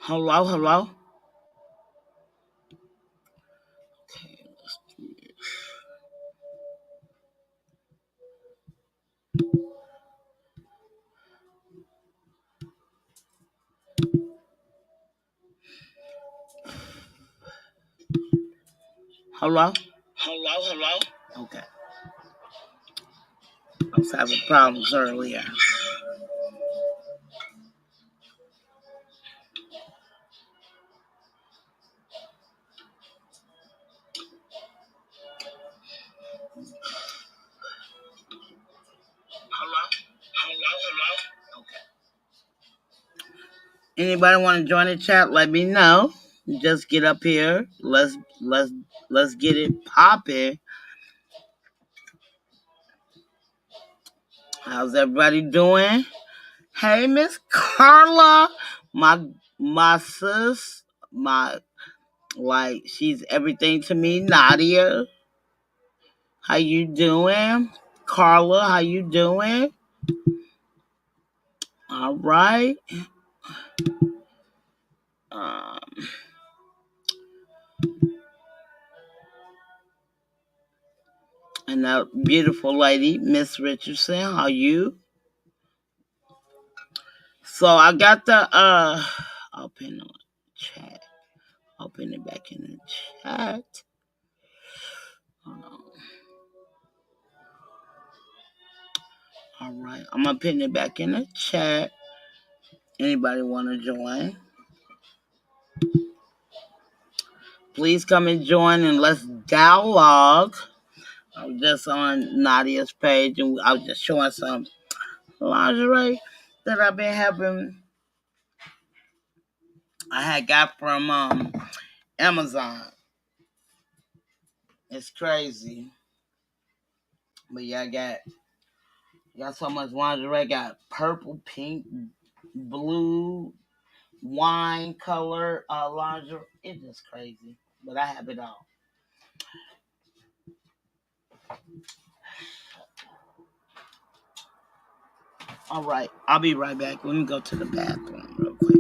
Hello, hello. Okay, let's do it. Hello. Hello, hello. Okay, I was having problems earlier. Hello, hello, hello. Okay. Anybody want to join the chat? Let me know. Just get up here. Let's get it popping. How's everybody doing? Hey, Miss Carla, my sis, my like she's everything to me. Nadia, how you doing? Carla, how you doing? All right. Um, and that beautiful lady, Miss Richardson, how you? So I got the I'll pin the chat. I'll pin it back in the chat. Hold on. All right, I'm gonna pin it back in the chat. Anybody want to join? Please come and join and let's dialogue. I was just on Nadia's page and I was just showing some lingerie that I've been having. I had got from Amazon. It's crazy, but yeah, I got so much lingerie. Got purple, pink, blue, wine color lingerie. It's just crazy, but I have it all. All right, I'll be right back. Let me go to the bathroom real quick.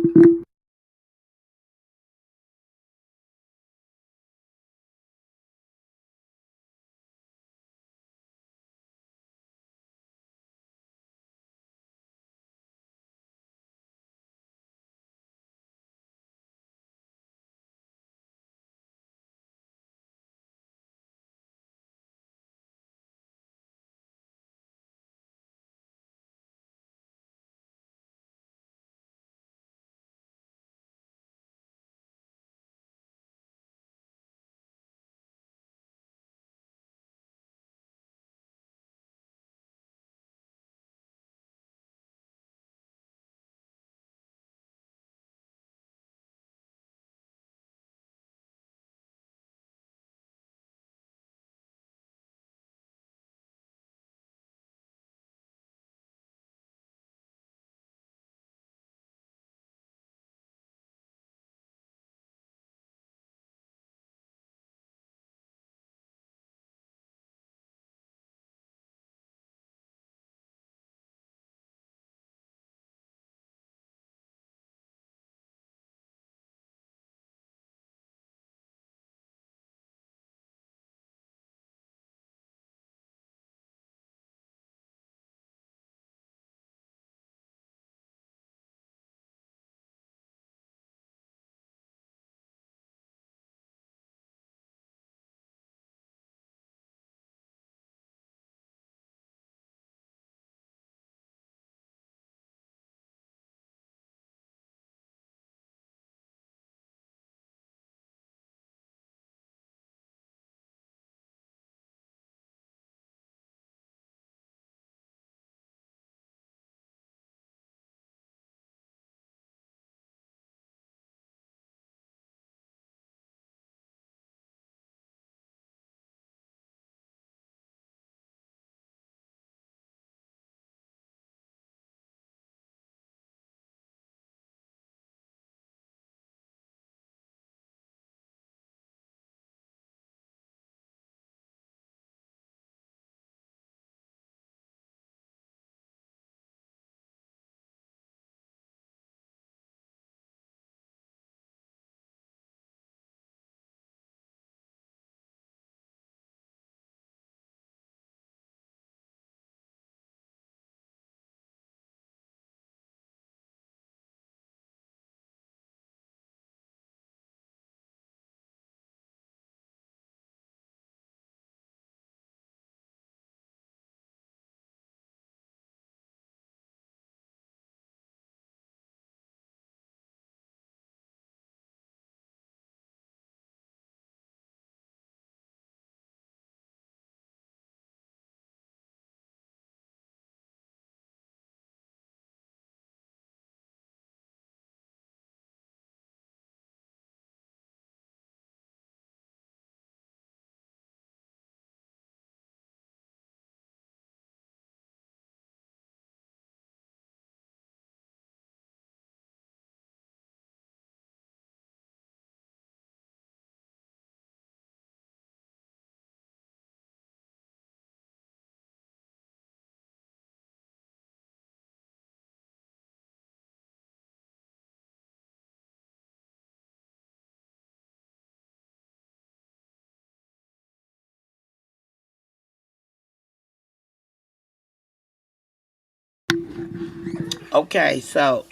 Okay, so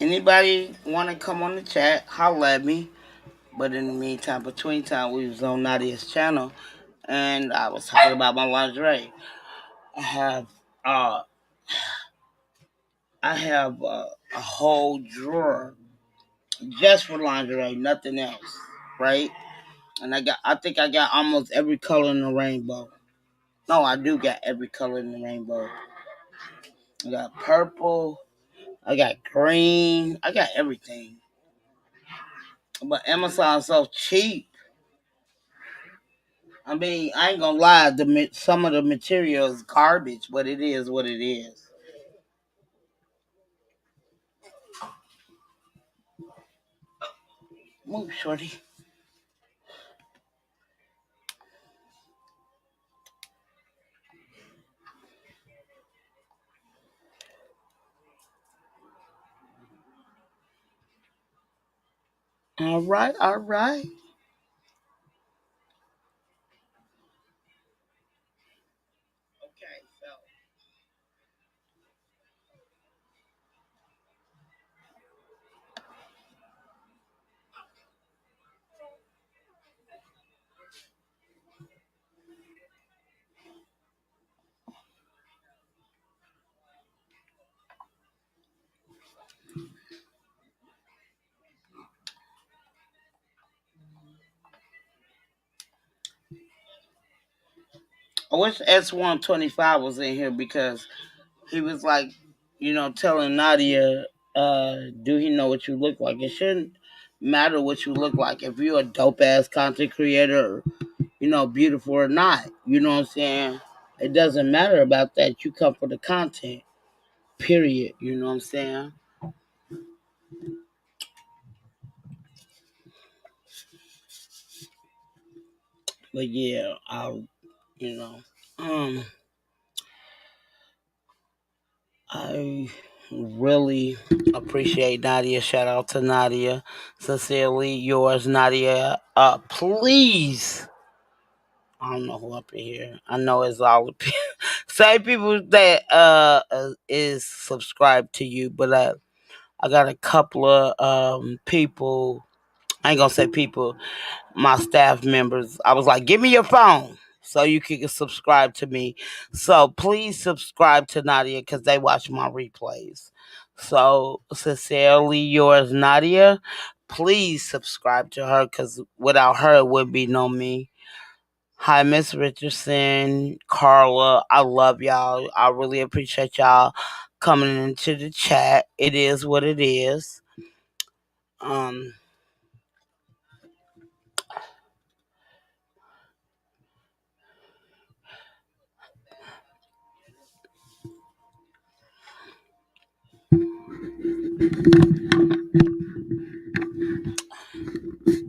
anybody want to come on the chat, holla at me. But in the meantime, between time, we was on Nadia's channel, and I was talking about my lingerie. I have, uh, a whole drawer just for lingerie, nothing else, right? And I think I got almost every color in the rainbow. No, I do got every color in the rainbow. I got purple, I got green, I got everything. But Amazon's so cheap. I mean, I ain't gonna lie, some of the material is garbage, but it is what it is. Move, shorty. All right, all right. Okay, so I wish S125 was in here because he was like, telling Nadia, do he know what you look like? It shouldn't matter what you look like. If you're a dope ass content creator, beautiful or not, you know what I'm saying? It doesn't matter about that. You come for the content, period. You know what I'm saying? But yeah, you know, um, I really appreciate Nadia. Shout out to Nadia. Sincerely yours, Nadia. Please. I don't know who up in here. I know it's all the people. Same people that is subscribed to you, but I got a couple of people. I ain't gonna say people, my staff members. I was like, give me your phone so you can subscribe to me. So please subscribe to Nadia because they watch my replays. So sincerely yours, Nadia. Please subscribe to her because without her, it would be no me. Hi, Miss Richardson, Carla. I love y'all. I really appreciate y'all coming into the chat. It is what it is. Um,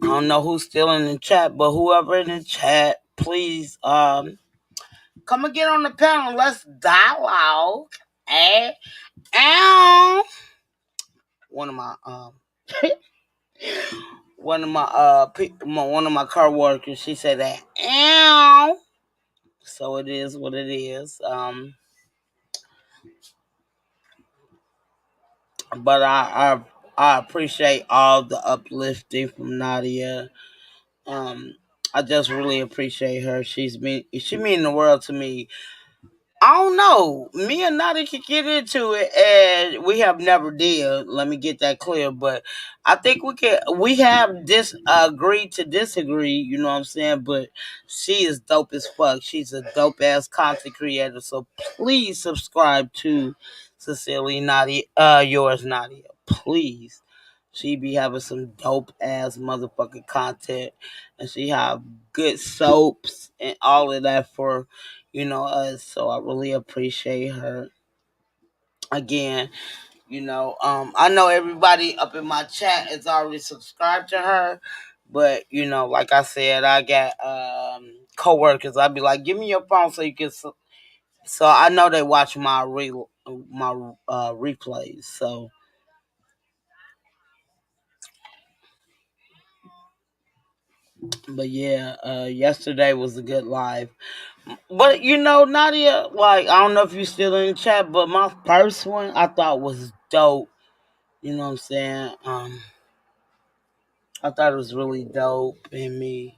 I don't know who's still in the chat, but whoever in the chat, please come and get on the panel. Let's dialogue. Eh? Ow. One of my one of my car workers, she said that. Ow. So it is what it is. But I appreciate all the uplifting from Nadia. I just really appreciate her. She mean the world to me. I don't know. Me and Nadi could get into it, and we have never did. Let me get that clear. But I think we can. We have agreed to disagree. You know what I'm saying? But she is dope as fuck. She's a dope ass content creator. So please subscribe to Cecilia Nadia. Yours, Nadia. Please. She be having some dope ass motherfucking content, and she have good soaps and all of that for us. So I really appreciate her. Again, I know everybody up in my chat is already subscribed to her, but like I said, I got coworkers. I'd be like, give me your phone so you can. So I know they watch my replays. So But yeah, yesterday was a good live. But Nadia, like I don't know if you still in the chat, but my first one I thought was dope. You know what I'm saying? I thought it was really dope in me,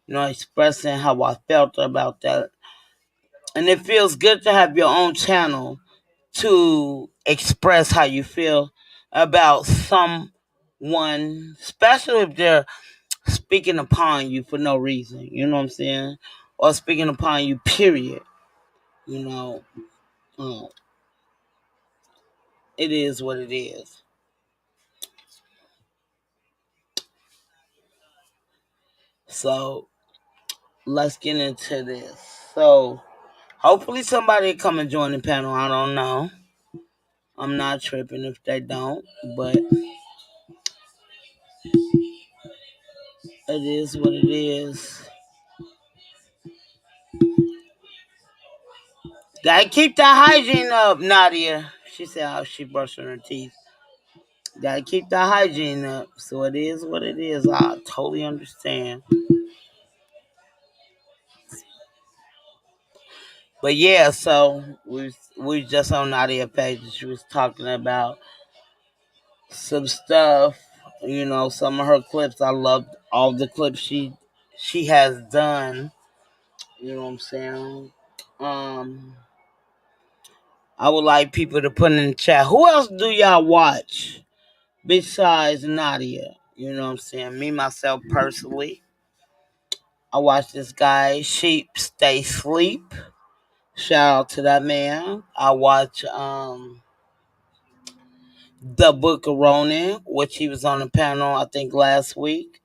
expressing how I felt about that. And it feels good to have your own channel to express how you feel about someone, especially if they're speaking upon you for no reason, you know what I'm saying? Or speaking upon you, period. You know, uh, it is what it is. So let's get into this. So hopefully somebody come and join the panel. I don't know. I'm not tripping if they don't, but it is what it is. Gotta keep that hygiene up, Nadia. She said how she brushing her teeth. Gotta keep that hygiene up. So it is what it is. I totally understand. But yeah, so we just on Nadia page. She was talking about some stuff. Some of her clips. I loved all the clips she has done. You know what I'm saying? Um, I would like people to put in the chat. Who else do y'all watch besides Nadia? You know what I'm saying? Me myself personally, I watch this guy Sheep Stay Sleep. Shout out to that man. I watch The Book of Ronan, which he was on the panel I think last week.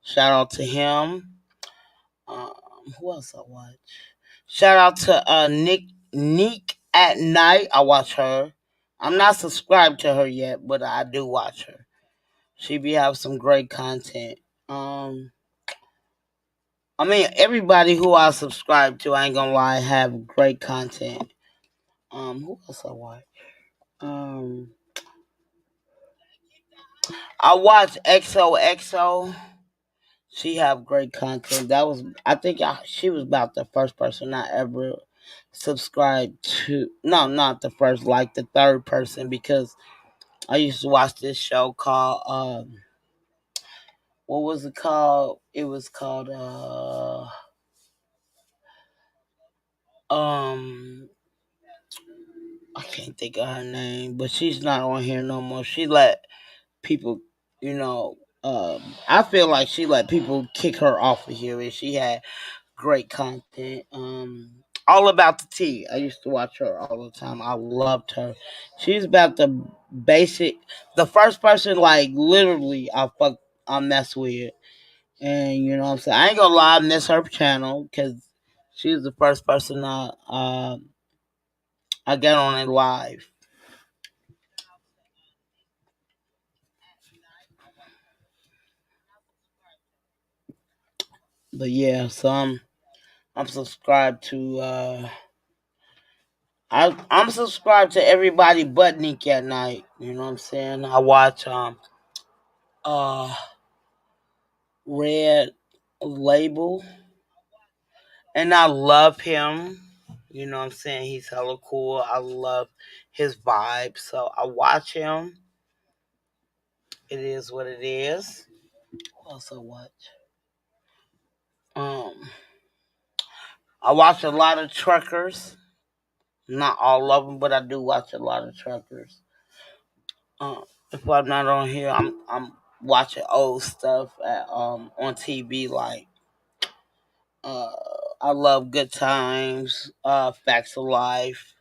Shout out to him. Um, who else I watch? Shout out to Nick at Night. I watch her. I'm not subscribed to her yet, but I do watch her. She be have some great content. I mean everybody who I subscribe to, I ain't gonna lie, have great content. Who else I watch? Um, I watch XOXO. She have great content. I think she was about the first person I ever subscribed to. No, not the first, like the third person, because I used to watch this show called what was it called? It was called um I can't think of her name, but she's not on here no more. She let people, you know, I feel like she let people kick her off of here, and she had great content. All about the tea. I used to watch her all the time. I loved her. She's about the first person, like literally, I mess with, and you know what I'm saying. I ain't gonna lie, I miss her channel because she was the first person I got on it live. But yeah, so I'm subscribed to I'm subscribed to everybody but Nick at Night. You know what I'm saying? I watch uh Red Label, and I love him. You know what I'm saying? He's hella cool. I love his vibe. So I watch him. It is what it is. What else I watch? Um I watch a lot of truckers. Not all of them, but I do watch a lot of truckers. If I'm not on here, I'm watching old stuff on TV. Like uh, I love Good Times, Facts of Life.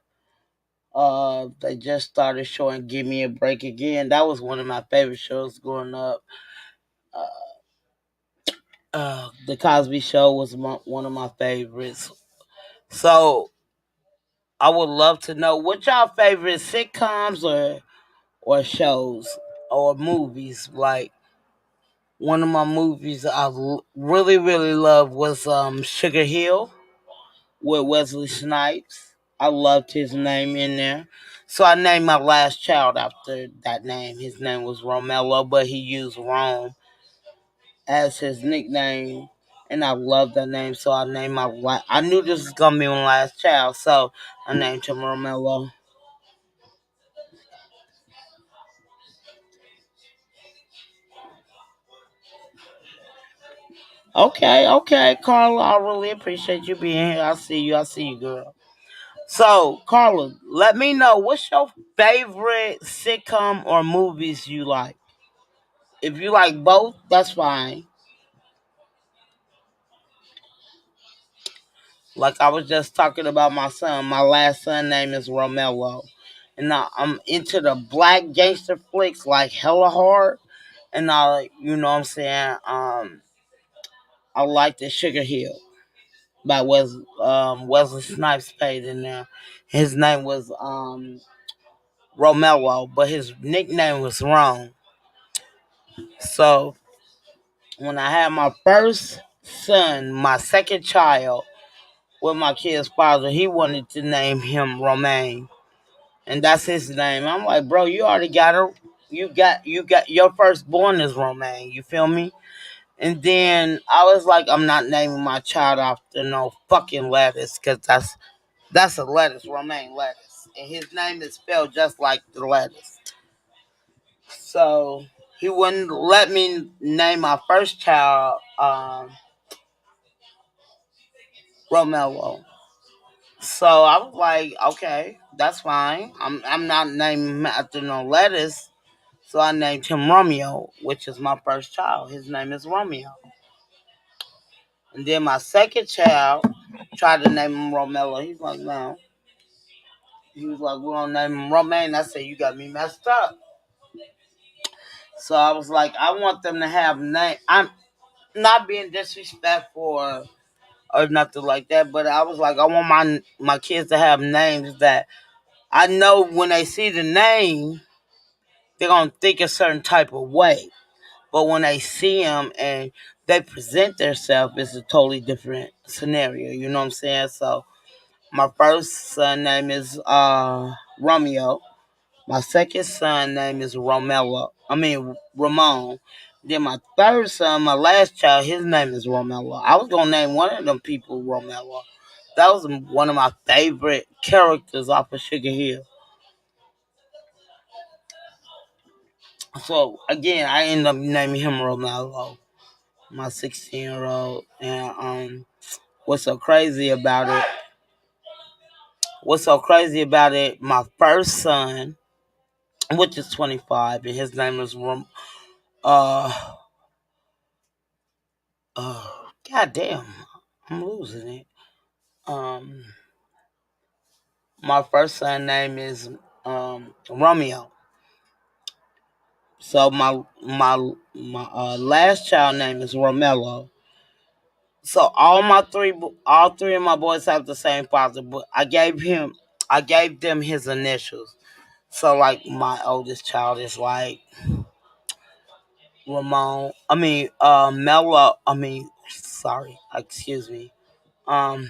They just started showing Give Me a Break Again. That was one of my favorite shows growing up. The Cosby Show was one of my favorites. So I would love to know what y'all favorite sitcoms or shows or movies. Like one of my movies really really loved was Sugar Hill with Wesley Snipes. I loved his name in there. So I named my last child after that name. His name was Romello, but he used Rome as his nickname. and I love that name, so I named I knew this was gonna be my last child, so I named him Romello. Okay, okay, Carla, I really appreciate you being here. I see you, girl. So, Carla, let me know what's your favorite sitcom or movies you like. If you like both, that's fine. Like I was just talking about my son. My last son name is Romello. And I'm into the black gangster flicks like hella hard. And you know what I'm saying? I like the Sugar Hill by Wesley Snipes played in there. His name was Romello, but his nickname was wrong. So when I had my first son, my second child, with my kid's father, he wanted to name him Romaine, and that's his name. I'm like, bro, you already got her. You got your firstborn is Romaine. You feel me? And then I was like, I'm not naming my child after no fucking lettuce, because that's a lettuce, romaine lettuce, and his name is spelled just like the lettuce. So he wouldn't let me name my first child Romello. So I was like, okay, that's fine. I'm not naming him after no lettuce. So I named him Romeo, which is my first child. His name is Romeo. And then my second child tried to name him Romello. He's like, no. He was like, we're gonna name him Romaine. I said, you got me messed up. So I was like, I want them to have name. I'm not being disrespectful or nothing like that, but I was like, I want my kids to have names that I know when they see the name, they're gonna think a certain type of way. But when they see them and they present themselves, it's a totally different scenario. You know what I'm saying? So my first son name is Romeo. My second son name is Romello. I mean Ramon. Then my third son, my last child, his name is Romello. I was gonna name one of them people Romello. That was one of my favorite characters off of Sugar Hill. So again, I ended up naming him Romello, my 16-year-old. And what's so crazy about it? What's so crazy about it? My first son, which is 25, and his name is uh God damn, I'm losing it. Um, my first son name is Romeo. So my last child name is Romello. So all three of my boys have the same father, but I gave them his initials. So like my oldest child is like Ramon. I mean, Mello. I mean, sorry, excuse me. Um,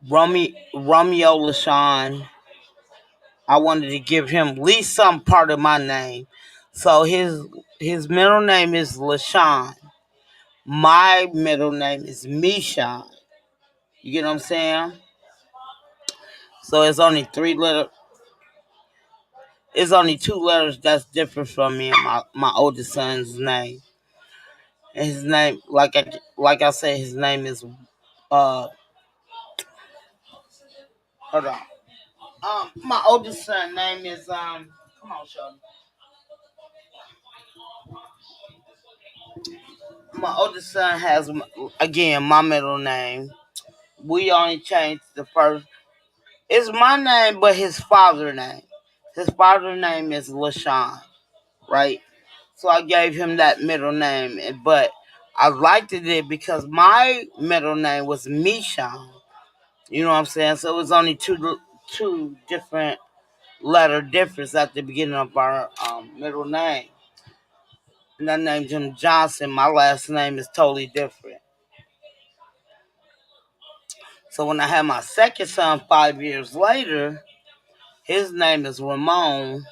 Romeo LaShawn. I wanted to give him at least some part of my name. So his middle name is LaShawn. My middle name is Mishan. You get what I'm saying? So it's only two letters that's different from me and my oldest son's name. And his name, like I said, his name is uh hold on. My oldest son name is come on, Shorty. My oldest son has again my middle name. We only changed the first. It's my name, but his father's name. His father's name is LaShawn, right? So I gave him that middle name, but I liked it because my middle name was Mishan. You know what I'm saying? So it was only two different letter difference at the beginning of our middle name. And I named him Johnson. My last name is totally different. So when I had my second son 5 years later, his name is Ramon,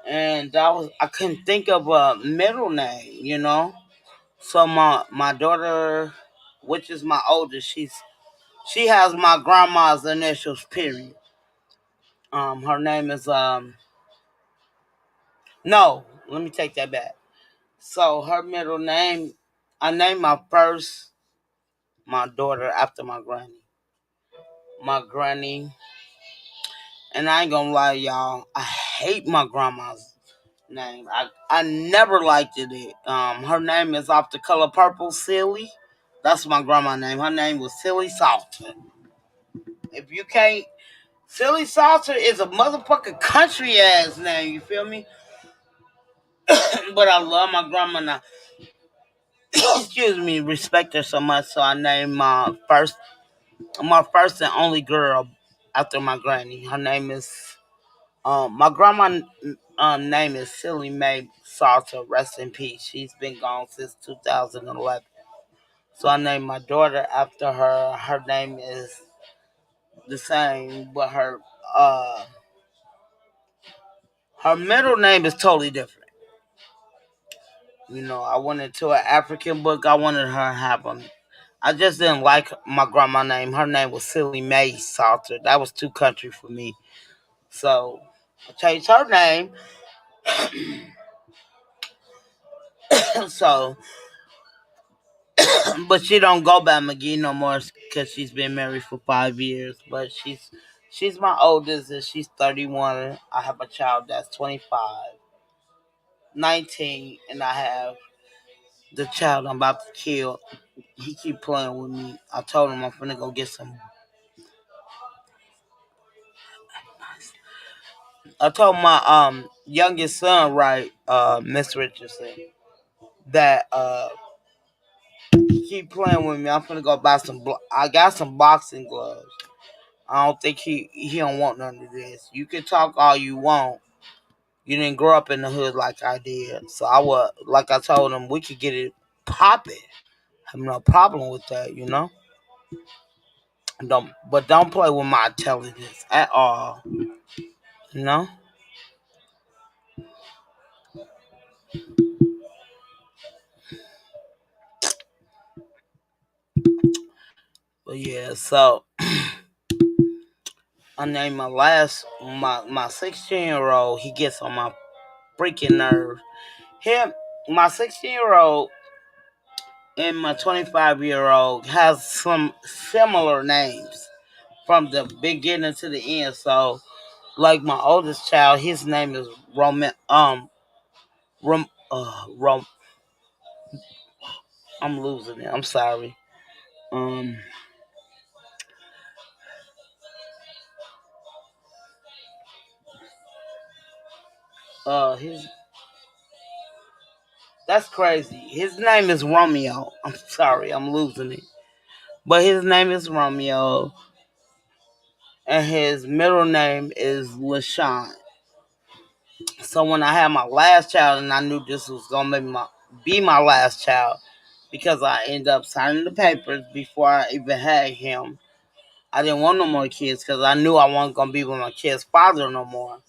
and I couldn't think of a middle name. So my daughter, which is my oldest, she has my grandma's initials. Period. Her name is no. Let me take that back. So her middle name, I named my daughter after my granny. My granny, and I ain't gonna lie, y'all. I hate my grandma's name. I never liked it. Her name is off the color purple. Silly. That's my grandma's name. Her name was Silly Salter. If you can't, Silly Salter is a motherfucking country ass name. You feel me? But I love my grandma now. Excuse me, respect her so much. So I named my first and only girl after my granny. Her name is my grandma name is Silly Mae Salter. Rest in peace. She's been gone since 2011. So I named my daughter after her. Her name is the same, but her middle name is totally different. I went into an African book. I wanted her to have them. I just didn't like my grandma's name. Her name was Silly Mae Salter. That was too country for me. So I changed her name. So, but she don't go by McGee no more because she's been married for 5 years. But she's my oldest and she's 31. I have a child that's 25, 19, and I have the child I'm about to kill. He keep playing with me. I told him I'm finna go get some. I told my youngest son, right, Miss Richardson, that he keep playing with me. I'm finna go buy some. I got some boxing gloves. I don't think he don't want none of this. You can talk all you want. You didn't grow up in the hood like I did, so like I told him, we could get it popping. Have no problem with that. Don't play with my intelligence at all. You know. But yeah, so I named my 16-year-old. He gets on my freaking nerves. My 16-year-old and my 25-year-old has some similar names from the beginning to the end. So, like my oldest child, his name is Roman. Rom. Rom. I'm losing it. I'm sorry. Um. His That's crazy. His name is Romeo. I'm sorry. I'm losing it. But his name is Romeo, and his middle name is LaShawn. So when I had my last child, and I knew this was gonna be my last child, because I ended up signing the papers before I even had him. I didn't want no more kids because I knew I wasn't gonna be with my kid's father no more.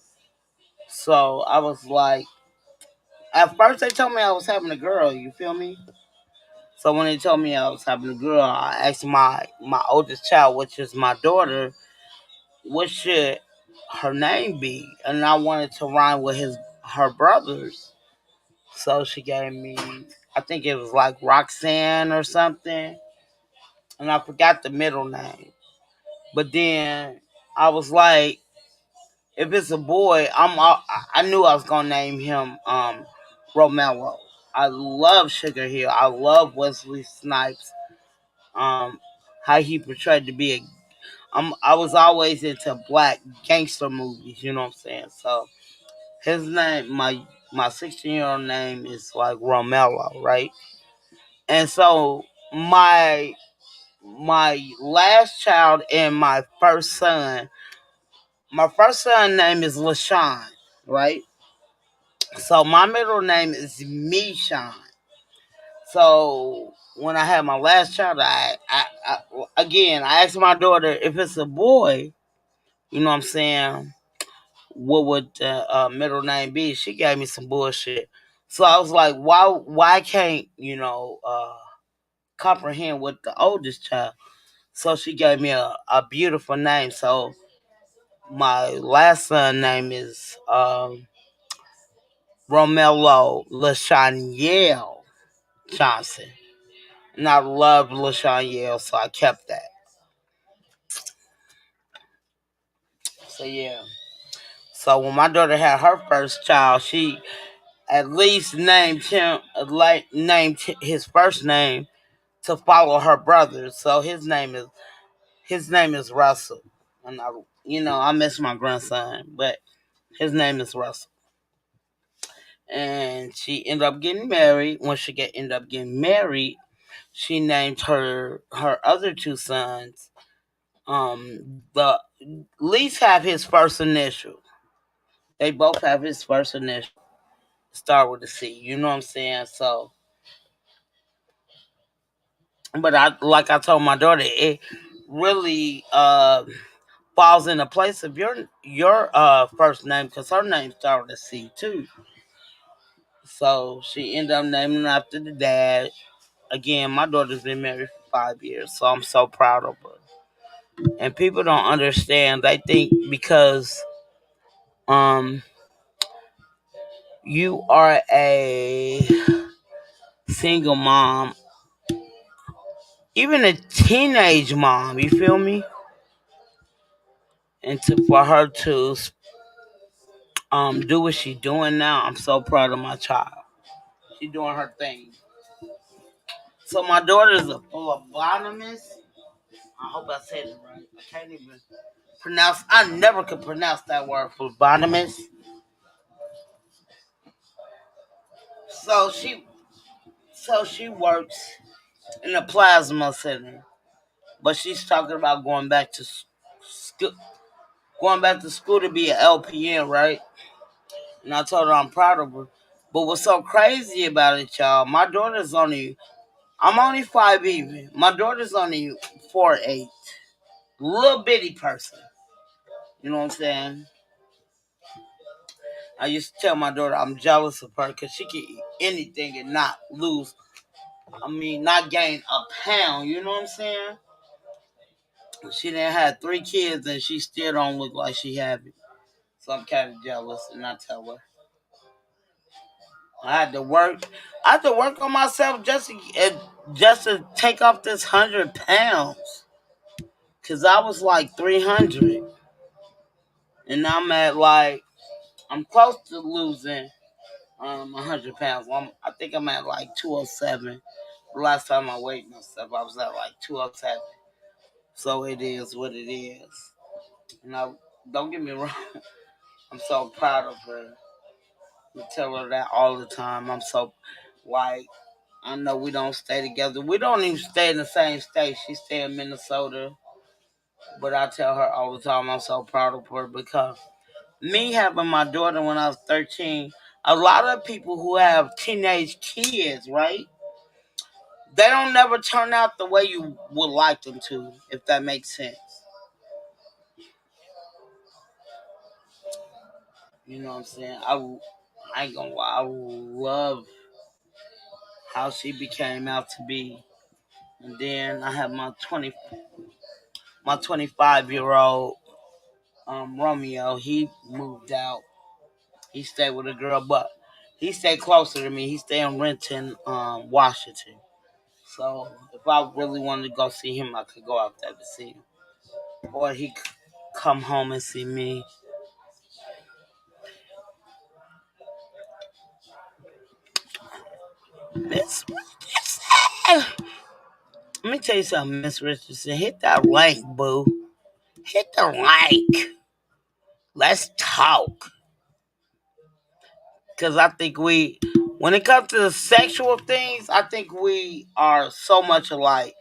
So I was like, at first they told me I was having a girl. You feel me? So when they told me I was having a girl, I asked my oldest child, which is my daughter, what should her name be? And I wanted to rhyme with her brothers. So she gave me, I think it was like Roxanne or something, and I forgot the middle name. But then I was like, if it's a boy, I knew I was gonna name him Romello. I love Sugar Hill. I love Wesley Snipes. Um, how he portrayed to be I was always into black gangster movies. You know what I'm saying? So his name, my 16-year-old name is like Romello, right? And so my last child and my first son name is LaShawn, right? So my middle name is Meshawn. So when I had my last child, I asked my daughter if it's a boy, you know what I'm saying, what would the middle name be? She gave me some bullshit. So I was like, why can't, comprehend with the oldest child? So she gave me a beautiful name. So my last son name is Romello LaShaniel Johnson. And I love LaShaniel, so I kept that. So yeah. So when my daughter had her first child, she at least named him, like named his first name to follow her brother. So his name is Russell. And I miss my grandson, but his name is Russell. And she ended up getting married. When she ended up getting married, she named her other two sons. The least have his first initial. They both have his first initial. Start with a C. You know what I'm saying? So, but I told my daughter, it really falls in the place of your first name because her name started with a C too. So she ended up naming after the dad. Again, my daughter's been married for 5 years, so I'm so proud of her. And people don't understand. They think because um you are a single mom, even a teenage mom, you feel me? And for her to do what she's doing now, I'm so proud of my child. She's doing her thing. So my daughter is a phlebotomist. I hope I said it right. I can't even pronounce. I never could pronounce that word, phlebotomist. So she works in a plasma center, but she's talking about school, going back to school to be an LPN, right? And I told her I'm proud of her. But what's so crazy about it, y'all? I'm only 5 even. My daughter's only 4'8", little bitty person. You know what I'm saying? I used to tell my daughter I'm jealous of her because she can eat anything and not lose. I mean, not gain a pound. You know what I'm saying? She done had 3 kids and she still don't look like she have it. So I'm kind of jealous, and I tell her I had to work. I had to work on myself just to take off this 100 pounds, cause I was like 300, and I'm close to losing 100 pounds. I think I'm at like 207. The last time I weighed myself, I was at like 207. So it is what it is. And don't get me wrong, I'm so proud of her. I tell her that all the time. I'm so like I know we don't stay together. We don't even stay in the same state. She stay in Minnesota. But I tell her all the time I'm so proud of her because me having my daughter when I was 13, a lot of people who have teenage kids, right? They don't never turn out the way you would like them to, if that makes sense. You know what I'm saying? I ain't gonna lie, I love how she became out to be. And then I have my 25-year-old Romeo. He moved out. He stayed with a girl, but he stayed closer to me. He stayed in Renton, Washington. So if I really wanted to go see him, I could go out there to see him, or he could come home and see me. Miss Richardson, let me tell you something, Miss Richardson. Hit that like, boo. Hit the like. Let's talk. Because I think when it comes to the sexual things, I think we are so much alike.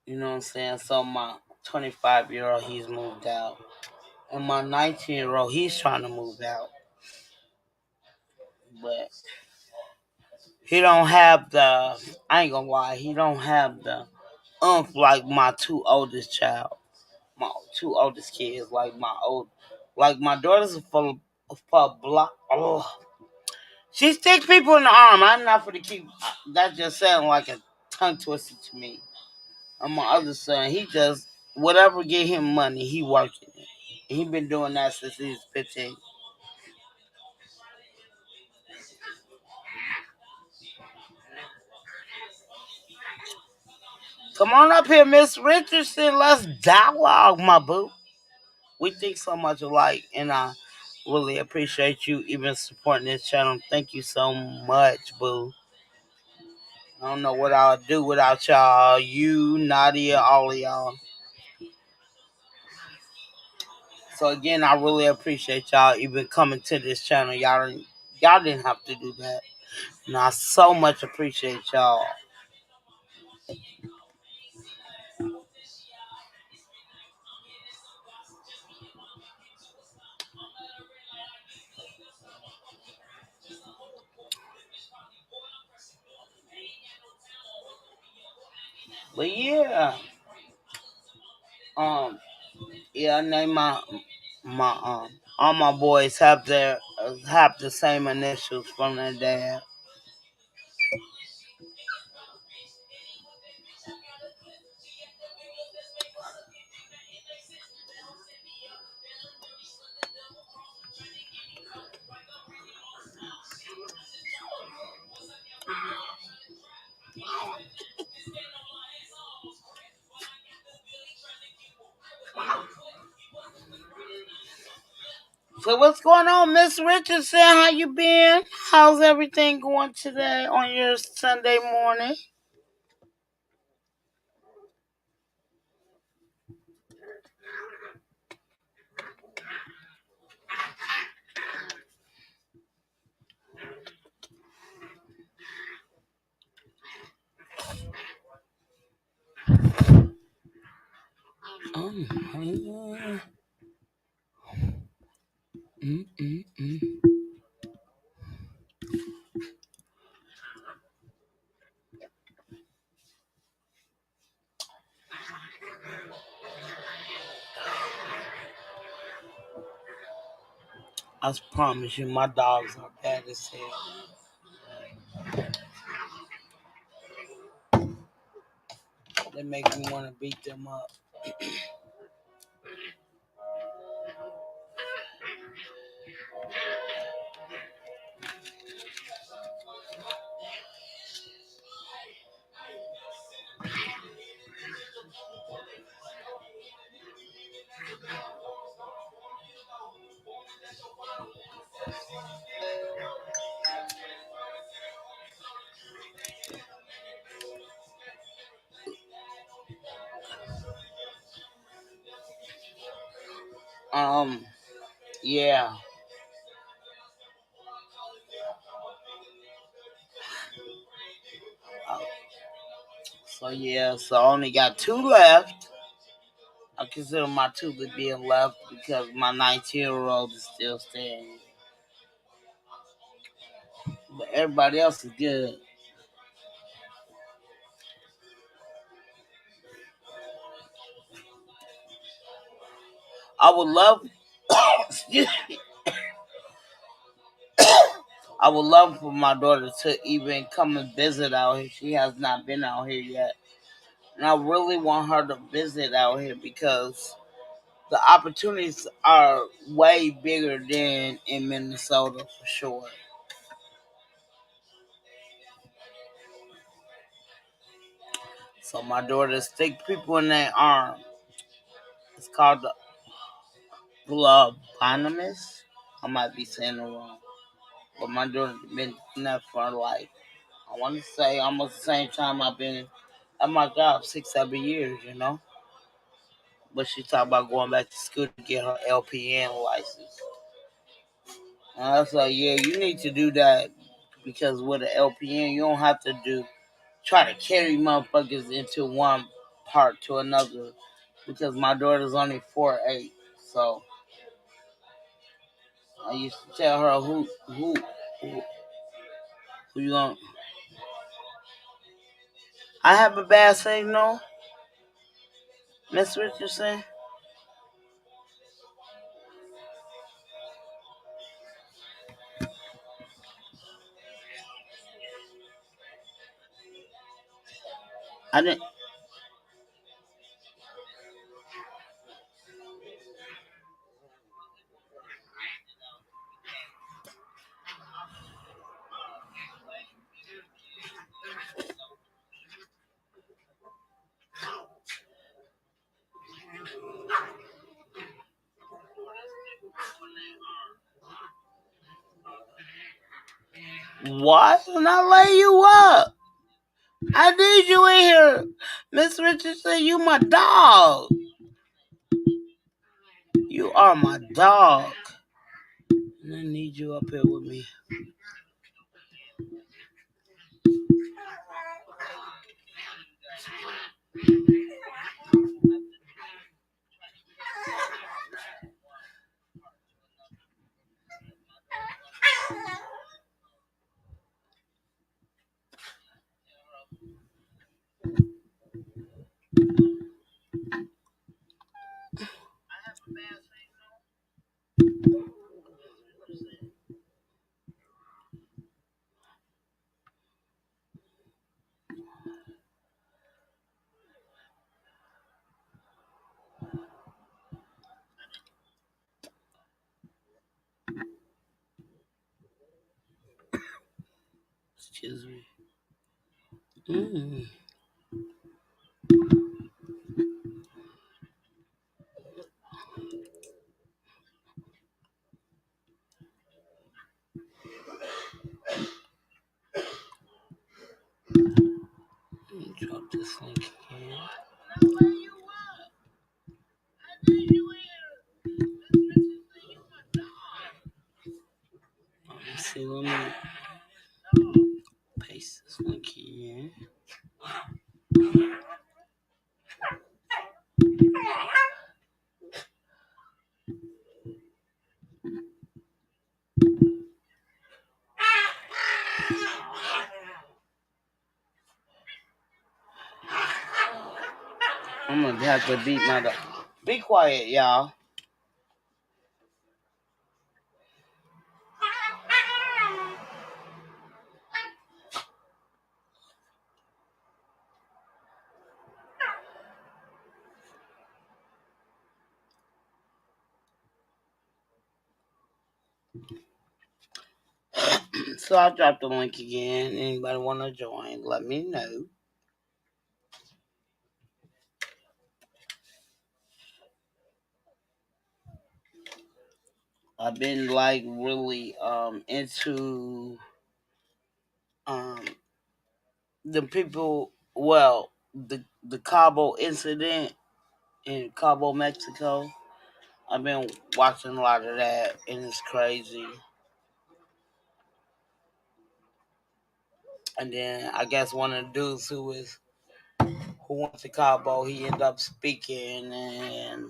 You know what I'm saying? So my 25-year-old, he's moved out. And my 19-year-old, he's trying to move out. But he don't have I ain't gonna lie, he don't have like my two oldest child, my two oldest kids, like my daughter's for block. Oh, she sticks people in the arm. I'm not for to keep. That just sounded like a tongue twister to me. And my other son, he just whatever get him money, he working it. He been doing that since he was 15. Come on up here, Miss Richardson. Let's dialogue, my boo. We think so much alike, and I really appreciate you even supporting this channel. Thank you so much, boo. I don't know what I'll do without y'all. You, Nadia, all of y'all. So again, I really appreciate y'all even coming to this channel. Y'all didn't have to do that. And I so much appreciate y'all. But yeah, um, yeah, I named my all my boys have the same initials from their dad. So what's going on, Miss Richardson? How you been? How's everything going today on your Sunday morning? Yeah. Mm-mm-mm. I promise you, my dogs are bad as hell. They make me want to beat them up. Um, yeah. Uh, so I only got two left. I consider my two to be left because my 19-year-old is still staying. But everybody else is good. I would love, excuse me, I would love for my daughter to even come and visit out here. She has not been out here yet. And I really want her to visit out here because the opportunities are way bigger than in Minnesota for sure. So my daughter stick people in their arm. It's called the Globonomist. I might be saying it wrong. But my daughter been doing that for like, I want to say almost the same time I've been at my job, 6, 7 years, you know. But she talked about going back to school to get her LPN license. And I was like, yeah, you need to do that because with an LPN, you don't have to try to carry motherfuckers into one part to another. Because my daughter's only 4'8", so I used to tell her who you gonna. I have a bad signal. Miss Richardson? I didn't. What? And I lay you up. I need you in here. Miss Richardson, you my dog. You are my dog. And I need you up here with me. Excuse me. Mm. Let me drop this link here. Let me see. Let me paste this link here. I'm gonna have to beat my dog. Be quiet, y'all. So I'll drop the link again. Anybody want to join, let me know. I've been like really into um the people, well, the Cabo incident in Cabo, Mexico. I've been watching a lot of that, and it's crazy. And then I guess one of the dudes who went to Cabo, he ended up speaking, and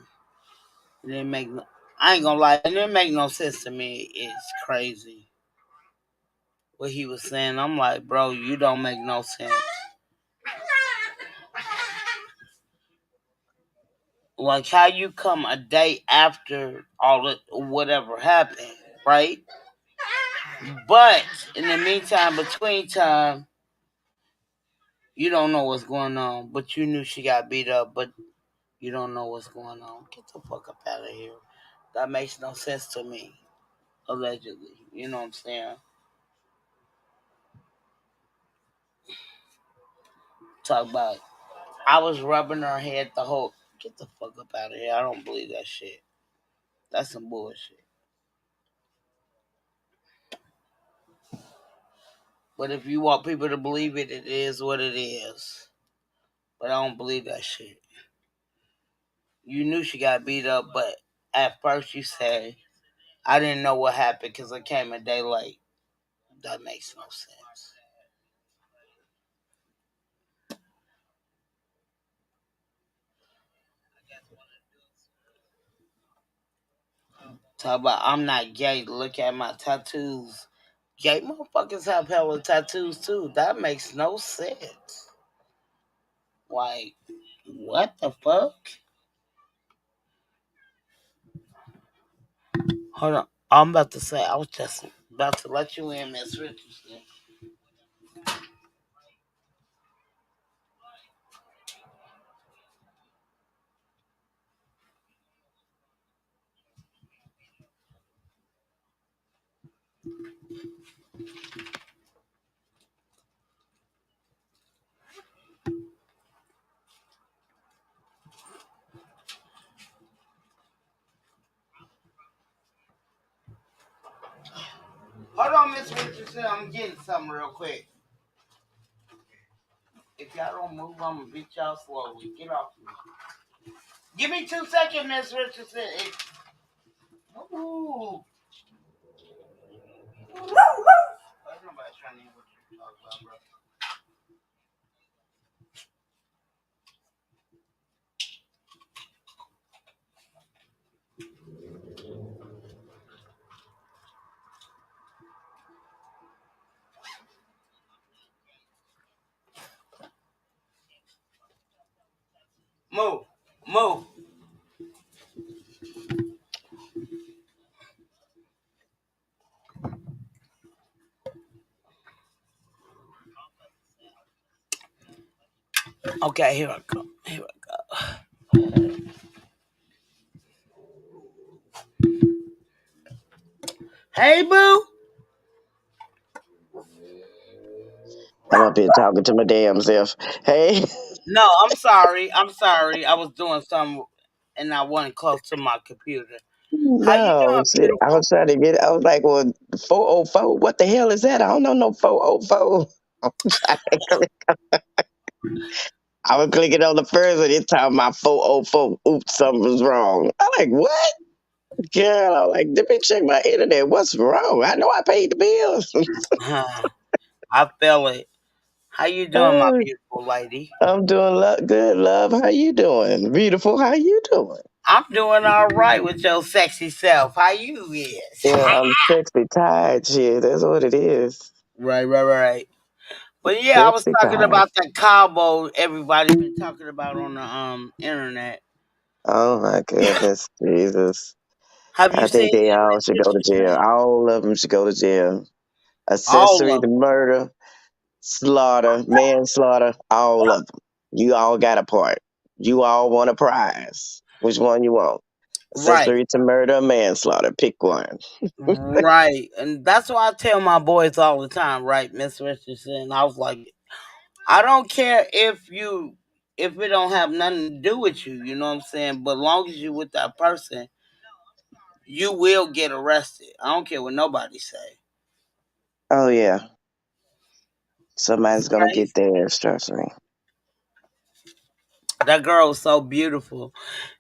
it didn't make no. I ain't gonna lie, it didn't make no sense to me. It's crazy what he was saying. I'm like, bro, you don't make no sense. Like how you come a day after all it whatever happened, right? But in the meantime, between time, you don't know what's going on. But you knew she got beat up, but you don't know what's going on. Get the fuck up out of here. That makes no sense to me. Allegedly, you know what I'm saying? Talk about. I was rubbing her head the whole. Get the fuck up out of here. I don't believe that shit. That's some bullshit. But if you want people to believe it, it is what it is. But I don't believe that shit. You knew she got beat up, but at first you said, I didn't know what happened because I came a day late. That makes no sense. Talk about I'm not gay. Look at my tattoos. Gay motherfuckers have hella tattoos too. That makes no sense. Like, what the fuck? Hold on. I'm about to say, I was just about to let you in, Miss Richardson. Hold on, Miss Richardson. I'm getting something real quick. If y'all don't move, I'm gonna beat y'all slowly. Get off me. Give me 2 seconds, Miss Richardson. Ooh. Ain't nobody trying to hear what you talk about, bro. Move. Move. Okay, here I go. Here I go. Hey, boo. I'm up here talking to my damn self. Hey, No, I'm sorry. I'm sorry. I was doing something and I wasn't close to my computer. How you no, doing, shit. I beautiful? was trying to get. I was like, well, 404. What the hell is that? I don't know no 404. I'm trying to I was clicking on the first one. It's talking about 404. Oops, something was wrong. I'm like, what? Girl, I'm like, let me check my internet. What's wrong? I know I paid the bills. I feel it. How you doing, my Oh, beautiful lady? I'm doing good, love. How you doing? Beautiful. How you doing? I'm doing all right with your sexy self. How you is? Yeah, I'm sexy tired. Shit, that's what it is. Right, right, right. But yeah, I was Sexy talking tired. about that combo everybody been talking about on the internet. Oh my goodness, Jesus. Have you I seen think they it, all Miss should go to jail. Richardson? All of them should go to jail. All Accessory of to them. murder, slaughter, manslaughter, all of them. You all got a part. You all want a prize. Which one you want? Right, Accessory to murder, manslaughter. Pick one. right. And that's why I tell my boys all the time, right, Miss Richardson? I was like, I don't care if it don't have nothing to do with you, you know what I'm saying? But long as you with that person, you will get arrested. I don't care what nobody say. Oh yeah. Somebody's gonna Right? get theirs, trust me. That girl was so beautiful.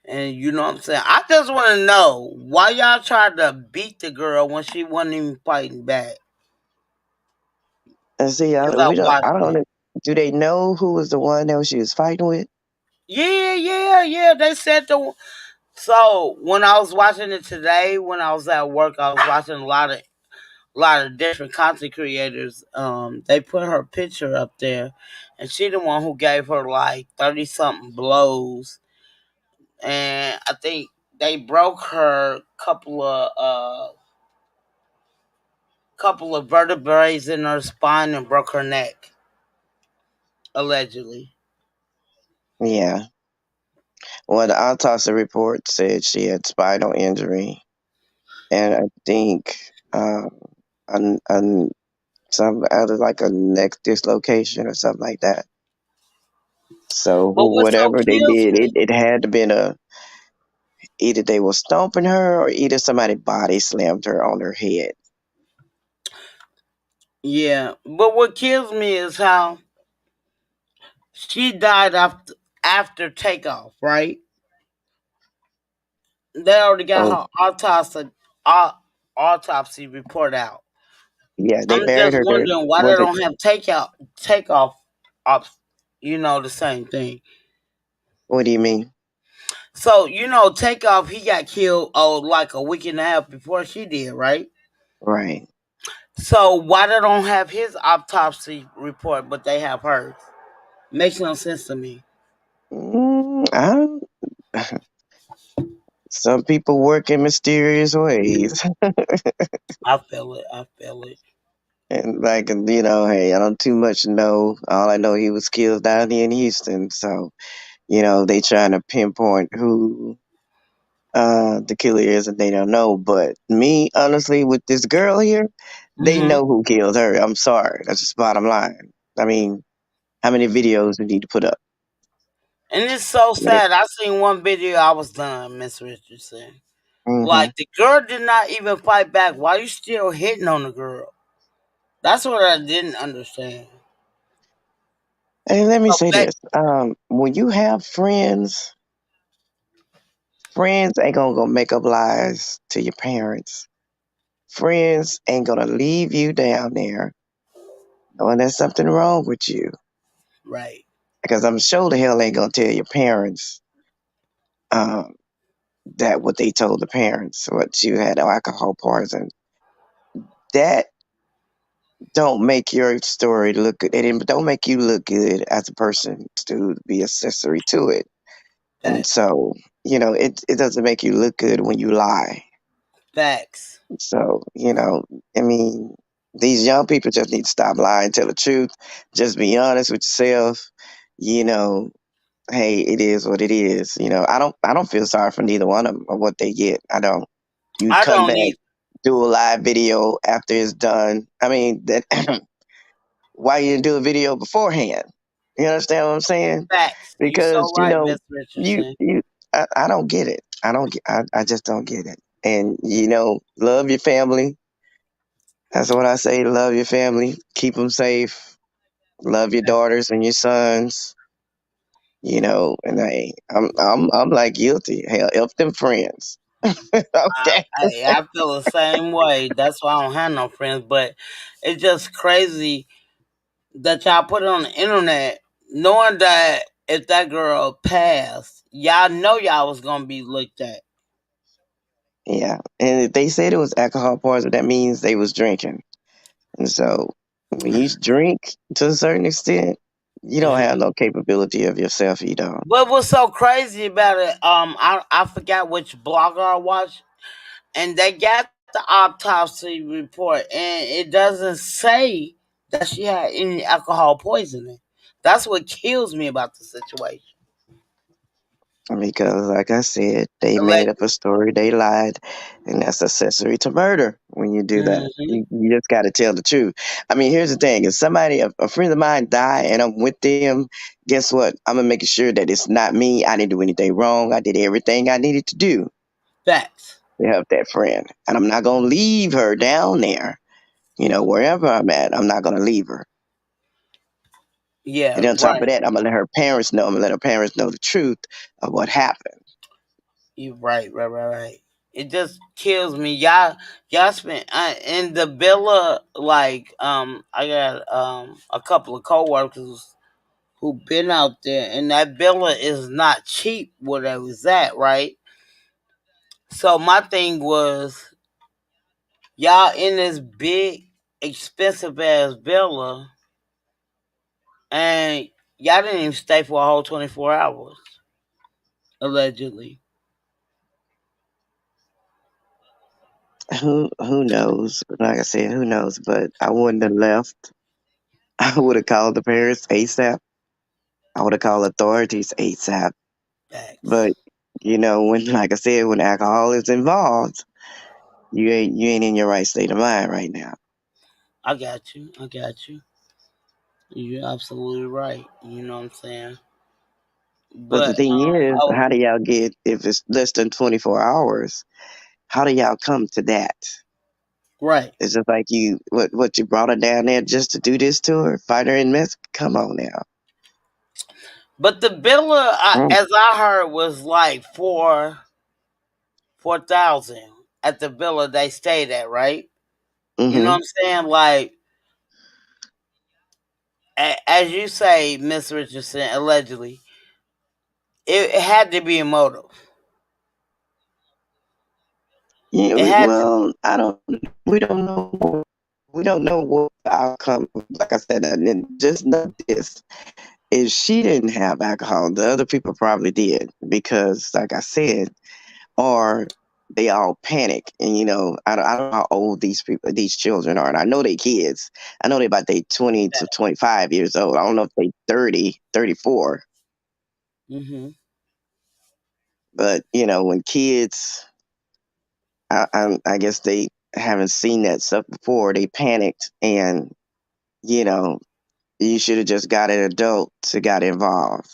And you know what I'm saying? I just want to know why y'all tried to beat the girl when she wasn't even fighting back. And see, Because I I watched it. don't, do they know who was the one that she was fighting with? Yeah, yeah, yeah. They said the. So when I was watching it today, when I was at work, I was watching a lot of different content creators. They put her picture up there, and she the one who gave her like 30 something blows, and I think they broke her couple of vertebrae in her spine and broke her neck, allegedly. Yeah. Well, the autopsy report said she had spinal injury, and I think an some other like a neck dislocation or something like that. So But what so whatever they kills did, me, it had to been a either they were stomping her or either somebody body slammed her on her head. yeah. But what kills me is how she died after takeoff. Right? They already got Oh her autopsy report out. yeah, they I'm buried just her there. wondering why they Was it don't have takeoff, op, the same thing. what do you mean? So takeoff. He got killed like a week and a half before she did, right? Right. So why they don't have his autopsy report, but they have hers? Makes no sense to me. I don't, Some people work in mysterious ways. I feel it. I feel it. And like, hey, I don't too much know. All I know, he was killed down here in Houston. So, they trying to pinpoint who the killer is, and they don't know. But me, honestly, with this girl here, they Hmm. know who killed her. I'm sorry. That's just bottom line. I mean, how many videos we need to put up? And it's so sad. I seen one video. I was done, Miss Richardson. Mm-hmm. Like the girl did not even fight back. Why you still hitting on the girl? That's what I didn't understand. And let me So say back, this: when you have friends, friends ain't gonna go make up lies to your parents. Friends ain't gonna leave you down there knowing there's something wrong with you. right? Because I'm sure the hell ain't gonna tell your parents um, that what they told the parents, what you had alcohol poison. That don't make your story look good. It don't make you look good as a person to be accessory to it. And Facts. so, it doesn't make you look good when you lie. Facts. So, I mean, these young people just need to stop lying, tell the truth, just be honest with yourself. You know, hey, it is what it is. I don't feel sorry for neither one of them or what they get. I don't. You I come don't back, need do a live video after it's done. I mean, that why you didn't do a video beforehand? You understand what I'm saying? facts. You so Because right, Miss you Richardson. you I don't get it. I just don't get it. And love your family. That's what I say. Love your family. Keep them safe. Love your daughters and your sons. And I'm like guilty. Hell, help them friends. Okay. I feel the same way. That's why I don't have no friends. But it's just crazy that y'all put it on the internet, knowing that if that girl passed, y'all know y'all was gonna be looked at. Yeah. And if they said it was alcohol poison, that means they was drinking. And so when you drink to a certain extent, you don't have Mhm. no capability of yourself. You don't. But what's so crazy about it? I forgot which blogger I watched, and they got the autopsy report, and it doesn't say that she had any alcohol poisoning. That's what kills me about the situation. Because, like I said, they made up a story, they lied, and that's accessory to murder when you do that. Mm-hmm. You just got to tell the truth. I mean, here's the thing: if a friend of mine die and I'm with them, guess what? I'm gonna make sure that it's not me. I didn't do anything wrong. I did everything I needed to do Facts. to help that friend, and I'm not gonna leave her down there. Wherever I'm at, I'm not gonna leave her. And Yeah, on top of right. that, I'm gonna let her parents know. I'm gonna let her parents know the truth of what happened. You right. It just kills me. Y'all spent in the villa. Like I got a couple of coworkers who been out there, and that villa is not cheap where they was at, right? So my thing was, y'all in this big, expensive ass villa, and y'all didn't even stay for a whole 24 hours, allegedly. Who knows? Like I said, who knows? But I wouldn't have left. I would have called the parents ASAP. I would have called authorities ASAP. Facts. But when like I said, when alcohol is involved, you ain't in your right state of mind right now. I got you. I got you. You're absolutely right. You know what I'm saying? But the But thing is, oh, how do y'all get if it's less than 24 hours? How do y'all come to that? right. It's just like what you brought her down there just to do this to her, fight her in mess. Come on now. But the villa, Mm, as I heard, was like 4,000 at the villa they stayed at. Right. You know what mm-hmm. I'm saying? Like as you say, Miss Richardson, allegedly, it had to be a motive. Yeah, It had to. well, I don't. We don't know. We don't know what the outcome. Like I said, and then just know this: if she didn't have alcohol, the other people probably did. Because, like I said, or they all panic. And I don't know how old these children are, and I know they kids. I know they about they 20 to 25 years old. I don't know if they 30, 34. Mm-hmm. But when kids, I guess they haven't seen that stuff before. They panicked, and you know, you should have just got an adult to got involved,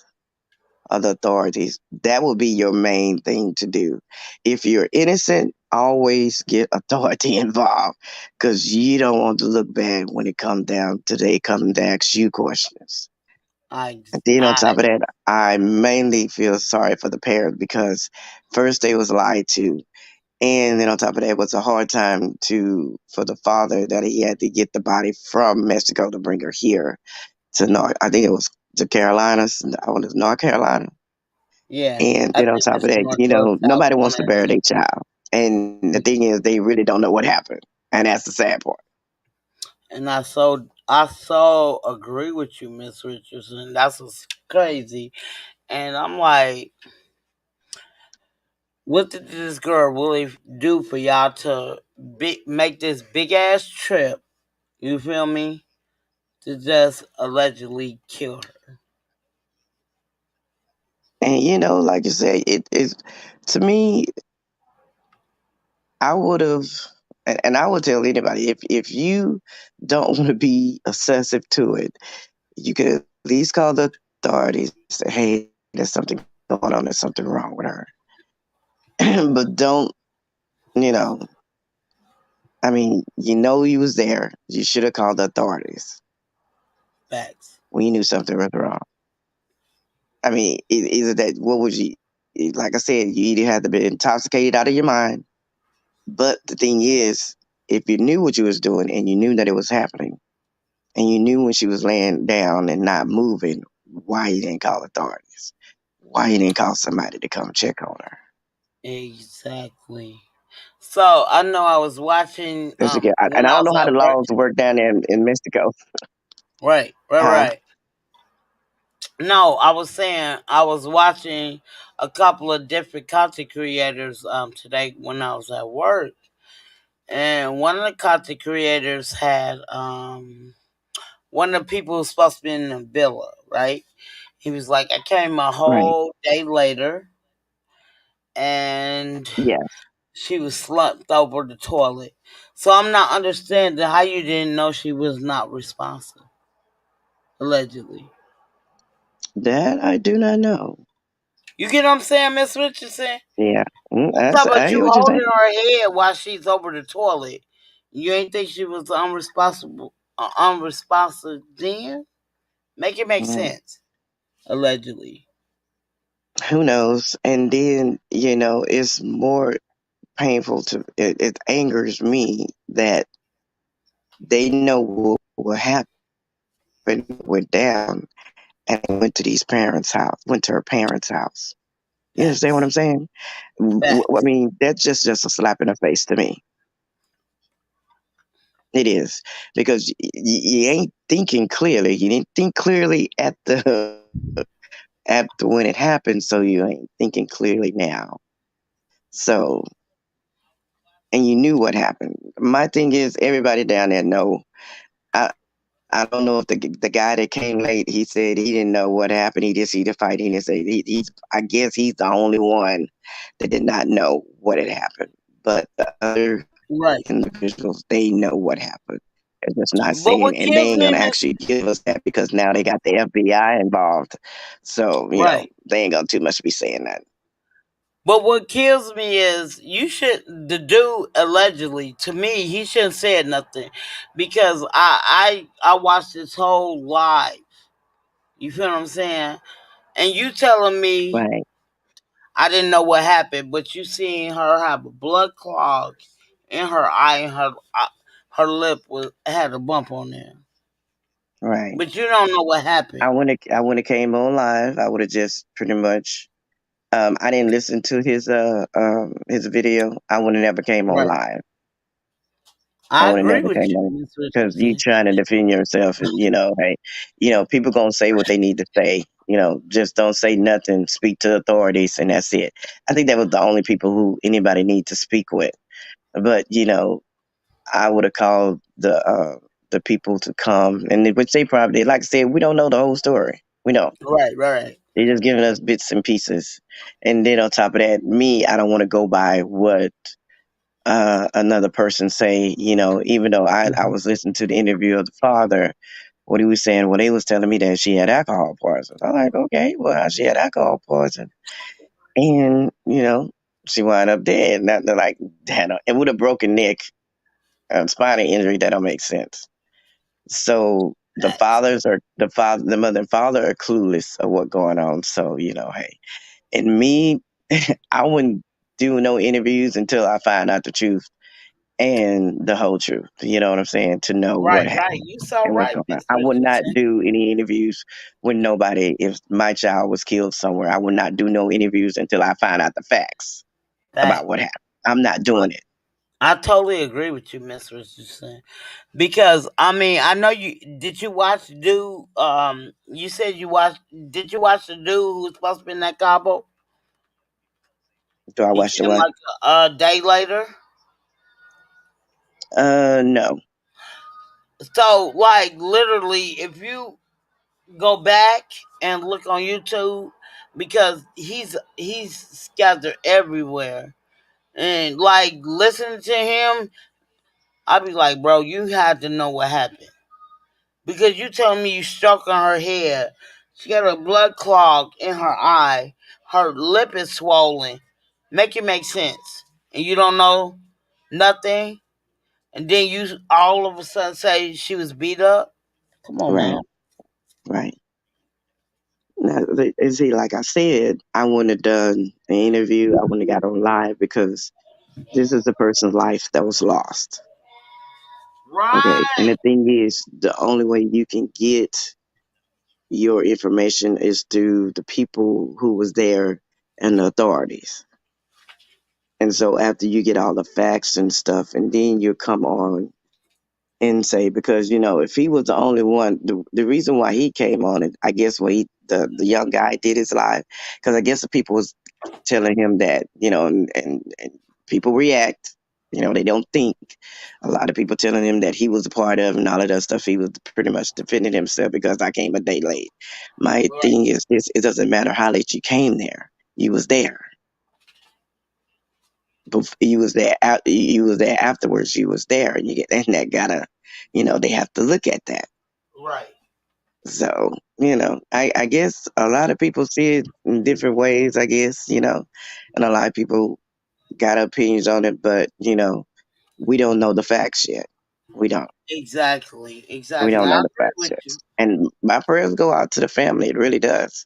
other authorities. That would be your main thing to do. If you're innocent, always get authority involved, because you don't want to look bad when it comes down to they come to ask you questions. I, And then on I, top of that, I mainly feel sorry for the parents because first they was lied to, and then on top of that, it was a hard time for the father that he had to get the body from Mexico to bring her here to North. I think it was to Carolinas. I want to North Carolina. yeah, And I then on think top it's of that, North or South, nobody one wants to of bury them. their child. And the thing is, they really don't know what happened, and that's the sad part. And I so agree with you, Miss Richardson. That's what's crazy. And I'm like, what did this girl really do for y'all to make this big ass trip? You feel me? To just allegedly kill her. And like you say, it is to me. I would have, and I would tell anybody if you don't want to be obsessive to it, you could at least call the authorities. Say, hey, there's something going on. There's something wrong with her. But don't, you know. I mean, you was there. You should have called the authorities Facts. when you knew something was wrong. I mean, either that. What would you? Like I said, you either had to be intoxicated out of your mind. But the thing is, if you knew what you was doing and you knew that it was happening, and you knew when she was laying down and not moving, why you didn't call authorities? Why you didn't call somebody to come check on her? Exactly. So I know I was watching Because again, and when I I don't was know how the at work. laws work down there in Mexico, Right, right, huh? right. No, I was saying I was watching a couple of different content creators today when I was at work. And one of the content creators had one of the people who's supposed to be in the villa, right? He was like, I came a Right? whole day later and Yes. she was slumped over the toilet. So I'm not understanding how you didn't know she was not responsive, allegedly. That I do not know. You get what I'm saying, Miss Richardson? Yeah. I'm talking I about hear you what you're saying. holding her head while she's over the toilet. You ain't think she was unresponsive then? Make it make Mm, sense. Allegedly. who knows? And then it's more painful it angers me that they know what happened, went down, and went to these parents' house, went to her parents' house. You understand what Facts. I'm saying? I Facts. mean, that's just a slap in the face to me. It is because you ain't thinking clearly. You didn't think clearly at when it happened, so you ain't thinking clearly now. So, and you knew what happened. My thing is, everybody down there know. I I don't know if the guy that came late, he said he didn't know what happened. He just see the fight. He didn't say he's. I guess he's the only one that did not know what had happened. But the other Right. individuals, they know what happened. They're just not But saying, what and they kills ain't me, gonna Miss actually give us that because now they got the FBI involved. So Right. they ain't gonna too much be saying that. But what kills me is you should the dude allegedly to me he shouldn't said nothing because I watched this whole live. You feel what I'm saying? And you telling me Right, I didn't know what happened, but you seeing her have a blood clog in her eye and her lip was had a bump on there. right. But you don't know what happened. I wouldn't have came on live. I would have just pretty much. I didn't listen to his video. I would have never came on Right. live. I I would have agree never with came you, on Miss because you Richardson. trying to defend yourself. And, hey, people gonna say what they need to say. Just don't say nothing. Speak to authorities, and that's it. I think that was the only people who anybody need to speak with. But I would have called the people to come, and which they probably, like I said, we don't know the whole story. We don't. Right, right, They're just giving us bits and pieces. And then on top of that, me, I don't want to go by what another person say. Even though I right. was listening to the interview of the father, what he was saying, well, they was telling me that she had alcohol poison. I'm like, okay, well, she had alcohol poison, and she wound up dead. Not like that, and with a broken neck, spinal injury, that don't make sense. So the Facts. the mother and father are clueless of what's going on. So hey, and me, I wouldn't do no interviews until I find out the truth and the whole truth. You know what I'm saying? To know what Right, right. happened You so and what's right, going on. Miss I would not Richardson. do any interviews with nobody if my child was killed somewhere. I would not do no interviews until I find out the facts about Fact. what happened. I'm not doing it. I totally agree with you, Miss Richardson. Because I mean, I know you did. You watch dude? You said you watched. Did you watch the dude who was supposed to be in that Cabo? Do I He watch the came what? like a day later. No. So, like, literally, if you go back and look on YouTube, because he's scattered everywhere, and like listening to him, I'd be like, bro, you had to know what happened because you telling me you struck on her head. She got a blood clog in her eye. Her lip is swollen. Make it make sense, and you don't know nothing, and then you all of a sudden say she was beat up. Come on Right. now. Right. Now, see, like I said, I wouldn't have done an interview. I wouldn't have got on live because this is a person's life that was lost. Okay. And Right. the thing is, the only way you can get your information is through the people who was there and the authorities. And so after you get all the facts and stuff, and then you come on and say, because if he was the only one, the reason why he came on it, I guess when the young guy did his live, because I guess the people was telling him that, and people react, they don't think. A lot of people telling him that he was a part of and all of that stuff. He was pretty much defending himself because I came a day late. My Right. thing is this: it doesn't matter how late you came there. You was there. You was there. You was there afterwards. You was there, and you get and that gotta, they have to look at that. Right. So, I guess a lot of people see it in different ways, I guess, and a lot of people got opinions on it, but, we don't know the facts yet. We don't. Exactly. We Exactly. don't I know the agree facts with yet. you. And my prayers go out to the family. It really does.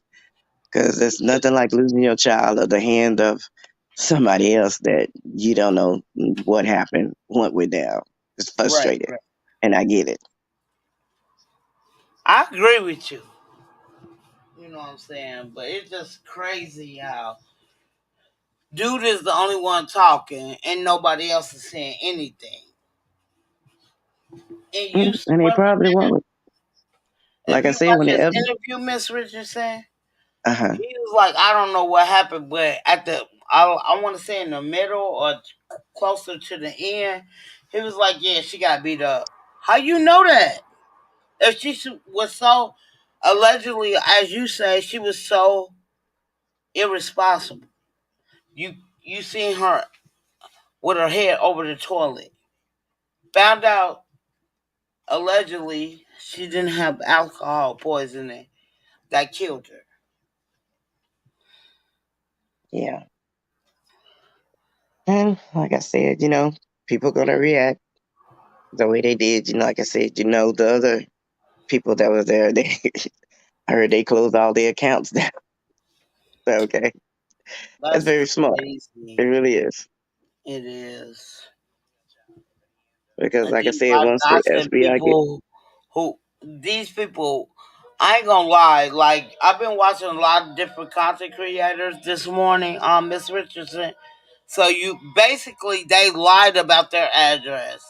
Because there's nothing like losing your child at the hand of somebody else that you don't know what happened, what went down. It's Right. frustrated. Right. And I get it. I agree with you. You know what I'm saying? But it's just crazy how dude is the only one talking and nobody else is saying anything. And you And they remember probably won't. if Like I you said, watch when they his ever, interview, Miss Richardson, uh-huh. he was like, I don't know what happened, but at the I want to say in the middle or closer to the end, he was like, yeah, she got beat up. How you know that? If she was so allegedly, as you say, she was so irresponsible. You seen her with her head over the toilet. Found out allegedly she didn't have alcohol poisoning that killed her. Yeah. And like I said, people gonna react the way they did. Like I said, the other people that was there, they I heard they closed all their accounts down. Okay. That's That's very smart. It crazy. really is. It is. Because And like I then said, by once the gossiping FBI get people who these people, I ain't gonna lie, like I've been watching a lot of different content creators this morning on Miss Richardson. So you basically they lied about their address.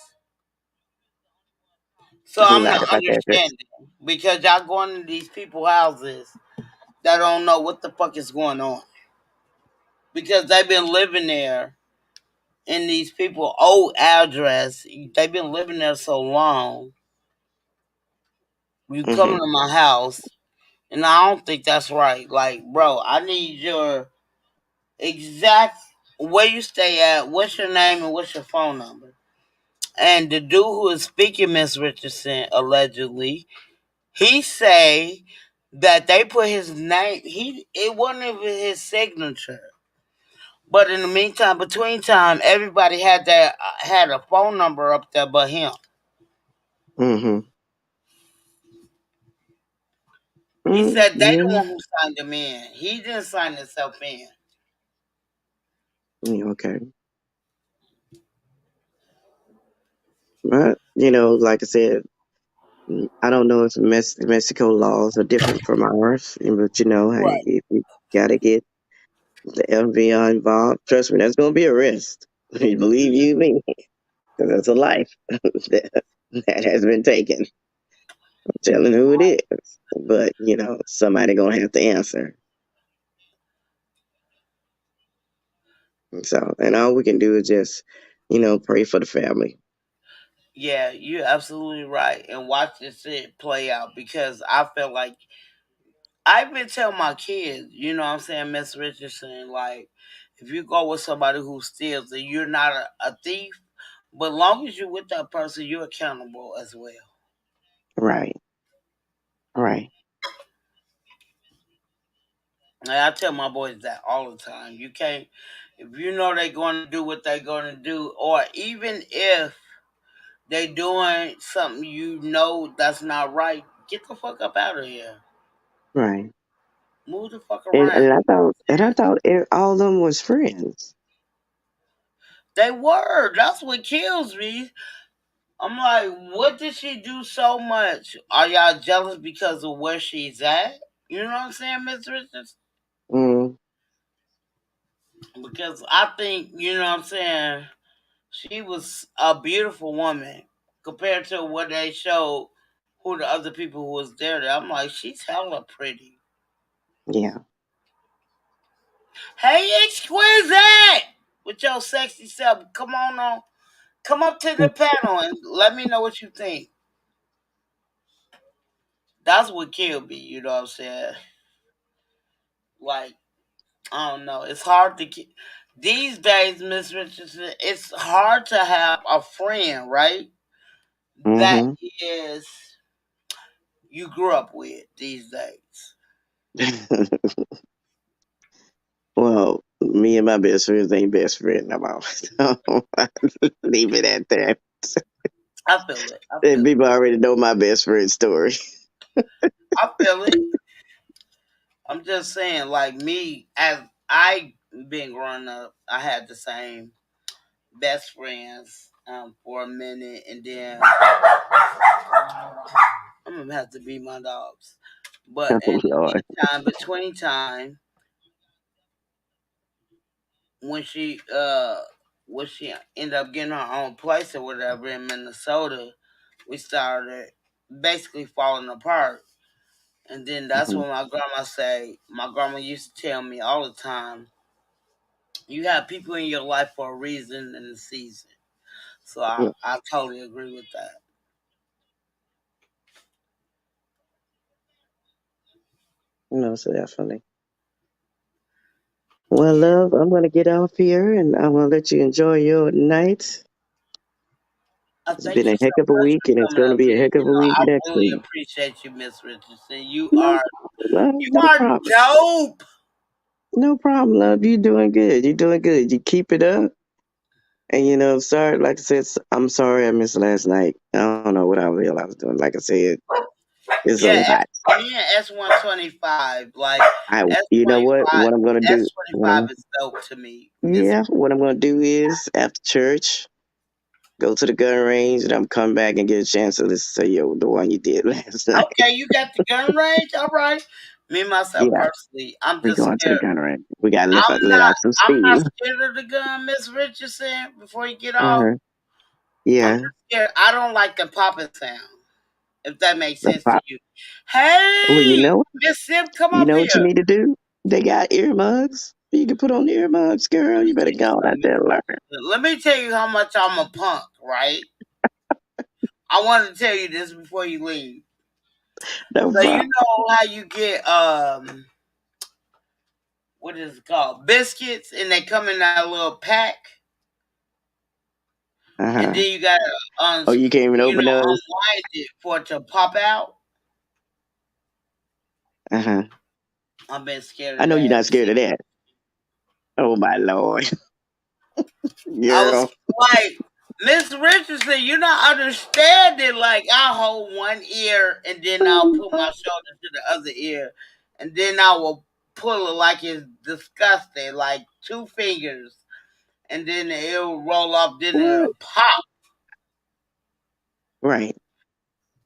So He I'm lied not about the address. understanding because y'all going to these people houses that don't know what the fuck is going on because they've been living there in these people old address. They've been living there so long. You come Hmm. to my house, and I don't think that's right. Like, bro, I need your exact where you stay at, what's your name, and what's your phone number. And the dude who is speaking, Miss Richardson, allegedly, he say that they put his name. It wasn't even his signature. But in the meantime, between time, everybody had a phone number up there, but him. Hmm. He said they the Yeah. one who signed him in. He didn't sign himself in. Yeah, okay. But like I said, I don't know if Mexico laws are different from ours, but hey, Right. if you gotta get the FBI involved, trust me, that's gonna be a risk. Believe you me, because that's a life that, that has been taken. I'm telling who it is, but somebody gonna have to answer. So, and all we can do is just, pray for the family. Yeah, you're absolutely right. And watch this shit play out because I feel like I've been telling my kids, you know what I'm saying, Miss Richardson, like, if you go with somebody who steals, then you're not a thief. But long as you're with that person, you're accountable as well. Right, right, And I tell my boys that all the time. You can't, if you know they're going to do what they're going to do, or even if they doing something you know that's not right, get the fuck up out of here. right. Move the fuck And, around. and I thought all of them was friends. They were. That's what kills me. I'm like, what did she do so much? Are y'all jealous because of where she's at? You know what I'm saying, Miss Richards? Mm, Because I think, you know what I'm saying, she was a beautiful woman compared to what they showed who the other people who was there. I'm like, she's hella pretty. yeah. Hey, exquisite! With your sexy self, come on. Come up to the panel and let me know what you think. That's what killed me, you know what I'm saying? Like, I don't know. It's hard to keep. These days, Miss Richardson, it's hard to have a friend, right? That Hmm. is you grew up with these days. Well, me and my best friends ain't best friend no more. So leave it at that. I feel it. I And feel it. people already know my best friend story. I feel it. I'm just saying, like me, as I been growing up, I had the same best friends for a minute, and then I'm gonna have to beat my dogs. But in Oh, the Lord. meantime, between time, when she ended up getting her own place or whatever in Minnesota, we started basically falling apart. And then that's Mhm. when my grandma used to tell me all the time, you have people in your life for a reason and a season. So Yeah, I totally agree with that. so definitely. Well, Yeah. love, I'm going to get off here and I'm going to let you enjoy your night. I It's thank been you a so heck of a much week and for it's coming going to up be a here. heck of a week I next really week. appreciate you, Miss Richardson. You No, are love, you no are problem. dope. No problem, love. You're doing good. You're doing good. You keep it up. And sorry, like I said, I'm sorry I missed last night. I don't know what I was doing. Like I said, it's a Yeah, lot. me and S125, like You know S25, what? What I'm gonna do? S25 is dope to me. Miss, Yeah, what I'm gonna do is after church, go to the gun range, and I'm coming back and get a chance to listen to the one you did last night. okay, you got the gun range, all right. Me myself Yeah, personally, I'm we just going to the scared. gun range. We gotta I'm let not, off some I'm not steam. scared of the gun, Miss Richardson. Before you get off, Uh-huh. I'm Yeah. just scared. I don't like the popping sound. if that makes The sense to pop. you. Well, Hey, Miss Sim, come you up know what you here. need to do? They got earmugs. You can put on the earmugs, girl. Let me You better tell you go out something. there and learn. Let me tell you how much I'm a punk, right? I want to tell you this before you leave. No So you problem. know how you get what is it called? Biscuits, and they come in that little pack, Uh and huh. then you gotta Oh, you can't even open those. unwind it for it to pop out. Uh huh. I've been scared I of know you're not that. scared of that. Oh my lord, I was girl. like, Miss Richardson, you're not understanding. Like, I hold one ear and then I'll put my shoulder to the other ear, and then I will pull it like it's disgusting, like two fingers, and then it'll roll off, then What? it'll pop. Right.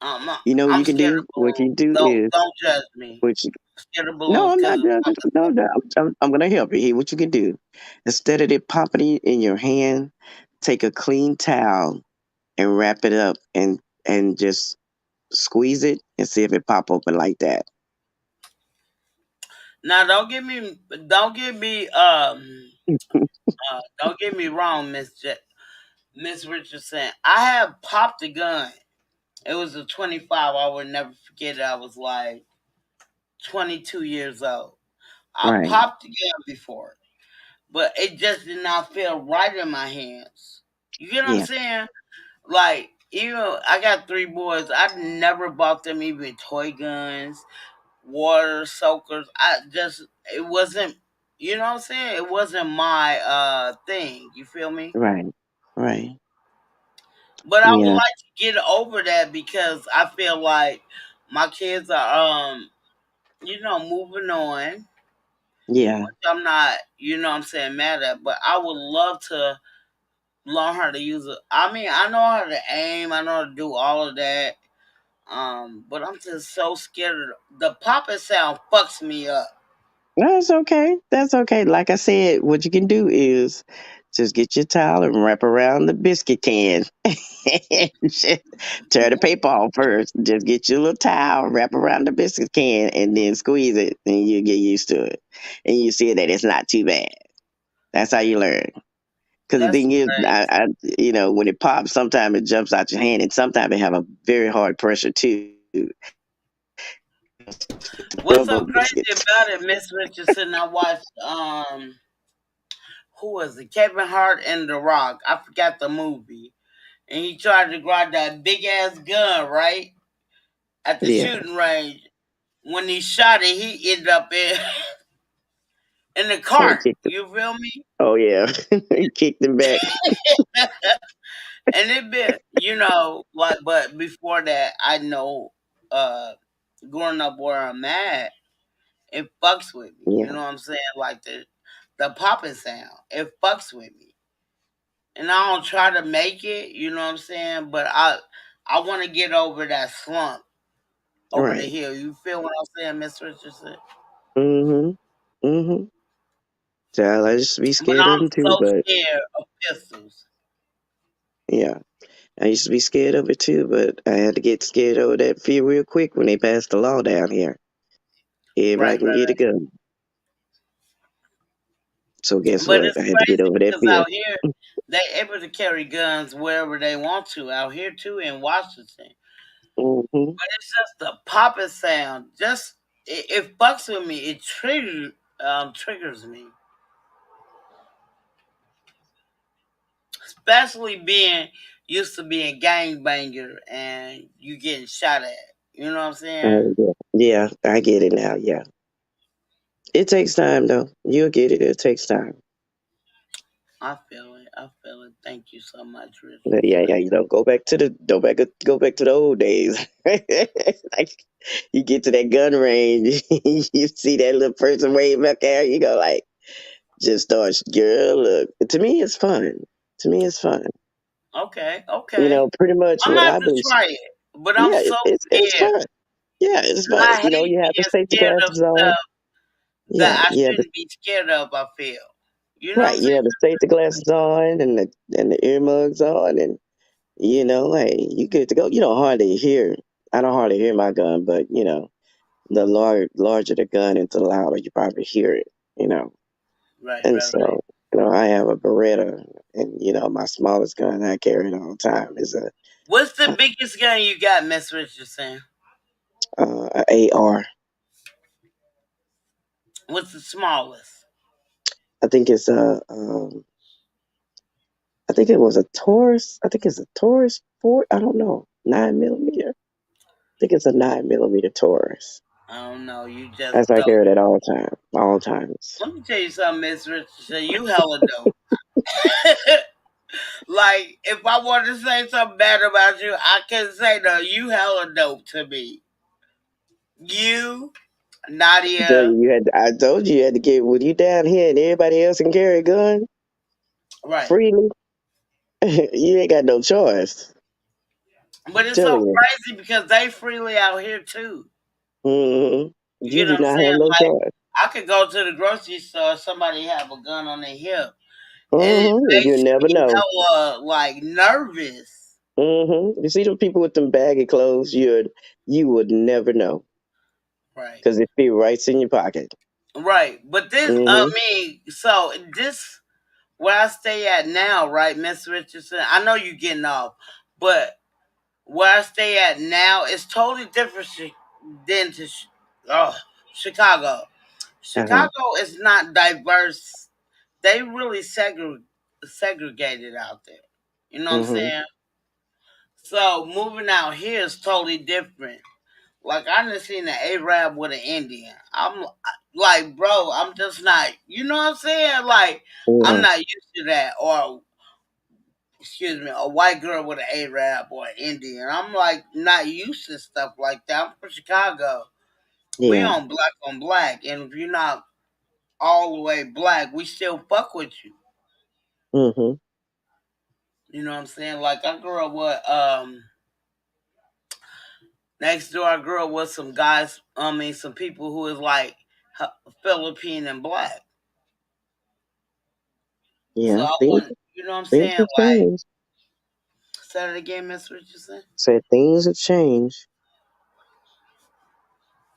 I'm, You know what I'm you can scared do? of What balloons. you do Don't is, don't judge me. which I'm scared of no, balloons I'm because not judging. No, no, I'm gonna help you. Here, what you can do instead of it popping in your hand, take a clean towel and wrap it up and just squeeze it and see if it pop open like that. now don't get me don't get me wrong, Miss Richardson. I have popped a gun. It was a 25. I would never forget it. I was like 22 years old. I Right. popped a gun before, but it just did not feel right in my hands. You get what I'm Yeah. saying? Like, even I got three boys. I never bought them even toy guns, water soakers. I just it wasn't. You know what I'm saying? It wasn't my thing. You feel me? Right. Right. But I would Yeah. like to get over that because I feel like my kids are moving on, Yeah. which I'm not, I'm saying, mad at, but I would love to learn how to use it. I mean, I know how to aim, I know how to do all of that. But I'm just so scared of the popping sound fucks me up. That's okay. That's okay. Like I said, what you can do is just get your towel and wrap around the biscuit can. Just tear the paper off first. Just get your little towel, wrap around the biscuit can, and then squeeze it, and you get used to it. And you see that it's not too bad. That's how you learn. Because the That's thing is, crazy. when it pops, sometimes it jumps out your hand, and sometimes it have a very hard pressure too. What's Rubber so crazy biscuits. about it, Miss Richardson? I watched who was it? Kevin Hart and The Rock. I forgot the movie. And he tried to grab that big ass gun, right? At the Yeah. shooting range. When he shot it, he ended up in the Oh, it cart. kicked him. You feel me? Oh yeah, he kicked him back. And it been, like, but before that, I know, uh, growing up where I'm at, it fucks with me. You Yeah. know what I'm saying? Like the popping sound, it fucks with me. And I don't try to make it, you know what I'm saying? But I want to get over that slump, over the Right. hill. You feel what I'm saying, Miss Richardson? Mhm. Mhm. Child, I used to be But scared of I'm them too, so but scared of pistols. yeah, I used to be scared of it too, but I had to get scared over that fear real quick when they passed the law down here. Everybody Right, can get a right. gun. So guess But what? it's I had to get crazy over that because fear. out here they able to carry guns wherever they want to. Out here too in Washington, Mhm. but it's just the popping sound. Just it fucks with me. It triggers me, especially being used to being gangbanger and you getting shot at. You know what I'm saying? Yeah. Yeah, I get it now. Yeah, it takes time though. You'll get it. It takes time. I feel it. I feel it. Thank you so much, But yeah, Richardson. yeah. You don't go back to the old days. Like you get to that gun range, you see that little person way back there, you go like, just starts, girl. Look, to me, it's fun. To me, it's fun. Okay, okay. Pretty much I'm what gonna have I've to been. try it, but I'm Yeah, so it's scared. fun. Yeah, it's fun. I hate You have the being safety scared of glasses on. stuff Yeah, that I yeah, shouldn't be scared of. I feel. You know what right. I'm You saying? have the safety glasses on and the earmugs on, and hey, you good to go. You don't hardly hear. I don't hardly hear my gun, but the larger the gun and the louder you probably hear it. You know, Right, and right, right. so I have a Beretta, and my smallest gun I carry at all time is What's the a, biggest gun you got, Miss Richardson? a AR. What's the smallest? I think it's I think it was a Taurus. I think it's a Taurus 4. I don't know, 9 millimeter. I think it's a 9 millimeter Taurus. I don't know. You just That's I dope. carry at all times. Let me tell you something, Miss Richardson. You hella dope. Like, if I wanted to say something bad about you, I can say no. You hella dope to me. You, Nadia, I told you you had to get with you down here, and everybody else can carry a gun right. freely. You ain't got no choice. But it's so Telling you. crazy because they freely out here too. hmm You You know do what I'm not saying? have no Like, choice. I could go to the grocery store, somebody have a gun on their hip, and it You makes never me know. hella like nervous. You see them people with them baggy clothes, you would never know Right. because it fit right in your pocket. Right. But this, hmm so this where I stay at now, right, Miss Richardson? I know you getting off, but where I stay at now is totally different than Chicago. Uh-huh. Chicago is not diverse. They really segregated out there. You know what I'm hmm saying? So moving out here is totally different. Like I done seen an Arab with an Indian. I'm like, bro, I'm just not. You know what I'm saying? Like I'm Yeah. not used to that. Or excuse me, a white girl with an Arab or an Indian. I'm like not used to stuff like that. I'm from Chicago. We Yeah. on black, and if you're not all the way black, we still fuck with you. hmm You know what I'm saying? Like I grew up with next door. I grew up with some guys. I mean, some people who is like Philippine and black. So Yeah. I Things want, you know what I'm things saying? have Like changed. say it again, Miss Richardson. Said things have changed.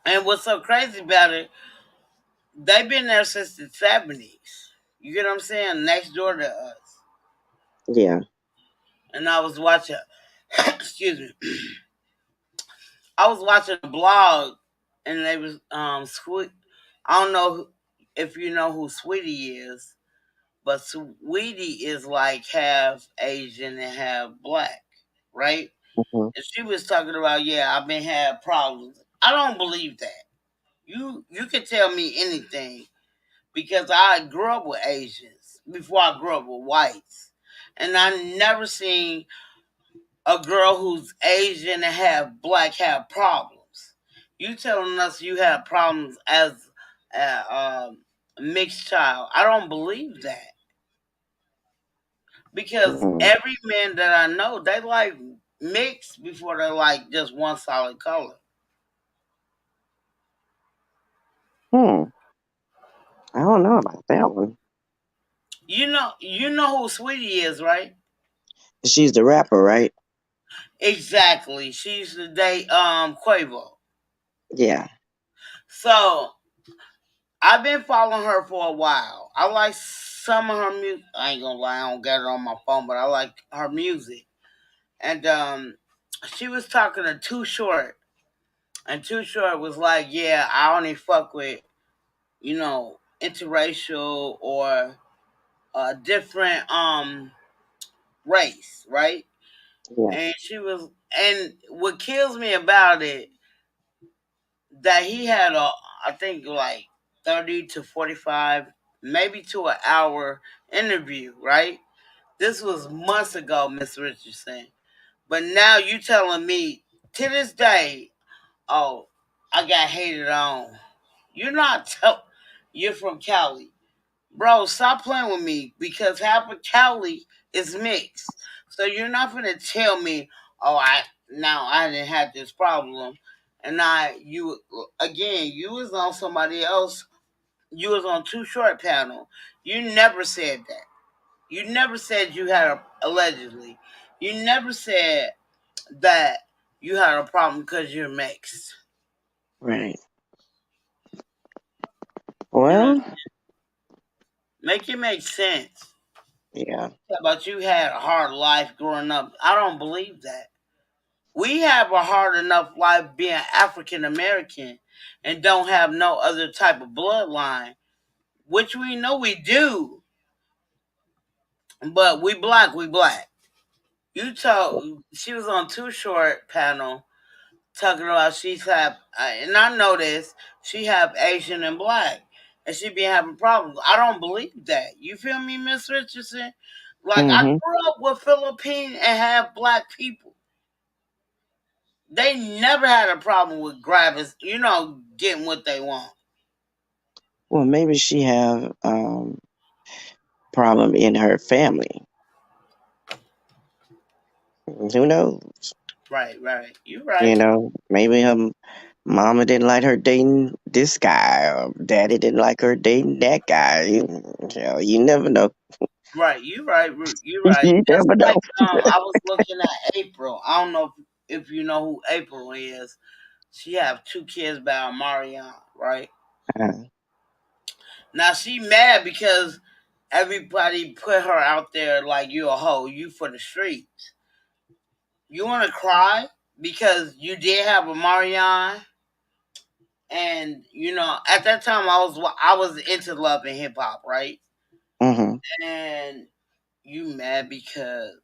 And what's so crazy about it? They've been there since the '70s. You get what I'm saying? Next door to us. Yeah. And I was watching. excuse me. I was watching a blog, and they was sweet. I don't know if you know who Sweetie is, but Sweetie is like half Asian and half black, right? hmm And she was talking about, yeah, I've been had problems. I don't believe that. You can tell me anything because I grew up with Asians before I grew up with whites, and I never seen a girl who's Asian and have black have problems. You telling us you have problems as a mixed child? I don't believe that because hmm every man that I know they like mixed before they like just one solid color. Hmm. I don't know about that one. You know who Sweetie is, right? She's the rapper, right? Exactly. She used to date Quavo. Yeah. So I've been following her for a while. I like some of her music. I ain't gonna lie, I don't get it on my phone, but I like her music. And she was talking to Too Short, and Too Short was like, "Yeah, I only fuck with interracial or a different race, right?" Yeah. And and what kills me about it that he had I think like 30 to 45, maybe to an hour interview, right? This was months ago, Miss Richardson. But now you telling me to this day, oh, I got hated on. You're not you're from Cali. Bro, stop playing with me because half of Cali is mixed. So you're not gonna tell me, oh, I didn't have this problem, and you again you was on somebody else. You was on Too Short panel. You never said that. You never said you had allegedly. You never said that. you had a problem because you're mixed. Right. You know, Well, make it make sense. yeah. How about you had a hard life growing up? I don't believe that. We have a hard enough life being African American and don't have no other type of bloodline, which we know we do, but we black, we black. You told she was on Too Short panel talking about she's have, and I know this, she have Asian and black, and she be having problems. I don't believe that. You feel me, Miss Richardson? Like I Mm-hmm. grew up with Philippine and have black people. They never had a problem with grabbing, getting what they want. Well, maybe she have problem in her family. Who knows? Right, right. You You right. know, maybe her mama didn't like her dating this guy, or daddy didn't like her dating that guy. You never know. Right, you right. You right. You Just never know. like I was looking at April. I don't know if you know who April is. She have two kids by Marion, right? Uh, Now she mad because everybody put her out there like you a hoe, you for the streets. You want to cry because you did have a Marion, and at that time I was into love and hip hop, right? mm-hmm. And you mad because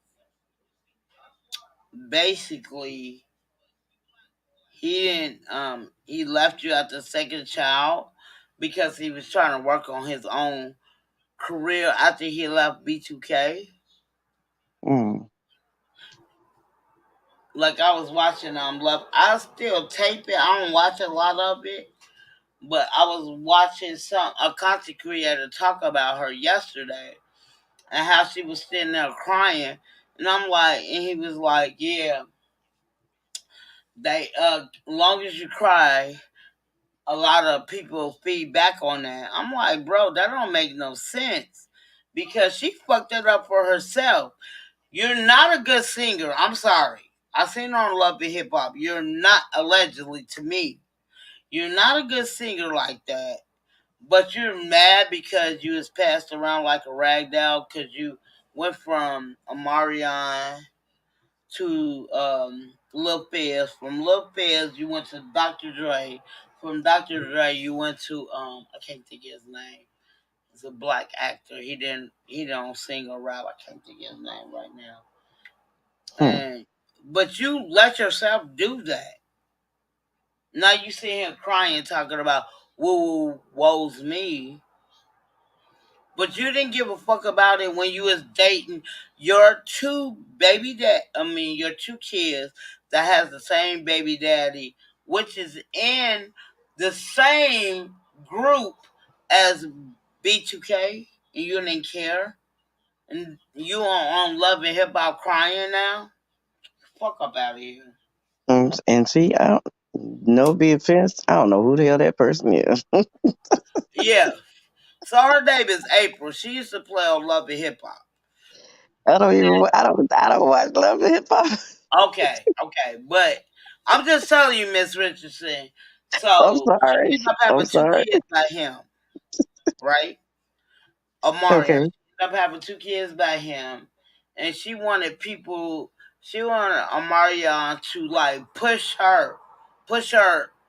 basically he left you at the second child because he was trying to work on his own career after he left B2K. Mm, Like I was watching love. I still tape it. I don't watch a lot of it, but I was watching some a content creator talk about her yesterday and how she was sitting there crying, and I'm like, and he was like, yeah, they long as you cry, a lot of people feedback on that. I'm like, bro, that don't make no sense because she fucked it up for herself. You're not a good singer. I'm sorry. I seen her on Love and Hip Hop. You're not, allegedly to me. You're not a good singer like that. But you're mad because you was passed around like a rag doll because you went from Amarion to Lil Fizz. From Lil Fizz, you went to Dr. Dre. From Dr. Dre, you went to I can't think of his name. He's a black actor. He don't sing or rap. I can't think of his name right now. mm. And but you let yourself do that. Now you see him crying, talking about woo woe's me. But you didn't give a fuck about it when you was dating your your two kids that has the same baby daddy, which is in the same group as B2K, and you didn't care. And you on Love and Hip Hop crying now? Fuck up out of here. And see, I don't, no be offense, I don't know who the hell that person is. Yeah. So her name is April. She used to play on Love and Hip Hop. I don't even. I don't watch Love and Hip Hop. Okay, okay. But I'm just telling you, Miss Richardson. I'm So she sorry. ended up I'm having two sorry. kids by him, right? Amaria. Okay. She ended up having two kids by him. And she wanted Amaria to like push her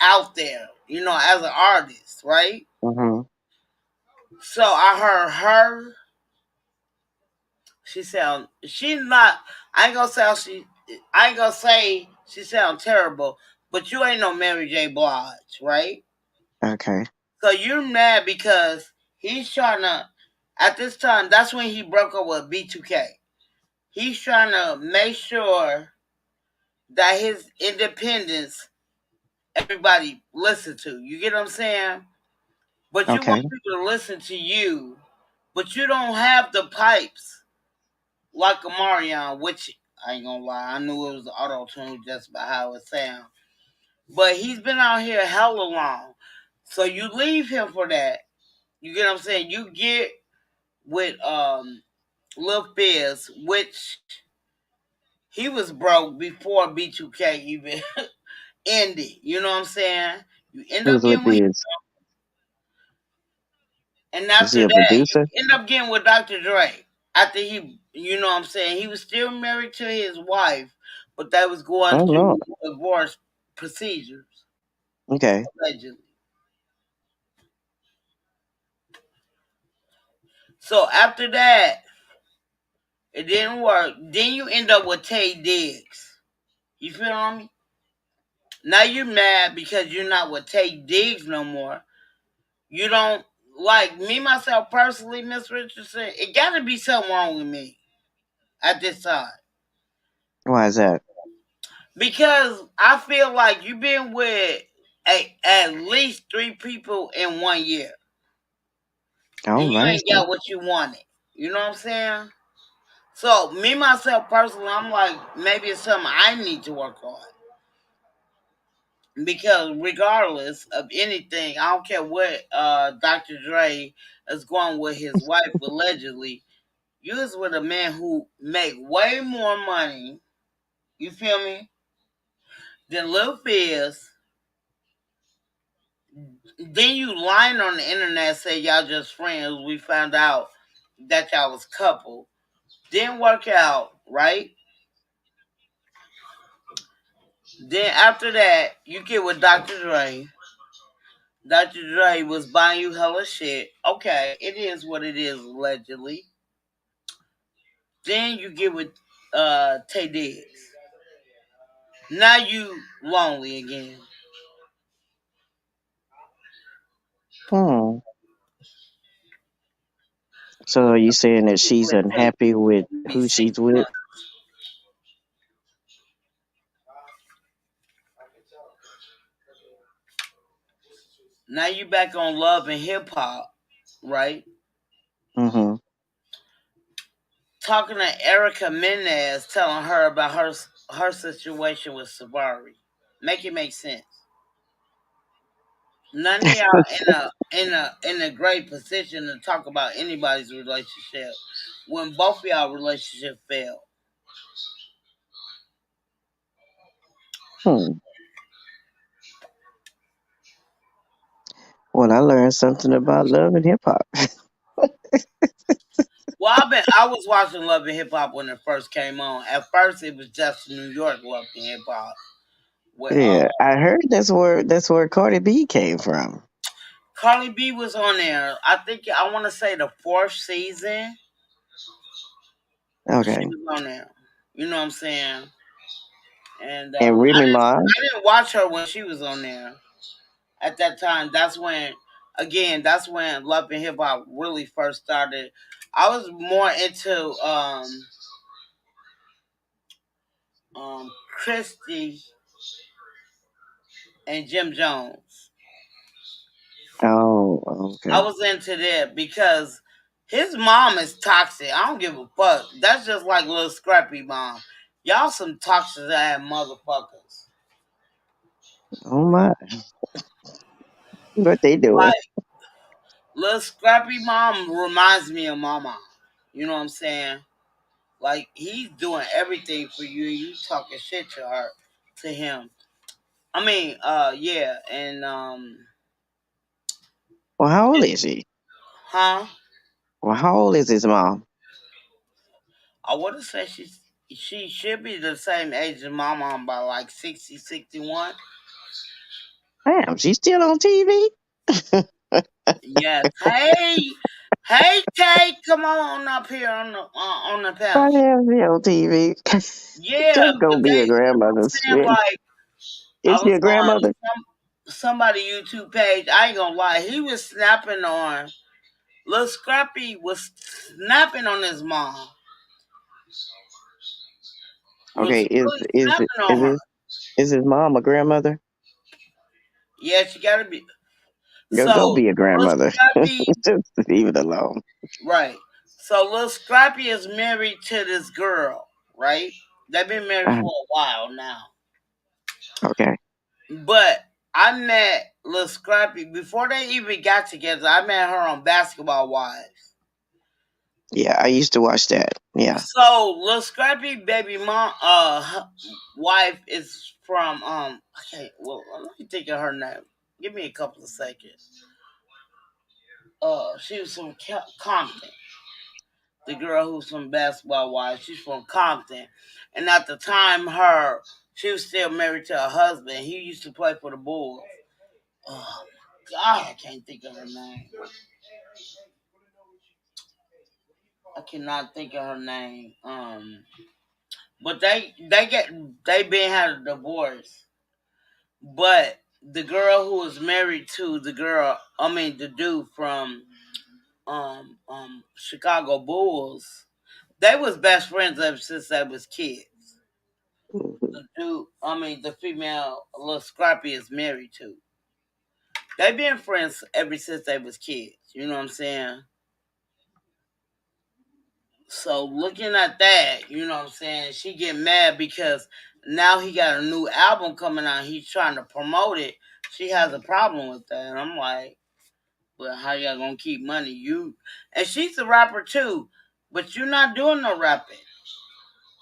out there, as an artist, right? Mm-hmm. So I heard her. She's not. I ain't gonna say I ain't gonna say she sound terrible, but you ain't no Mary J. Blige, right? Okay. So you're mad because he's trying to. At this time, that's when he broke up with B2K. He's trying to make sure that his independence everybody listen to. You get what I'm saying? But you want Okay. people to listen to you, but you don't have the pipes like a Marion, which I ain't gonna lie, I knew it was the auto tune just by how it sounds. But he's been out here hella long. So you leave him for that. You get what I'm saying? You get with Lil Fizz, which he was broke before B2K even ended. You know what I'm saying? You end up Who's with getting with, this? and Is he after a that, producer? you end up getting with Dr. Dre. After he, you know what I'm saying, he was still married to his wife, but they was going Oh Lord. through divorce procedures Okay. allegedly. So after that, it didn't work. Then you end up with Tay Diggs. You feel me? Now you're mad because you're not with Tay Diggs no more. You don't like me myself personally, Miss Richardson. It got to be something wrong with me at this time Why is that? because I feel like you've been with at least 3 people in 1 year, and All you right. ain't got what you wanted. You know what I'm saying? So me myself personally, I'm like maybe it's something I need to work on because regardless of anything, I don't care what Dr. Dre is going with his wife allegedly. You was with a man who make way more money, you feel me, than Lil Fizz. Then you lying on the internet say y'all just friends. We found out that y'all was couple. Didn't work out, right? Then after that, you get with Dr. Dre. Dr. Dre was buying you hella shit. Okay, it is what it is, allegedly. Then you get with Tay Diggs. Now you lonely again. Hmm. So are you saying that she's Let's say unhappy with maybe who six she's with? months. Now you back on Love and Hip Hop, right? Mm-hmm. Talking to Erica Mendez, telling her about her situation with Savari. Make it make sense. None of y'all in a great position to talk about anybody's relationship when both of y'all relationship failed. Hmm. Well, I learned something about love and hip hop. Well, I was watching Love and Hip Hop when it first came on. At first, it was just New York Love and Hip Hop. With Yeah, I heard that's where Cardi B came from. Carly B was on there. I think I want to say the fourth season. She Okay. was on there. You know what I'm saying? And And Remy Ma. I didn't watch her when she was on there. At that time, that's when Love and Hip Hop really first started. I was more into Christy and Jim Jones. Oh, I okay. was into that because his mom is toxic. I don't give a fuck. That's just like little scrappy mom. Y'all some toxic ass motherfuckers. Oh my, what they doing? Like little scrappy mom reminds me of my mom. You know what I'm saying? Like he's doing everything for you and you talking shit to her to him. I mean, yeah, and Well, how old is she? huh? Well, how old is his mom? I wanna say she should be the same age as my mom by like 60, 61. Damn, she's still on TV. Yes. Hey, Kate, come on up here on the Why panel. the hell is she on TV? Yeah, Just go but be a I'm grandmother. saying like I Is she was a grandmother? on somebody YouTube page. I ain't gonna lie, he was snapping on Lil Scrappy was snapping on his mom. Okay, Was really is snapping is on her. his is his mom a grandmother? Yeah, she gotta be. Go So be a Lil grandmother. Scrappy, Just leave it alone. right? So Lil Scrappy is married to this girl, right? They've been married Uh, for a while now. okay. But I met Lil Scrappy before they even got together. I met her on Basketball Wives. Yeah, I used to watch that. Yeah. So Lil Scrappy baby mom wife is from okay, well let me think of her name. Give me a couple of seconds. She was from Compton. The girl who's from Basketball Wives, she's from Compton. And at the time she was still married to her husband. He used to play for the Bulls. Oh God, I can't think of her name. I cannot think of her name. But they been had a divorce. But the girl who was married to the dude from Chicago Bulls, they was best friends ever since they was kids. Mhm. The dude, the female little Scrappy is married to. They been friends ever since they was kids. You know what I'm saying? So looking at that, you know what I'm saying, she get mad because now he got a new album coming out. He's trying to promote it. She has a problem with that, and I'm like, "But how y'all gonna keep money? You and she's a rapper too, but you're not doing no rapping.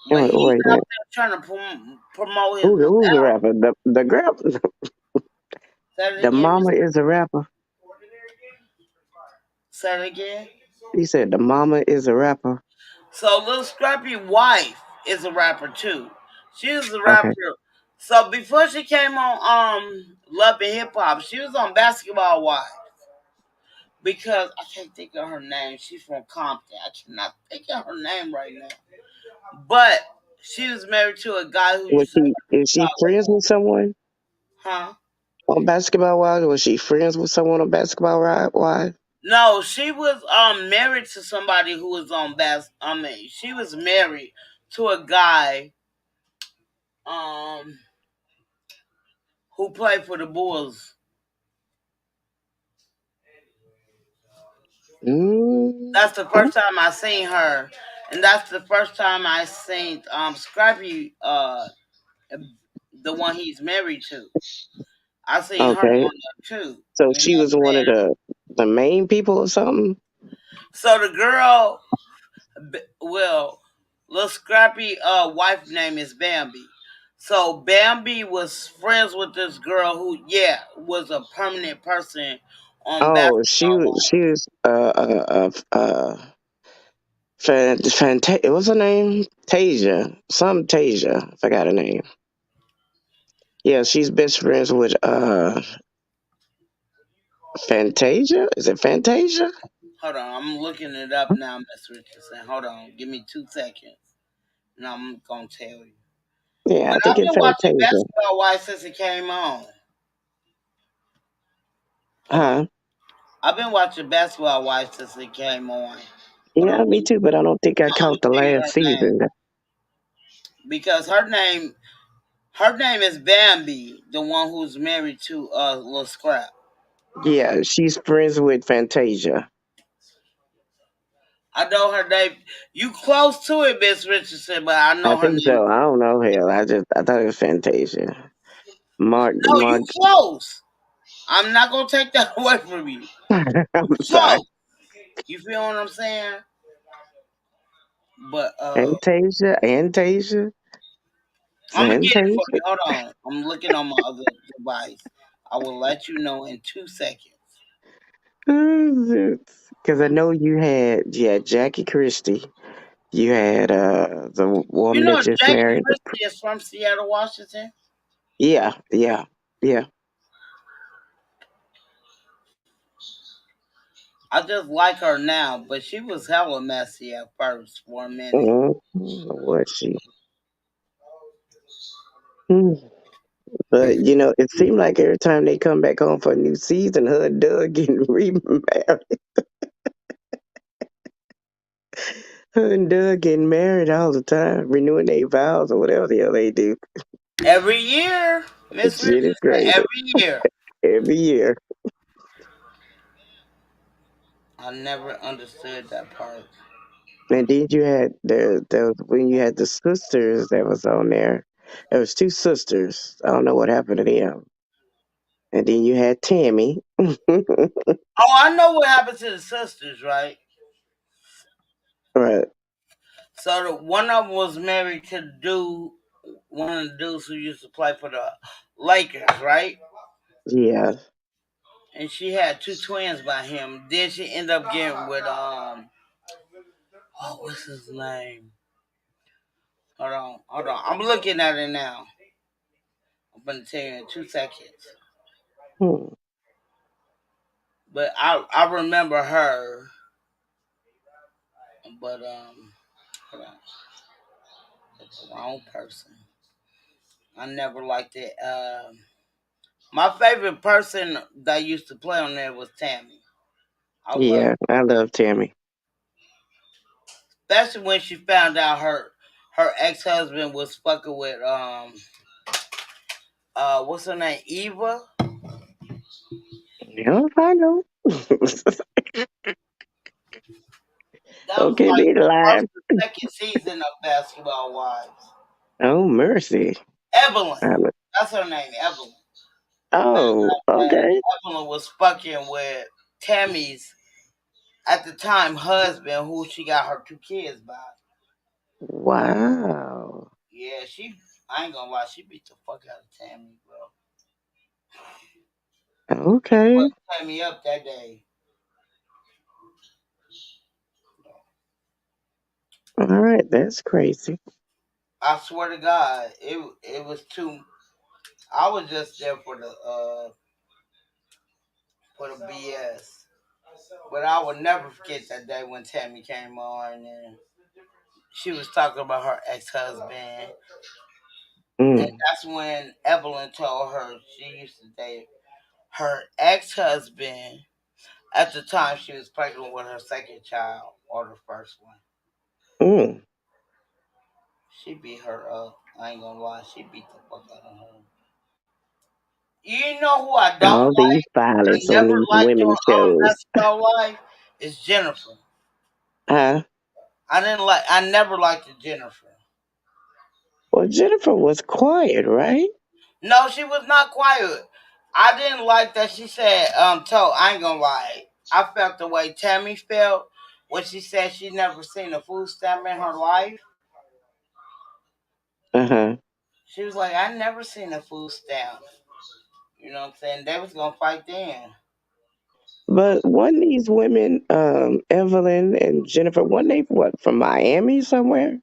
But he's Wait a out minute. there trying to promote his new Who's the album. rapper? The girl, Say it the again, mama Miss. is a rapper. Say it again. He said the mama is a rapper. So Lil Scrappy wife is a rapper too. She was a Okay. rapper. So before she came on Love and Hip Hop, she was on Basketball Wives. Because I can't think of her name. She's from Compton. I cannot think of her name right now. But she was married to a guy who Was used to she play is she Chicago friends Bulls. with someone Huh? on Basketball Wives? Was she friends with someone on Basketball Wives? No, she was married to somebody who was on she was married to a guy um who played for the Bulls. Mm, That's the first time I seen her, and that's the first time I seen Scrappy, the one he's married to. I seen her okay. on there too. So You know she what was I'm one of saying? the main people or something? So the girl, well, little Scrappy wife name is Bambi. So Bambi was friends with this girl who, yeah, was a permanent person on Oh, Basketball she Wives. was what's her name? Tasia. Some Tasia. I forgot her name. Yeah, she's best friends with Fantasia. Is it Fantasia? Hold on, I'm looking it up now, Miss Richardson. Hold on, give me 2 seconds, and I'm gonna tell you. Yeah, But I think I've it's been watching Fantasia. Basketball Wives since it came on. Hold on, Huh? I've been watching Basketball Wives since it came on. Hold Yeah, on, me too, but I don't think I let me caught the tell you last her name season. because her name is Bambi, the one who's married to Lil Scrap. Yeah, she's friends with Fantasia. I know her name. You close to it, Miss Richardson, but I I know her think name. so. I don't know. Hell, I thought it was Fantasia. No, you Mark. close. I'm not gonna take that away from you. You I'm sorry. close. You feel what I'm saying? But Fantasia, I'm gonna get it for Fantasia. you. Hold on. I'm looking on my other device. I will let you know in 2 seconds. Because I know you had Jackie Christie. You had the You woman that know, just Jackie married. Christie is from Seattle, Washington. Yeah, yeah, yeah. I just like her now, but she was hella messy at first for a minute. Was she? Mm. But it seemed like every time they come back on for a new season, her and Doug getting remarried. Her and Doug getting married all the time, renewing their vows or whatever the hell they do. Every year, That Miss shit is Richardson, crazy. every year. Every year. I never understood that part. And then you had there was when you had the sisters that was on there. There was two sisters. I don't know what happened to them. And then you had Tammy. Oh, I know what happened to the sisters, right? Right. So one of them was married to the dude, one of the dudes who used to play for the Lakers, right? Yeah. And she had two twins by him. Then she ended up getting with oh, what's his name? Hold on. I'm looking at it now. I'm gonna tell you in 2 seconds. Hmm. But I remember her. But hold on, that's the wrong person. I never liked it. My favorite person that used to play on there was Tammy. I love, Yeah, I love Tammy. especially when she found out her ex husband was fucking with what's her name, Eva. Yeah, I know. That was Okay, like be the first alive. or second season of Basketball Wives. Oh, mercy. Evelyn, I'm- that's her name, Evelyn. Oh, That okay. Evelyn was fucking with Tammy's at the time husband, who she got her two kids by. Wow. Yeah, I ain't gonna lie, she beat the fuck out of Tammy, bro. Okay. Fucked Tammy up that day. All right, that's crazy. I swear to God, it was too. I was just there for the BS. But I will never forget that day when Tammy came on and she was talking about her ex husband. And Mm, that's when Evelyn told her she used to date her ex husband. At the time, she was pregnant with her second child or the first one. mm. She beat her up. I ain't gonna lie, she beat the fuck out of her. You know who I don't All these like? I violence on never these liked her women on shows. Basketball Life. Is Jennifer. Huh? I didn't like. I never liked the Jennifer. Well, Jennifer was quiet, right? No, she was not quiet. I didn't like that she said, I ain't gonna lie. I felt the way Tammy felt when she said she never seen a food stamp in her life. Uh-huh. She was like, I never seen a food stamp. You know what I'm saying? They was gonna fight then. But one of these women, Evelyn and Jennifer, one they what from Miami somewhere?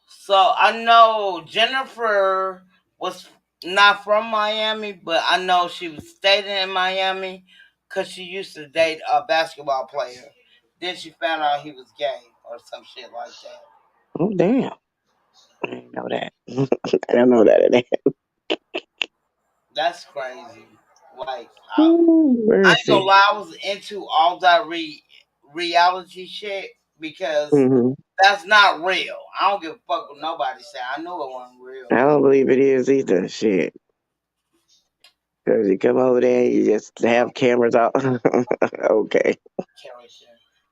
So I know Jennifer was not from Miami, but I know she was staying in Miami because she used to date a basketball player. Then she found out he was gay or some shit like that. Oh damn. I didn't know that. I don't know that. That's crazy. Like Ooh, I ain't gonna mercy. lie, I was into all that reality shit because Hmm. that's not real. I don't give a fuck what nobody say. I know it wasn't real. I don't believe it is either. Shit. Because you come over there and you just have cameras out. Okay. Character.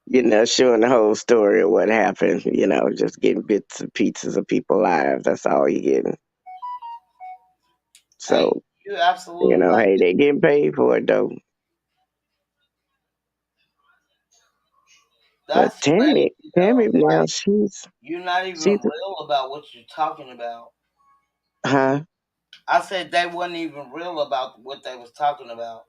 You're not showing the whole story of what happened, just getting bits and pieces of people's lives. That's all you're getting. Hey, So, you absolutely right. hey, they getting paid for it though. But That's Tammy, crazy though. Tammy now Like she's you're not even she's real about what you're talking about. huh? I said they wasn't even real about what they was talking about.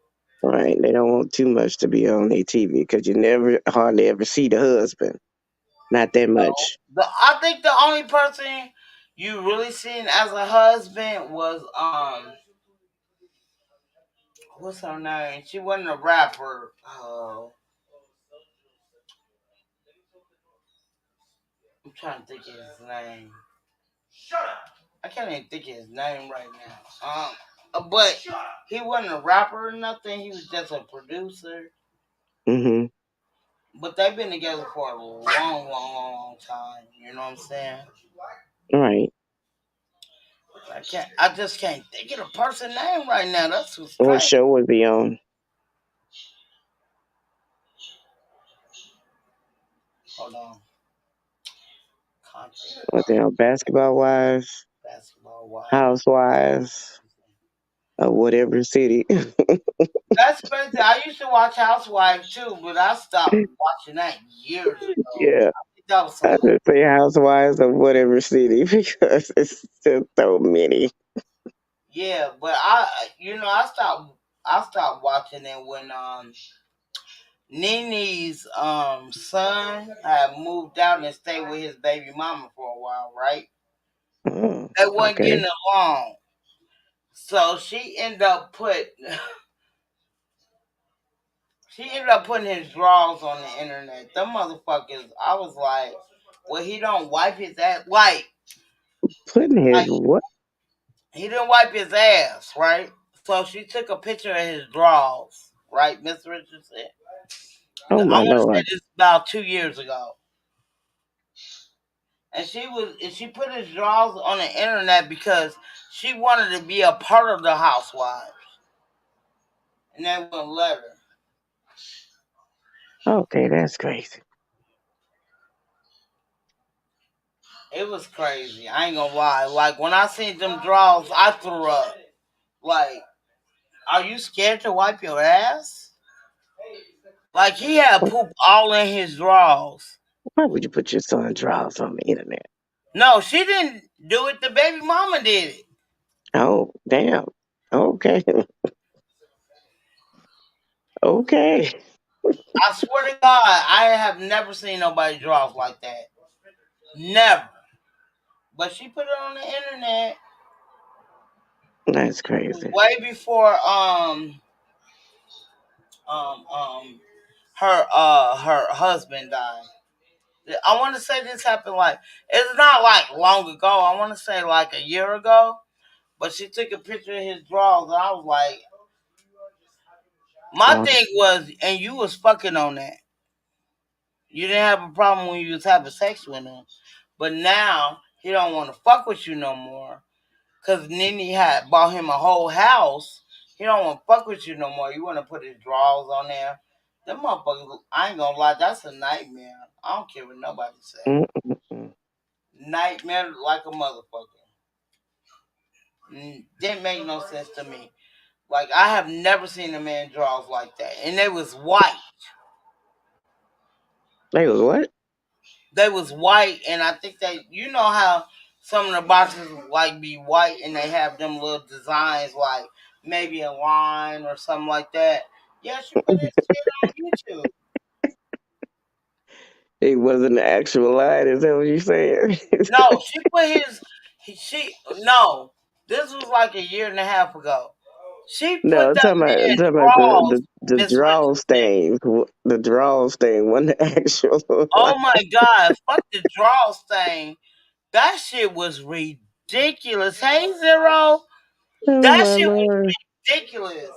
Right. They don't want too much to be on their TV because you never hardly ever see the husband. Not that much. I think the only person you really seen as a husband was what's her name? She wasn't a rapper. Oh, I'm trying to think of his name. I can't even think of his name right now. But he wasn't a rapper or nothing. He was just a producer. Hmm. But they've been together for a long, long, long time. You know what I'm saying? Right. I just can't think of the person name right now. That's what's What crazy. show was he on? Hold on. Content What they on? Basketball Wives, basketball wives. Housewives. of whatever city. That's crazy. I used to watch Housewives too, but I stopped watching that years ago. Yeah, I think that was I some old. just say housewives of whatever city because it's just so many. Yeah, but I stopped watching it when Nini's son had moved out and stayed with his baby mama for a while, right? Mm, They weren't okay, getting along. So she ended up putting his drawers on the internet. Them motherfuckers, I was like, well, he don't wipe his ass. putting his Like what? he didn't wipe his ass, right? So she took a picture of his drawers, right, Miss Richardson? Oh I my want to say lord! this about 2 years ago. And she put his drawers on the internet because she wanted to be a part of the housewives. And they wouldn't let her. Okay, that's crazy. It was crazy. I ain't gonna lie. Like when I seen them drawers, I threw up. Like, are you scared to wipe your ass? Like he had poop all in his drawers. Why would you put your son drawers on the internet? No, she didn't do it. The baby mama did it. Oh damn. Okay, okay. I swear to God, I have never seen nobody drawers like that. Never. But she put it on the internet That's crazy. way before um um her husband died. I want to say this happened like it's not like long ago. I want to say like a year ago. But she took a picture of his drawers, and I was like, my Oh, thing was, and you was fucking on that. You didn't have a problem when you was having sex with him, but now he don't want to fuck with you no more. Cause Nene had bought him a whole house. He don't want to fuck with you no more. You want to put his drawers on there. Them motherfuckers, I ain't gonna lie, that's a nightmare. I don't care what nobody say. mm-mm-mm. Nightmare like a motherfucker. Didn't make no sense to me. Like I have never seen a man drawers like that, and they was white. They was what? They was white, and I think how some of the boxes like be white, and they have them little designs like maybe a line or something like that. Yeah, she put that shit on YouTube. It wasn't the actual line. Is that what you saying? No, she put his. She no. This was like a year and a half ago. She No, put that I'm man talking about drawers, the Miss draw Richardson. stain. The draw stain wasn't the actual line. Oh my God! Fuck the draws thing. That shit was ridiculous. Hey, Zero. Oh That my shit was lord. ridiculous.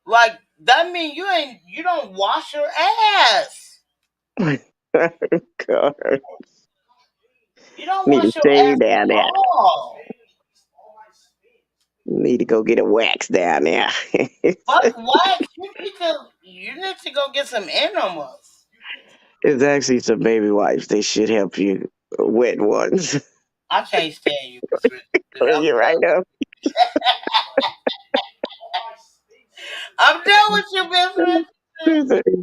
Like that mean you don't wash your ass. God. You don't Need to wash your shave ass down at there. all. Need to go get a wax down there. Fuck wax. You need to go get some enemas. It's actually some baby wipes. They should help you. Wet ones. I can't stand you, Miss Richardson. I'm You're right done. up. I'm done with you, Miss Richardson.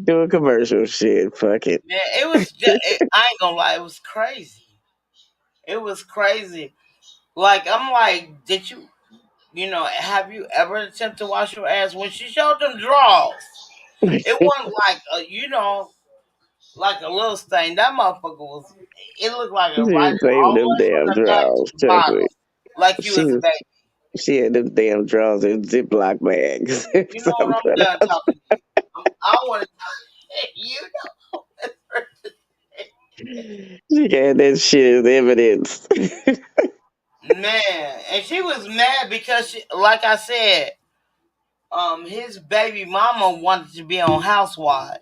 Doing commercial shit. Fuck it. Man, it was just, I ain't gonna lie, it was crazy. It was crazy. Like I'm like, have you ever attempted to wash your ass? When she showed them draws, it wasn't like like a little stain. That motherfucker was. It looked like it right She saved them almost from damn the back to draws. the Trust bottom, me. like you She was a was baby. she had them damn drawers in Ziploc bags. You know what? Some I'm put done out. talking to you. I want to. You She got that shit as evidence. man, and she was mad because like I said, his baby mama wanted to be on Housewives.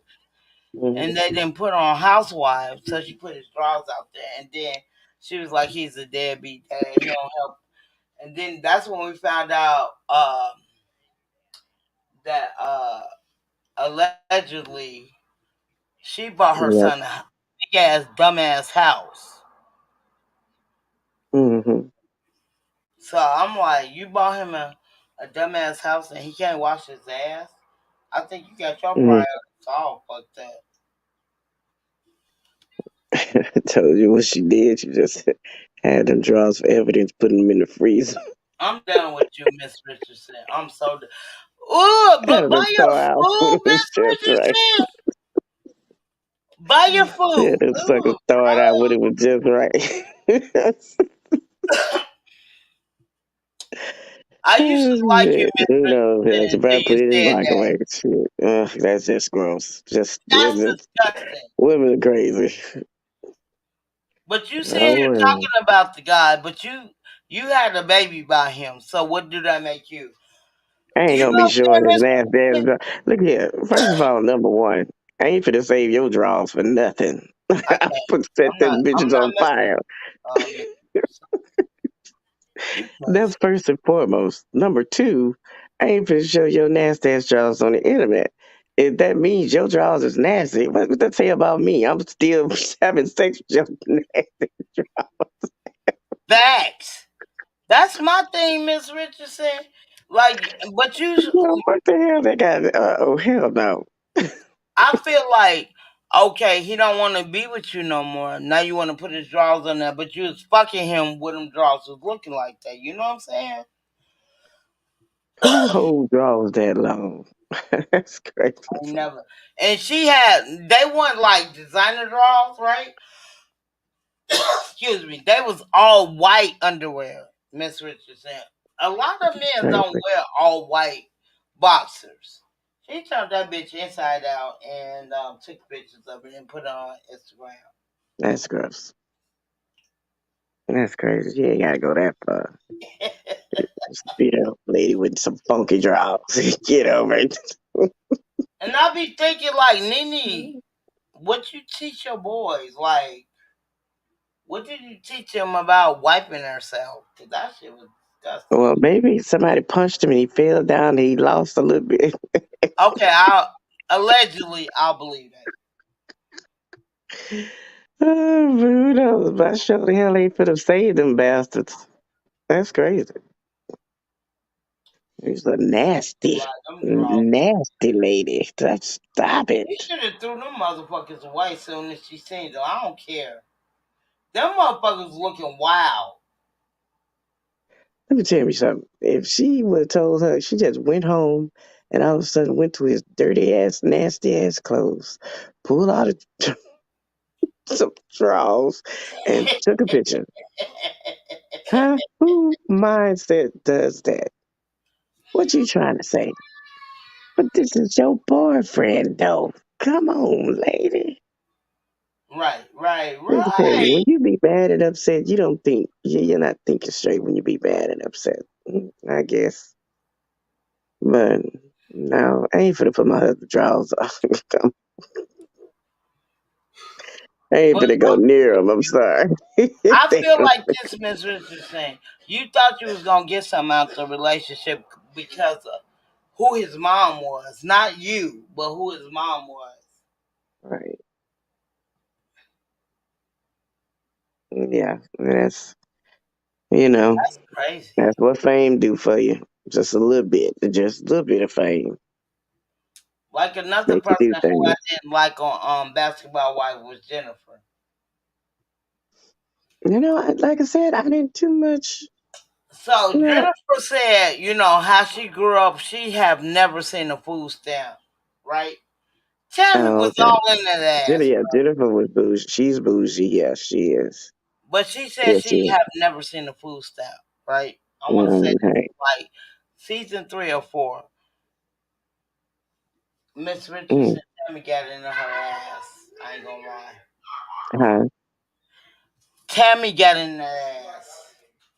And they didn't put on Housewives, so she put his drawers out there. And then she was like, "He's a deadbeat dad. He don't help." And then that's when we found out that allegedly she bought her Yep. son a big ass dumbass house. Hmm. So I'm like, you bought him a a dumbass house and he can't wash his ass. I think you got your Mm. priorities all fucked up. I told you what she did. She just had them drawers for evidence, putting them in the freezer. I'm done with you, Miss Richardson. I'm so done. Ooh, but Had buy them your throw out when food, it was Miss just right. Richardson. Buy your Had food. them suckers Ooh, throw it out when it was just right. I used to like you, Shit. Miss Who knows? Richardson, That's until about you put it in the said that. microwave. Shit. That's just gross. That's disgusting. Women are crazy. But you sitting Oh here well. talking about the guy, but you had a baby by him. So what do that make you? I ain't You gonna know be what showing I'm his saying, nasty Miss ass. Look here. First of all, number one, I ain't finna save your drawers for nothing. I I can't. put set them I'm bitches not on messing fire. with Miss Richardson. You crazy. That's first and foremost. Number two, I ain't finna show your nasty ass drawers on the internet. If that means your drawers is nasty, what that say about me? I'm still having sex with your nasty drawers. Facts. That's my thing, Miss Richardson. Like, but Well, what the hell they got? Oh hell no. I feel like, okay, he don't want to be with you no more. Now you want to put his drawers on there, but you was fucking him with them drawers was looking like that. You know what I'm saying? Who holds drawers that long? That's crazy. I never. And she had, they weren't like designer drawers, right? Excuse me. They was all white underwear, Miss Richardson. A lot of men don't Crazy. wear all white boxers. She turned that bitch inside out and took pictures of it and put it on Instagram. That's gross. That's crazy. You ain't gotta go that far. Just be a lady with some funky drawers. Get over it. And I be thinking like, Nene, what you teach your boys? Like, what did you teach them about wiping herself? Cause that shit was disgusting. Well, maybe somebody punched him and he fell down and he lost a little bit. Okay, I'll allegedly I'll believe that. Oh, but who knows? But I sure the hell ain't finna save them bastards. That's crazy. He's a nasty, Like them draws. nasty lady. Stop She it. should have threw them motherfuckers away soon as she seen them. I don't care. Them motherfuckers looking wild. Let me tell you something. If she would have told her, she just went home and all of a sudden went to his dirty ass, nasty ass clothes, pulled out some drawers, and took a picture. Huh? Who mindset does that? What you trying to say? But this is your boyfriend, though. Come on, lady. Right, right, Let me tell you, right. when you be bad and upset, you don't think you're not thinking straight when you be bad and upset. I guess, but no, I ain't finna put my husband drawers on. I ain't But finna go near him. I'm sorry. I They feel go- like this, Miss Richardson. You thought you was gonna get something out the relationship because of who his mom was, not you, but who his mom was. right? Yeah, that's you know That's crazy. that's what fame do for you. Just a little bit of fame Like another make you person do who I things. didn't like on Basketball Wife was Jennifer. Like I said, I didn't too much. So Yeah. Jennifer said, how she grew up, she have never seen a food stamp, right? Tammy Oh, was okay. all in that ass, Jennifer was bougie. She's bougie. Yes, she is. but she said Yes, she she is. have never seen a food stamp, right? I want to say Okay. like season 3 or 4. Miss Mm. Richardson, Tammy got into her ass. I ain't gonna lie. Huh? Tammy got in that ass.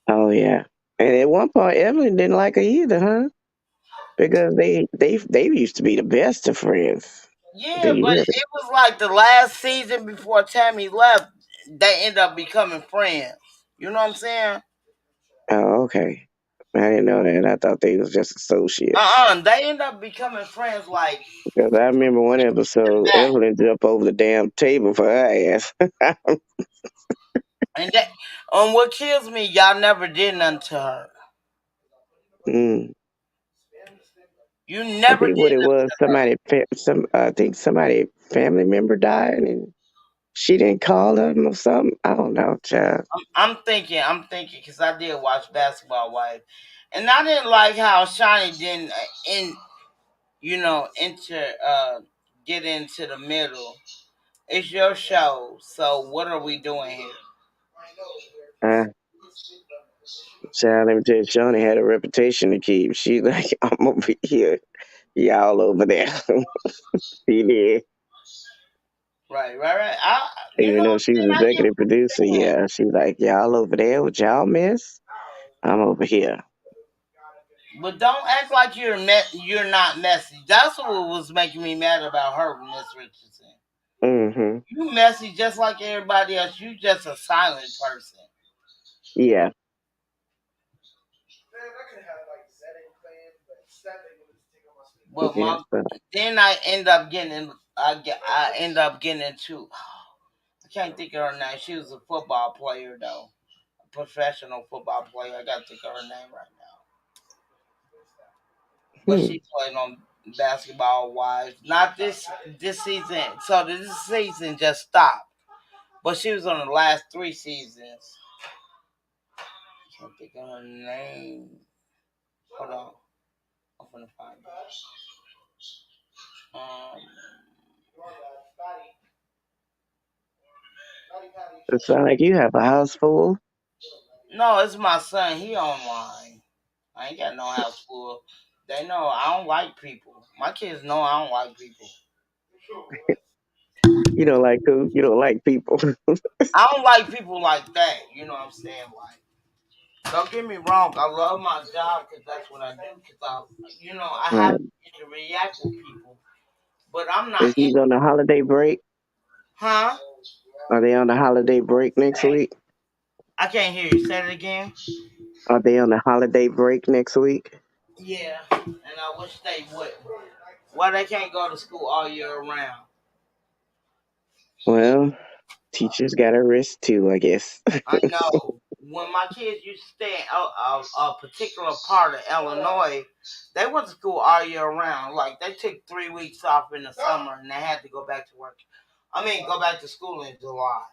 Oh yeah. And at one point, Evelyn didn't like her either, huh? Because they used to be the best of friends. Yeah, They but really. it was like the last season before Tammy left, they end up becoming friends. You know what I'm saying? Oh, okay. I didn't know that. I thought they was just associates. They end up becoming friends like Because I remember one episode, that. Evelyn jumped over the damn table for her ass. And that what kills me, y'all never did nothing to her. Mm. You I never think what did it was, I think somebody family member died, and she didn't call them or something. I don't know, child. I'm thinking, because I did watch Basketball Wife, and I didn't like how Shawnee didn't enter get into the middle. It's your show, so what are we doing here? Uh, Child, let me tell you, Shawnee had a reputation to keep. She like, I'm over here, y'all over there. She did. Right, right, right. I, you Even know, though she was and I get executive what you're producer, saying. yeah, she like, y'all over there with y'all mess. I'm over here. But don't act like you're not messy. That's what was making me mad about her, Miss Richardson. Hmm. You messy just like everybody else. You just a silent person. Yeah. But Yeah. my then I end up getting I end up getting into I can't think of her name. She was a football player though, a professional football player. I got to think of her name right now. But Hmm. she played on Basketball Wives. Not this season. So this season just stopped. But she was on the last three seasons. Can't think of her name. Hold on. I'm gonna find it. Um, It sound like you have a house full. no, it's my son. He online. I ain't got no house full. They know I don't like people. My kids know I don't like people. You don't like who? You don't like people. I don't like people like that. You know what I'm saying? Like, don't get me wrong. I love my job because that's what I do. Because I have Right. to react with people. But I'm not Is he on the holiday break? huh? Are they on the holiday break next week? I can't hear you. Say it again. Are they on the holiday break next week? Yeah, and I wish they would. Why they can't go to school all year round? Well, teachers got a rest too, I guess. I know. When my kids used to stay in a particular part of Illinois, they went to school all year round. Like they took 3 weeks off in the summer, and they had to go back to work. I mean, go back to school in July.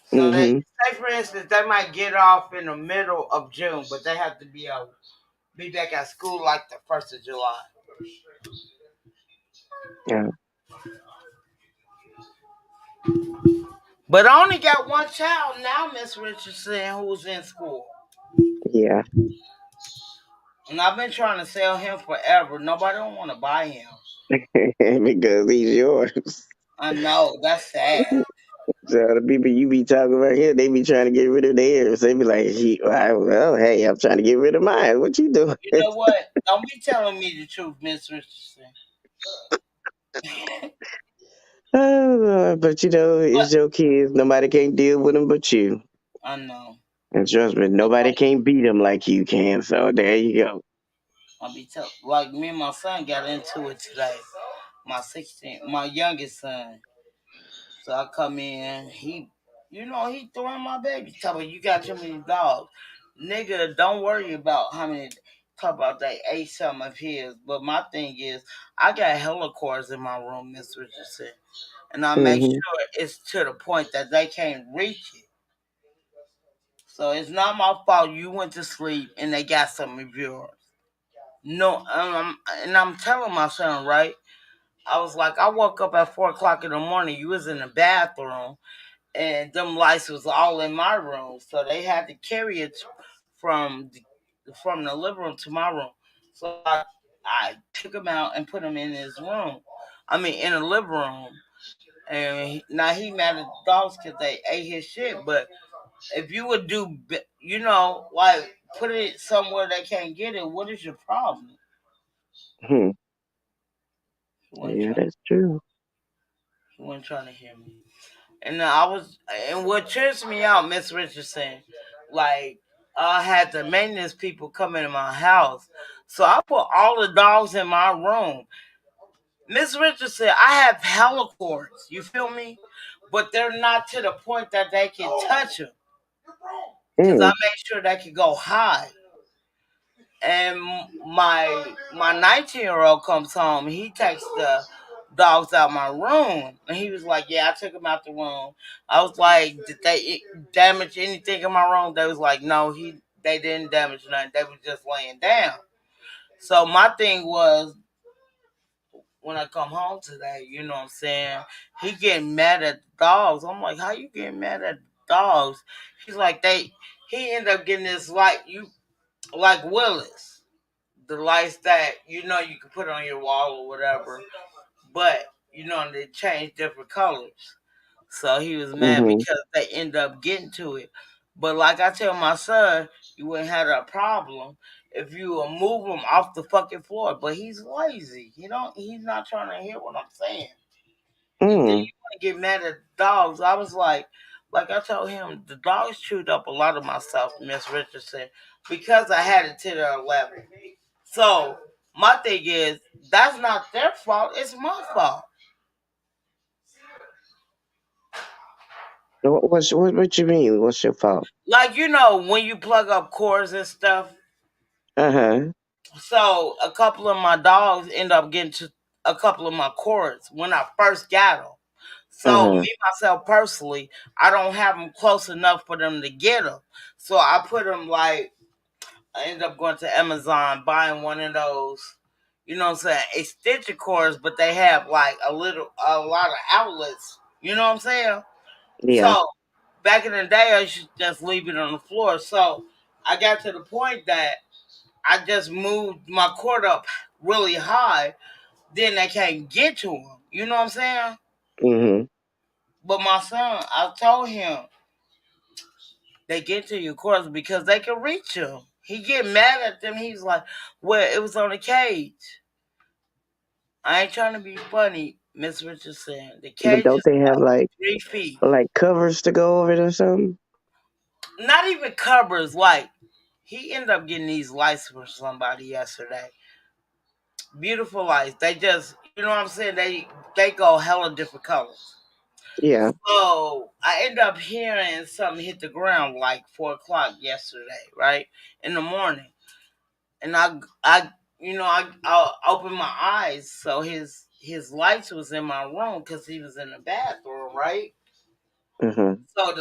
So they Hmm. say, for instance, they might get off in the middle of June, but they have to be back at school like the 1st of July. Yeah. But I only got one child now, Miss Richardson, who's in school. Yeah. And I've been trying to sell him forever. Nobody don't want to buy him. Because he's yours. I know, that's sad. So the people you be talking about here, they be trying to get rid of theirs. They be like, well, hey, I'm trying to get rid of mine. What you doing? You know what? Don't be telling me the truth, Miss Richardson. But you know, But it's your kids. Nobody can deal with them but you. I know. And trust me, nobody can beat them like you can. So there you go. I'll be tell like me and my son got into it today. My youngest son. So I come in, he throwing my baby. Tell me you got too many dogs. Nigga, don't worry about how many talk about they ate some of his. But my thing is I got helicords in my room, Miss Richardson. And I make Hmm. sure it's to the point that they can't reach it. So it's not my fault you went to sleep and they got some of yours. No, and I'm telling my son, right? I was like, I woke up at 4 o'clock in the morning. You was in the bathroom, and them lights was all in my room, so they had to carry it from from the living room to my room. So I took him out and put him in his room. I mean, in the living room. And now he mad at the dogs because they ate his shit. But if you would like put it somewhere they can't get it, what is your problem? Hmm. He wasn't Yeah, trying. that's true. He wasn't trying to hear me. And what trips me out, Miss Richardson, like I had the maintenance people come into my house, so I put all the dogs in my room. Miss Richardson, I have helicords. You feel me? But they're not to the point that they can touch them, because I Mm. make sure they can go high. and my 19-year-old comes home. He takes the dogs out my room, and he was like, "Yeah, I took them out the room." I was like, "Did they damage anything in my room?" They was like, "No, they didn't damage nothing. They was just laying down." So my thing was, when I come home today, you know what I'm saying? He getting mad at the dogs. I'm like, "How you getting mad at the dogs?" He's like, He ended up getting this like Willis, the lights that you can put on your wall or whatever, but they change different colors. So he was mad Mhm. because they end up getting to it. But like I tell my son, you wouldn't have that problem if you would move him off the fucking floor. But he's lazy. He's not trying to hear what I'm saying. You think Mm. you want to get mad at dogs? I was like I told him, the dogs chewed up a lot of my stuff, Miss Richardson, because I had it to their level. So my thing is, that's not their fault. It's my fault. What you mean? What's your fault? Like when you plug up cords and stuff. Uh-huh. So a couple of my dogs end up getting to a couple of my cords when I first got them. So Uh-huh. me myself personally, I don't have them close enough for them to get them. So I put them like I ended up going to Amazon buying one of those. You know what I'm saying? Extension cords, but they have like a lot of outlets. You know what I'm saying? Yeah. So back in the day, I should just leave it on the floor. So I got to the point that I just moved my cord up really high, then they can't get to him. You know what I'm saying? Mhm. But my son, I told him they get to your cords because they can reach him. He get mad at them. He's like, "Well, it was on the cage." I ain't trying to be funny, Miss Richardson. The But cage don't is they have 3 feet. like covers to go over it or something? Not even covers. Like he ended up getting these lights from somebody yesterday. Beautiful lights. They just, you know what I'm saying? They go hella different colors. Yeah. So I end up hearing something hit the ground like 4 o'clock yesterday, right in the morning, and I opened my eyes, so his lights was in my room because he was in the bathroom, right? Mhm. So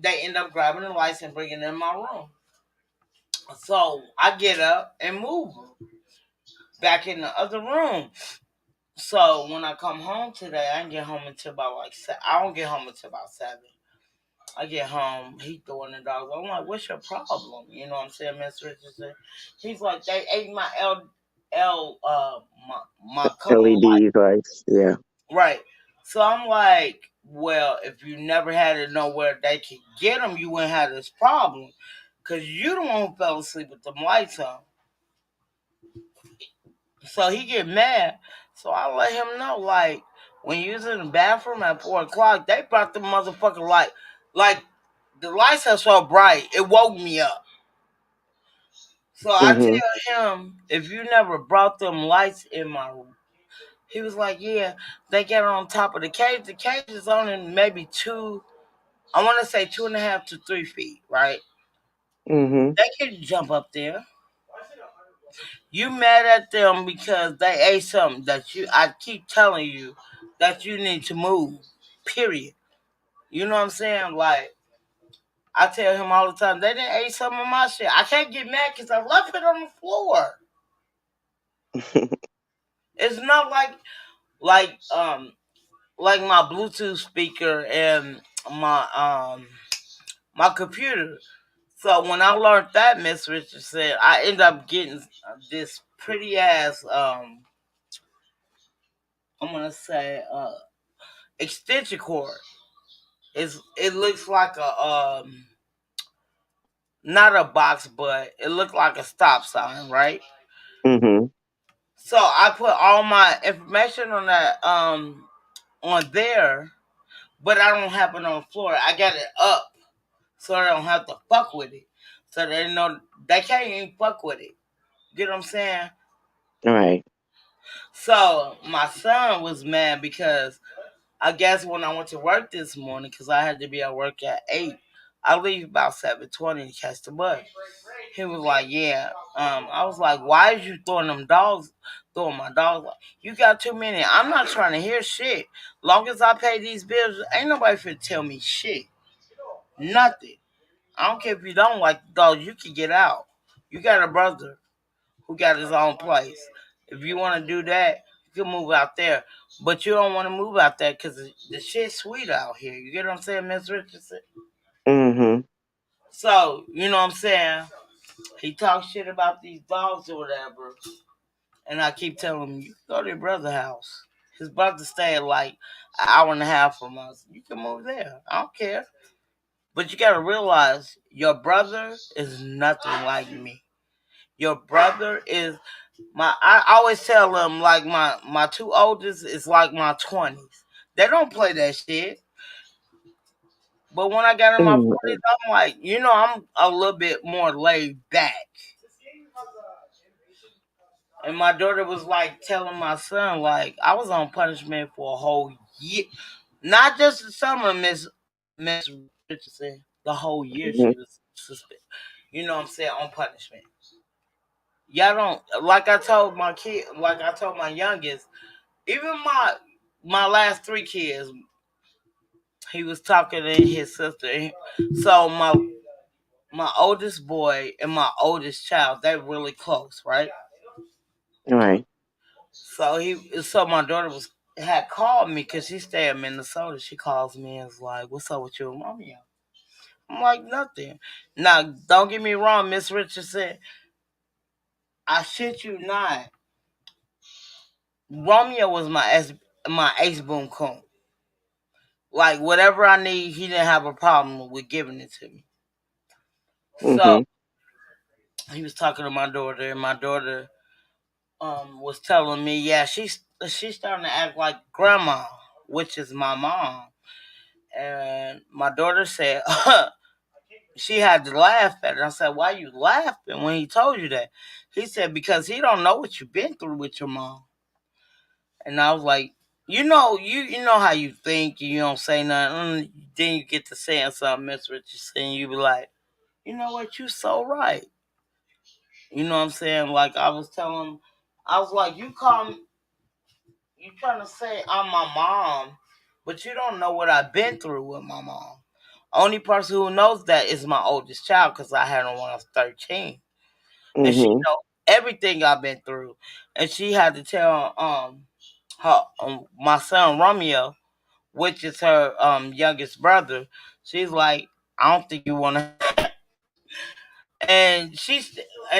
they end up grabbing the lights and bringing them in my room. So I get up and move back in the other room. So when I come home today, I didn't get home until about I don't get home until about 7. I get home, he throwing the dogs. I'm like, "What's your problem?" You know what I'm saying, Miss Richardson? He's like, "They ate my my color light." LEDs lights. Yeah. Right. So I'm like, "Well, if you never had to know where they could get them, you wouldn't have this problem, cause you the one who fell asleep with them lights on." So he get mad. So I let him know, like, when you was in the bathroom at 4 o'clock, they brought the motherfucking light. Like, the lights are so bright, it woke me up. So I Mhm. tell him, if you never brought them lights in my room, he was like, "Yeah, they get on top of the cage. The cage is only maybe I want to say 2.5 to 3 feet, right? Mhm. They can jump up there. You mad at them because they ate something I keep telling you that you need to move. Period. You know what I'm saying? Like I tell him all the time, they didn't eat some of my shit. I can't get mad because I left it on the floor. It's not like like my Bluetooth speaker and my my computer. So when I learned that, Miss Richardson, I end up getting this pretty ass I'm gonna say extension cord. It looks like a not a box, but it looked like a stop sign, right? Mhm. So I put all my information on that on there, but I don't have it on the floor. I got it up so I don't have to fuck with it. So they know they can't even fuck with it. Get what I'm saying? All right. So my son was mad because I guess when I went to work this morning, because I had to be at work at 8, I leave about 7:20 to catch the bus. He was like, yeah. I was like, why is you throwing my dogs? You got too many. I'm not trying to hear shit. Long as I pay these bills, ain't nobody finna tell me shit. Nothing. I don't care if you don't like the dogs. You can get out. You got a brother who got his own place. If you want to do that, you can move out there. But you don't want to move out there because the shit's sweet out here. You get what I'm saying, Miss Richardson? Mhm. So, you know what I'm saying? He talks shit about these dogs or whatever. And I keep telling him, you go to your brother's house. His brother stayed like an hour and a half from us. You can move there. I don't care. But you gotta realize your brother is nothing like me. Your brother is I always tell them like my two oldest is like my 20s. They don't play that shit. But when I got in my Mhm. 40s, I'm like, I'm a little bit more laid back. And my daughter was like telling my son, like, I was on punishment for a whole year. Not just the summer, Miss Richardson. The whole year she Mhm. was suspended. You know what I'm saying? On punishment. Y'all don't like I told my youngest, even my last three kids, he was talking to his sister. So my oldest boy and my oldest child, they're really close, right? Right. So my daughter had called me because she stay in Minnesota. She calls me and is like, "What's up with you and Romeo?" I'm like, "Nothing." Now, don't get me wrong, Miss Richardson. I shit you not. Romeo was my ace boom coon. Like whatever I need, he didn't have a problem with giving it to me. So Mhm. he was talking to my daughter, and my daughter was telling me, yeah, she's starting to act like grandma, which is my mom. And my daughter said, she had to laugh at it. I said, why you laughing when he told you that? He said, because he don't know what you've been through with your mom. And I was like, you know how you think, you don't say nothing. Then you get to saying something, Miss Richardson, you be like, you know what, you so right. You know what I'm saying? Like I was telling him, I was like, you trying to say I'm my mom, but you don't know what I've been through with my mom. Only person who knows that is my oldest child because I had her when I was 13, and she Mhm. know everything I've been through, and she had to tell her my son Romeo, which is her youngest brother. She's like, I don't think you want to. And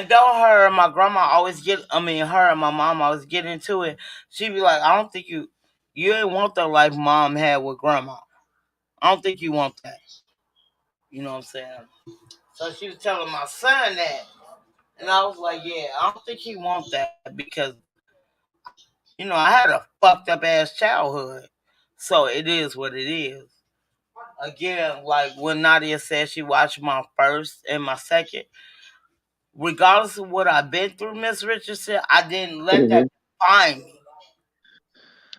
don't her and my grandma always her and my mom always get into it. She be like, I don't think you ain't want the life mom had with grandma. I don't think you want that. You know what I'm saying? So she was telling my son that. And I was like, yeah, I don't think he wants that because, I had a fucked up ass childhood. So it is what it is. Again, like when Nadia said she watched my first and my second, regardless of what I've been through, Miss Richardson, I didn't let that Mhm. define me.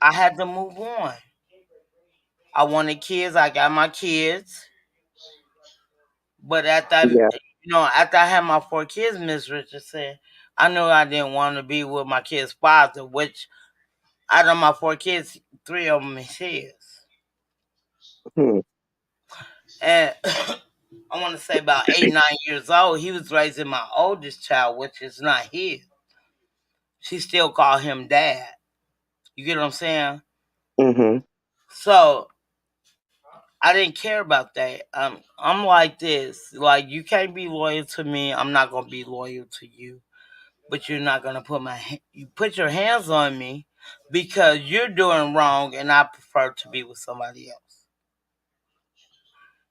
I had to move on. I wanted kids, I got my kids. But Yeah. after I had my four kids, Miss Richardson, I knew I didn't want to be with my kid's father, which out of my four kids, three of them is his. Mhm. And I want to say about 8, 9 years old, he was raising my oldest child, which is not his. She still called him dad. You get what I'm saying? Mhm. So I didn't care about that. I'm like this. Like you can't be loyal to me. I'm not gonna be loyal to you. But you're not gonna you put your hands on me because you're doing wrong, and I prefer to be with somebody else.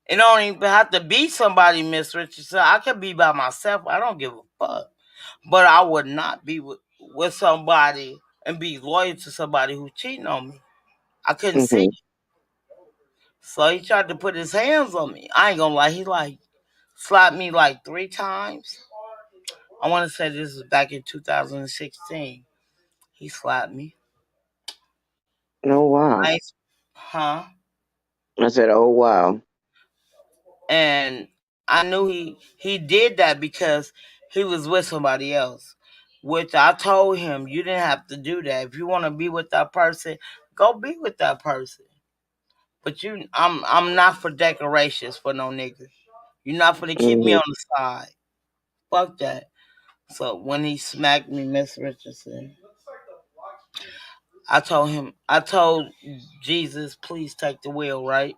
It don't even have to be somebody, Miss Richardson. I could be by myself. I don't give a fuck. But I would not be with somebody and be loyal to somebody who's cheating on me. I couldn't see Mhm. it. So he tried to put his hands on me. I ain't gonna lie, he like slapped me like 3 times. I wanna say this was back in 2016. He slapped me. Oh wow. I ain't, huh? I said, oh wow. and I knew he did that because he was with somebody else. Which I told him, you didn't have to do that. If you want to be with that person, go be with that person. But I'm not for decorations for no nigga. You're not for to keep me Mhm. on the side. Fuck that. So when he smacked me, Miss Richardson, I told Jesus, please take the wheel, right?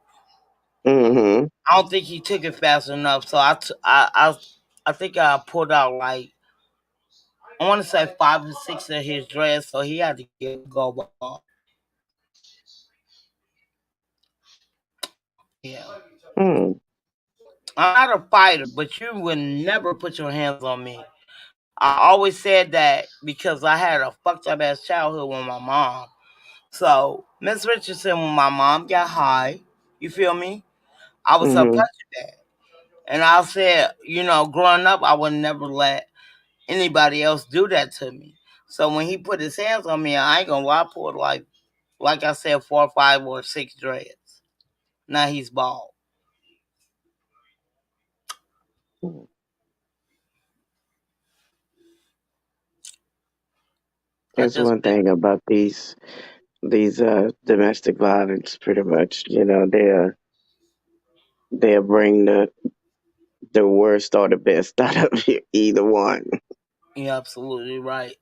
Mhm. I don't think he took it fast enough, so I think I pulled out like I want to say 5 or 6 of his dreads, so he had to get go ball. Yeah, Mm. I'm not a fighter, but you would never put your hands on me. I always said that because I had a fucked up ass childhood with my mom. So Miss Richardson, when my mom got high, you feel me? I was her Mhm. punching bag. And I said, growing up, I would never let anybody else do that to me. So when he put his hands on me, I ain't gonna lie, I pulled like I said, 4 or 5 or 6 dreads. Now he's bald. I That's just one thing about these domestic violence. Pretty much, they'll bring the worst or the best out of you, either one. You're absolutely right.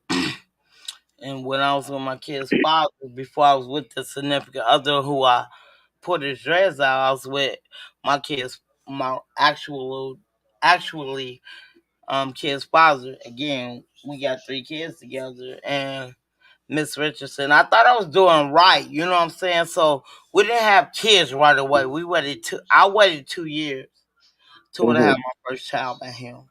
And when I was with my kid's father, before I was with the significant other who I put his dreads out, I was with my actually kid's father. Again, we got 3 kids together, and Miss Richardson. I thought I was doing right, you know what I'm saying? So we didn't have kids right away. I waited 2 years to have Mhm. my first child by him.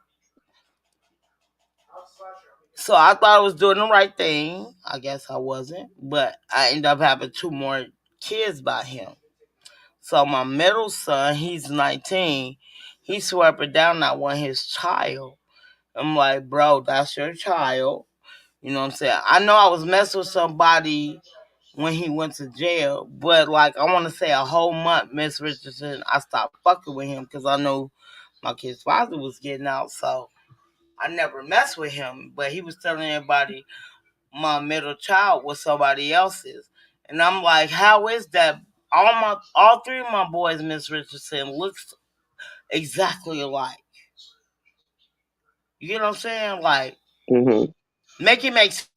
So I thought I was doing the right thing. I guess I wasn't, but I ended up having 2 more kids by him. So my middle son, he's 19. He swore up and down I want his child. I'm like, bro, that's your child. You know what I'm saying? I know I was messing with somebody when he went to jail, but like I want to say a whole month, Miss Richardson, I stopped fucking with him because I knew my kid's father was getting out. So I never messed with him, but he was telling everybody my middle child was somebody else's. And I'm like, how is that? All 3 of my boys, Miss Richardson, looks exactly alike. You know what I'm saying? Like, Mhm. make it make sense.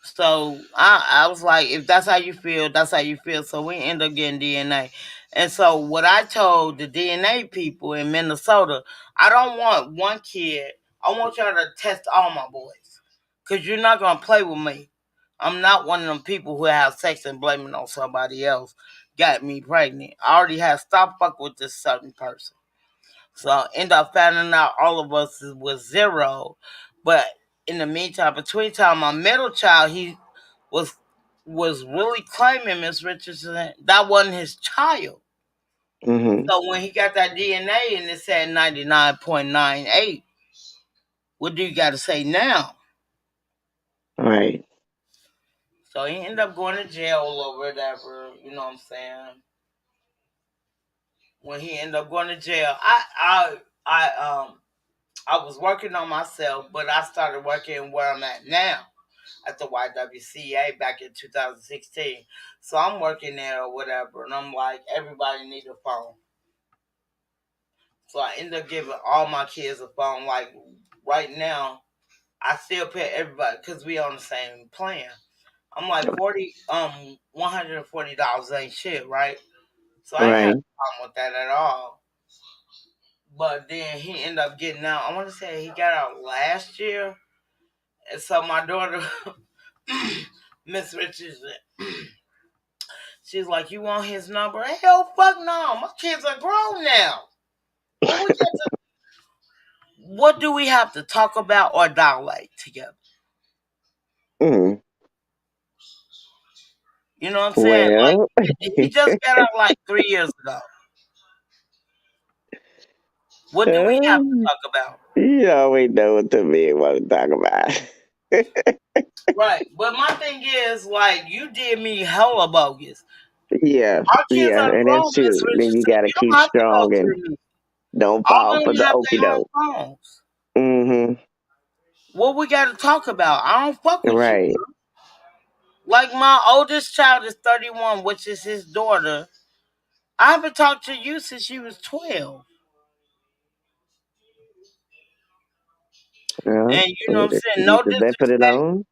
So I was like, if that's how you feel, that's how you feel. So we end up getting DNA. And so what I told the DNA people in Minnesota, I don't want one kid. I want y'all to test all my boys. Cause you're not gonna play with me. I'm not one of them people who have sex and blame it on somebody else. Got me pregnant. I already had stopped fucking with this certain person. So I end up finding out all of us was zero. But in the meantime, between time, my middle child, he was was really claiming Miss Richardson that wasn't his child. Mhm. So when he got that DNA and it said 99.98, what do you got to say now? Right. So he ended up going to jail or whatever. You know what I'm saying? When he ended up going to jail, I was working on myself, but I started working where I'm at now at the YWCA back in 2016. So I'm working there or whatever, and I'm like, everybody need a phone. So I end up giving all my kids a phone. Like right now, I still pay everybody because we on the same plan. I'm like $140 ain't shit, right? So I ain't had Right. a problem with that at all. But then he ended up getting out. I want to say he got out last year, and so my daughter, Miss Richardson, she's like, "You want his number?" Hell, fuck no! My kids are grown now. What do we have to talk about or dilate together? Mm. You know what I'm saying? Like Well, he just got out like 3 years ago. What do we have to talk about? you always know what the men want to talk about. Right. But my thing is, like, you did me hella bogus. Yeah, Our kids yeah, are and that's grown, Miss true. Then you Richardson. gotta You keep don't have to go strong and through me. don't All fall of for them the have okie their own doke. phones. Mm-hmm. What we got to talk about? I don't fuck with you. Right. Like my oldest child is 31, which is his daughter. I haven't talked to you since she was 12. Yeah. And you know what I'm If saying? you No they put it disrespect. on.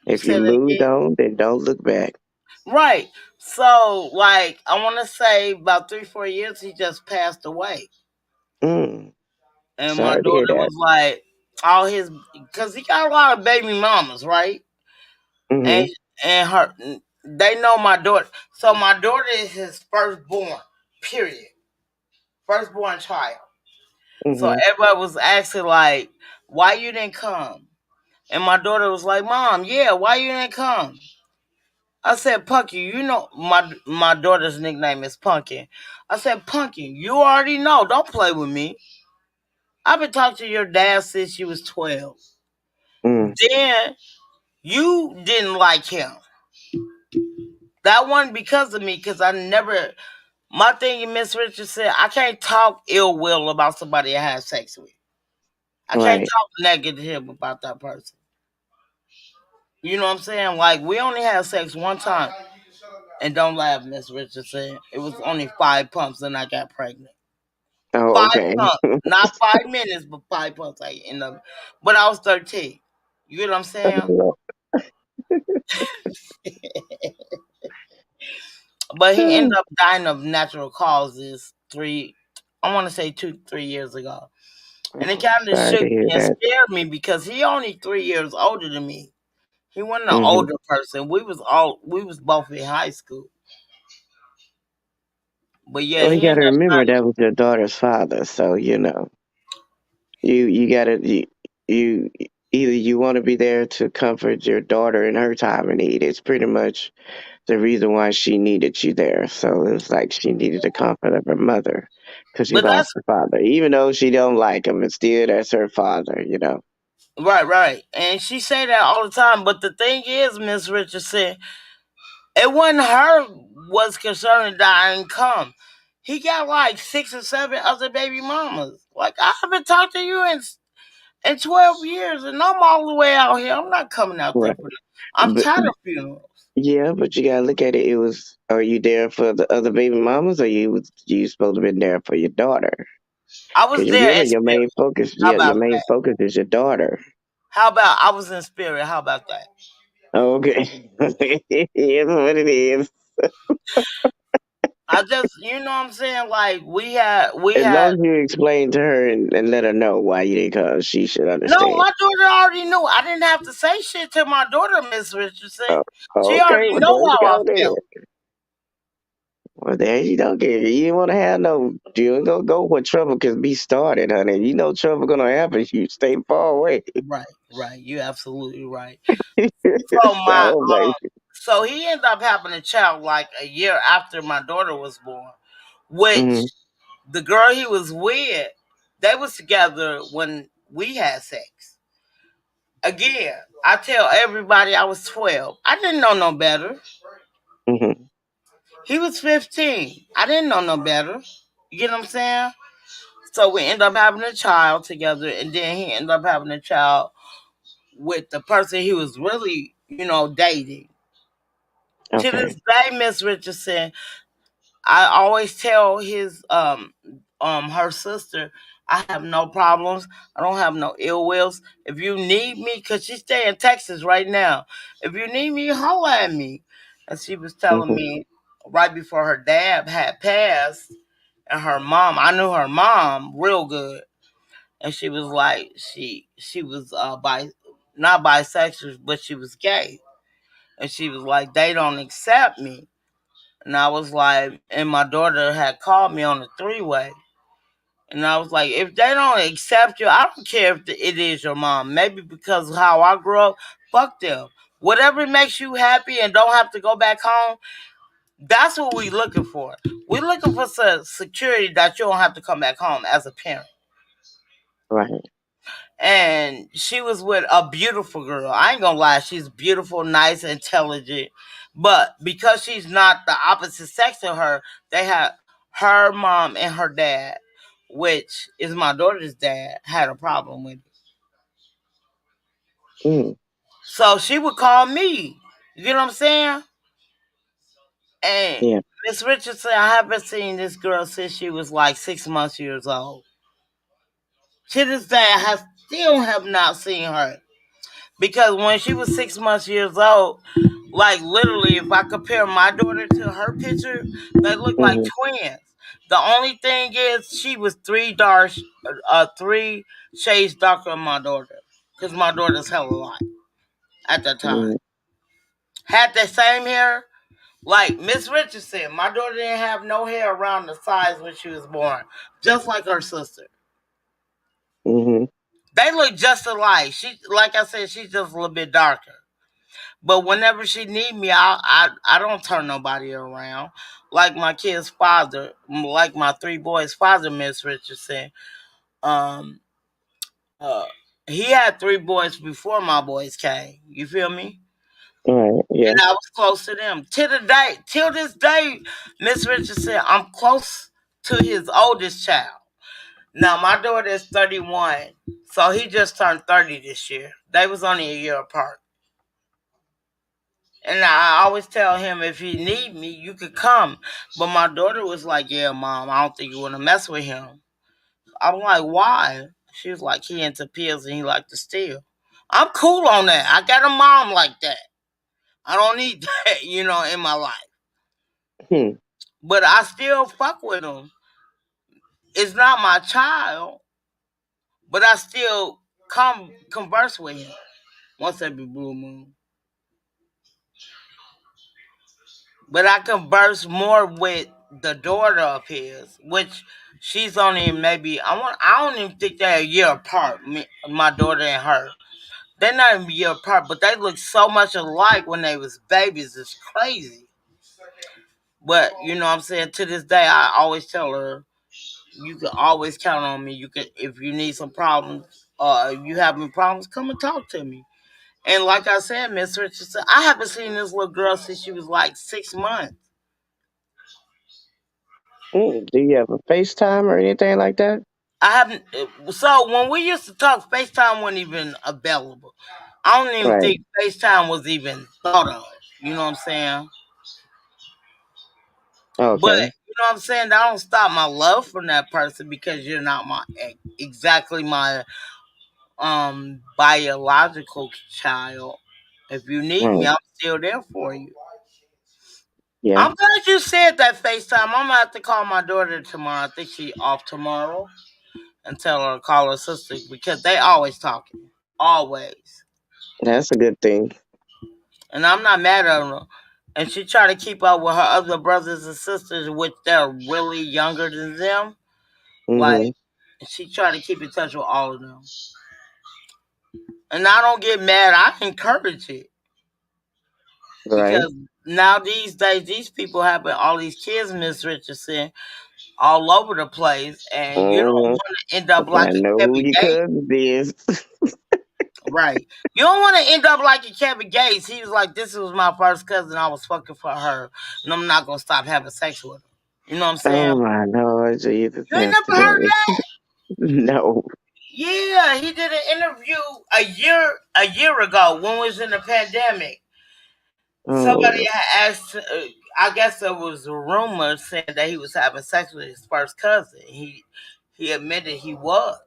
You If you said it moved again. on, then don't look back. Right. So, like, I want to say about 3, 4 years, he just passed away. Mm. And my Sorry to hear daughter that. was like, all his, because he got a lot of baby mamas, right? And Mm-hmm. and her, they know my daughter. So my daughter is his firstborn, period. Firstborn child. So Mm-hmm. everybody was asking like, why you didn't come? And my daughter was like, Mom, yeah, why you didn't come? I said, Punky, you know my daughter's nickname is Punkin. I said, Punkin, you already know. Don't play with me. I've been talking to your dad since you was 12. Mm. Then you didn't like him. That wasn't because of me, because I never. My thing, Miss Richard said, I can't talk ill will about somebody I have sex with. I can't Right. talk negative about that person. You know what I'm saying? Like, we only had sex one time. And don't laugh, Miss Richardson. It was only 5 pumps and I got pregnant. Oh, Five okay. pumps. Not 5 minutes, but 5 pumps. I ended up. But I was 13. You get what I'm saying? But he ended up dying of natural causes I want to say 2, 3 years ago. And it kind of Sorry shook to hear me and that. scared me because he only 3 years older than me. He wasn't an Mm-hmm. older person. We was both in high school. But yeah, Well, you he got ended to up remember dying. that was your daughter's father, so you gotta you either you want to be there to comfort your daughter in her time of need. It's pretty much the reason why she needed you there. So it was like she needed the comfort of her mother because she But lost that's her father. Even though she don't like him, it's still that's her father. right, right. And she say that all the time. But the thing is, Miss Richardson, it wasn't her was concerned that I didn't come. He got like 6 or 7 other baby mamas. Like, I haven't talked to you in 12 years, and I'm all the way out here. I'm not coming out there Right. for that. I'm But tired of funerals. yeah, but you gotta look at it. It was, are you there for the other baby mamas, or you supposed to be there for your daughter? I was Because there remember, in your spirit. main focus, How your about main that? focus is your daughter. How about I was in spirit? How about that? Okay, it's what it is. I just, you know what I'm saying? Like, we As had. long as you explain to her and let her know why you didn't come, she should No, understand. my daughter already knew. I didn't have to say shit to my daughter, Miss Richardson. Oh, She okay, already well know there you how I go then. felt. Well, there you don't get it. You didn't want to have no. You ain't gonna go where trouble can be started, honey. You know trouble gonna happen. You stay far away. Right, right. You absolutely right. So So, baby. so he ended up having a child like a year after my daughter was born, which Hmm. the girl he was with, they was together when we had sex. Again, I tell everybody I was 12. I didn't know no better. Hmm. He was 15. I didn't know no better. You get what I'm saying? So we end up having a child together, and then he ended up having a child with the person he was really, dating. To this Okay. day, Miss Richardson, I always tell her sister, I have no problems. I don't have no ill wills. If you need me, because she stay in Texas right now, if you need me, holla at me. And she was telling Hmm. me right before her dad had passed, and her mom, I knew her mom real good, and she was like, she was not bisexual, but she was gay, and she was like, they don't accept me. And I was like, and my daughter had called me on a 3-way. And I was like, if they don't accept you, I don't care if it is your mom. Maybe because of how I grew up, fuck them. Whatever makes you happy and don't have to go back home, that's what we looking for. We're looking for security that you don't have to come back home as a parent. Right. And she was with a beautiful girl. I ain't gonna lie, she's beautiful, nice, intelligent. But because she's not the opposite sex of her, they had her mom and her dad, which is my daughter's dad, had a problem with it. Mm. So she would call me. You know what I'm saying? And Yeah. Miss Richardson, I haven't seen this girl since she was like 6 months years old. To this day, still have not seen her. Because when she was 6 months years old, like literally, if I compare my daughter to her picture, they look like Hmm. twins. The only thing is, she was 3 shades darker than my daughter, because my daughter's hella light at that time. Hmm. Had the same hair, like Miss Richardson. My daughter didn't have no hair around the sides when she was born, just like her sister. Hmm. They look just alike. She, like I said, she's just a little bit darker. But whenever she need me, I don't turn nobody around. Like my kid's father, like my 3 boys' father, Miss Richardson. Um, uh, he had 3 boys before my boys came. You feel me? Right. Yeah. And I was close to them till this day, Miss Richardson. I'm close to his oldest child. Now my daughter is 31, so he just turned 30 this year. They was only a year apart. And I always tell him, if you need me, you could come. But my daughter was like, yeah, mom, I don't think you want to mess with him. I'm like, why? She was like, he into pills and he like to steal. I'm cool on that. I got a mom like that. I don't need that, in my life. Hmm. But I still fuck with him. It's not my child, but I still come converse with him once every blue moon. But I converse more with the daughter of his, which she's only maybe I don't even think they're a year apart. My daughter and her, they're not even a year apart, but they look so much alike when they was babies. It's crazy. But what I'm saying, to this day, I always tell her, you can always count on me. You can, if you need some problems, if you having problems, come and talk to me. And like I said, Miss Richardson, I haven't seen this little girl since she was like 6 months. Mm. Do you have a FaceTime or anything like that? I haven't. So when we used to talk, FaceTime wasn't even available. I don't even Right. think FaceTime was even thought of. You know what I'm saying? But Okay. what I'm saying? That don't stop my love for that person, because you're not exactly my biological child. If you need me, Right. I'm still there for you. Yeah. I'm glad you said that FaceTime. I'm gonna have to call my daughter tomorrow. I think she off tomorrow, and tell her to call her sister, because they always talking. Always. That's a good thing. And I'm not mad at her. And she try to keep up with her other brothers and sisters, which they're really younger than them. Like, Hmm. she try to keep in touch with all of them. And I don't get mad. I encourage it, Right. because now these days, these people having all these kids, Miss Richardson, all over the place, and you don't Hmm. want to end up I like a know who Kevin your Gates. cousin is. Right. You don't want to end up like a Kevin Gates. He was like, this was my first cousin. I was fucking for her, and I'm not going to stop having sex with her. You know what I'm saying? Oh my Lord Jesus, You ain't not never heard today. that? No. Yeah, he did an interview a year ago when we was in the pandemic. Somebody Oh, had asked, I guess there was a rumor saying that he was having sex with his first cousin. He admitted he was.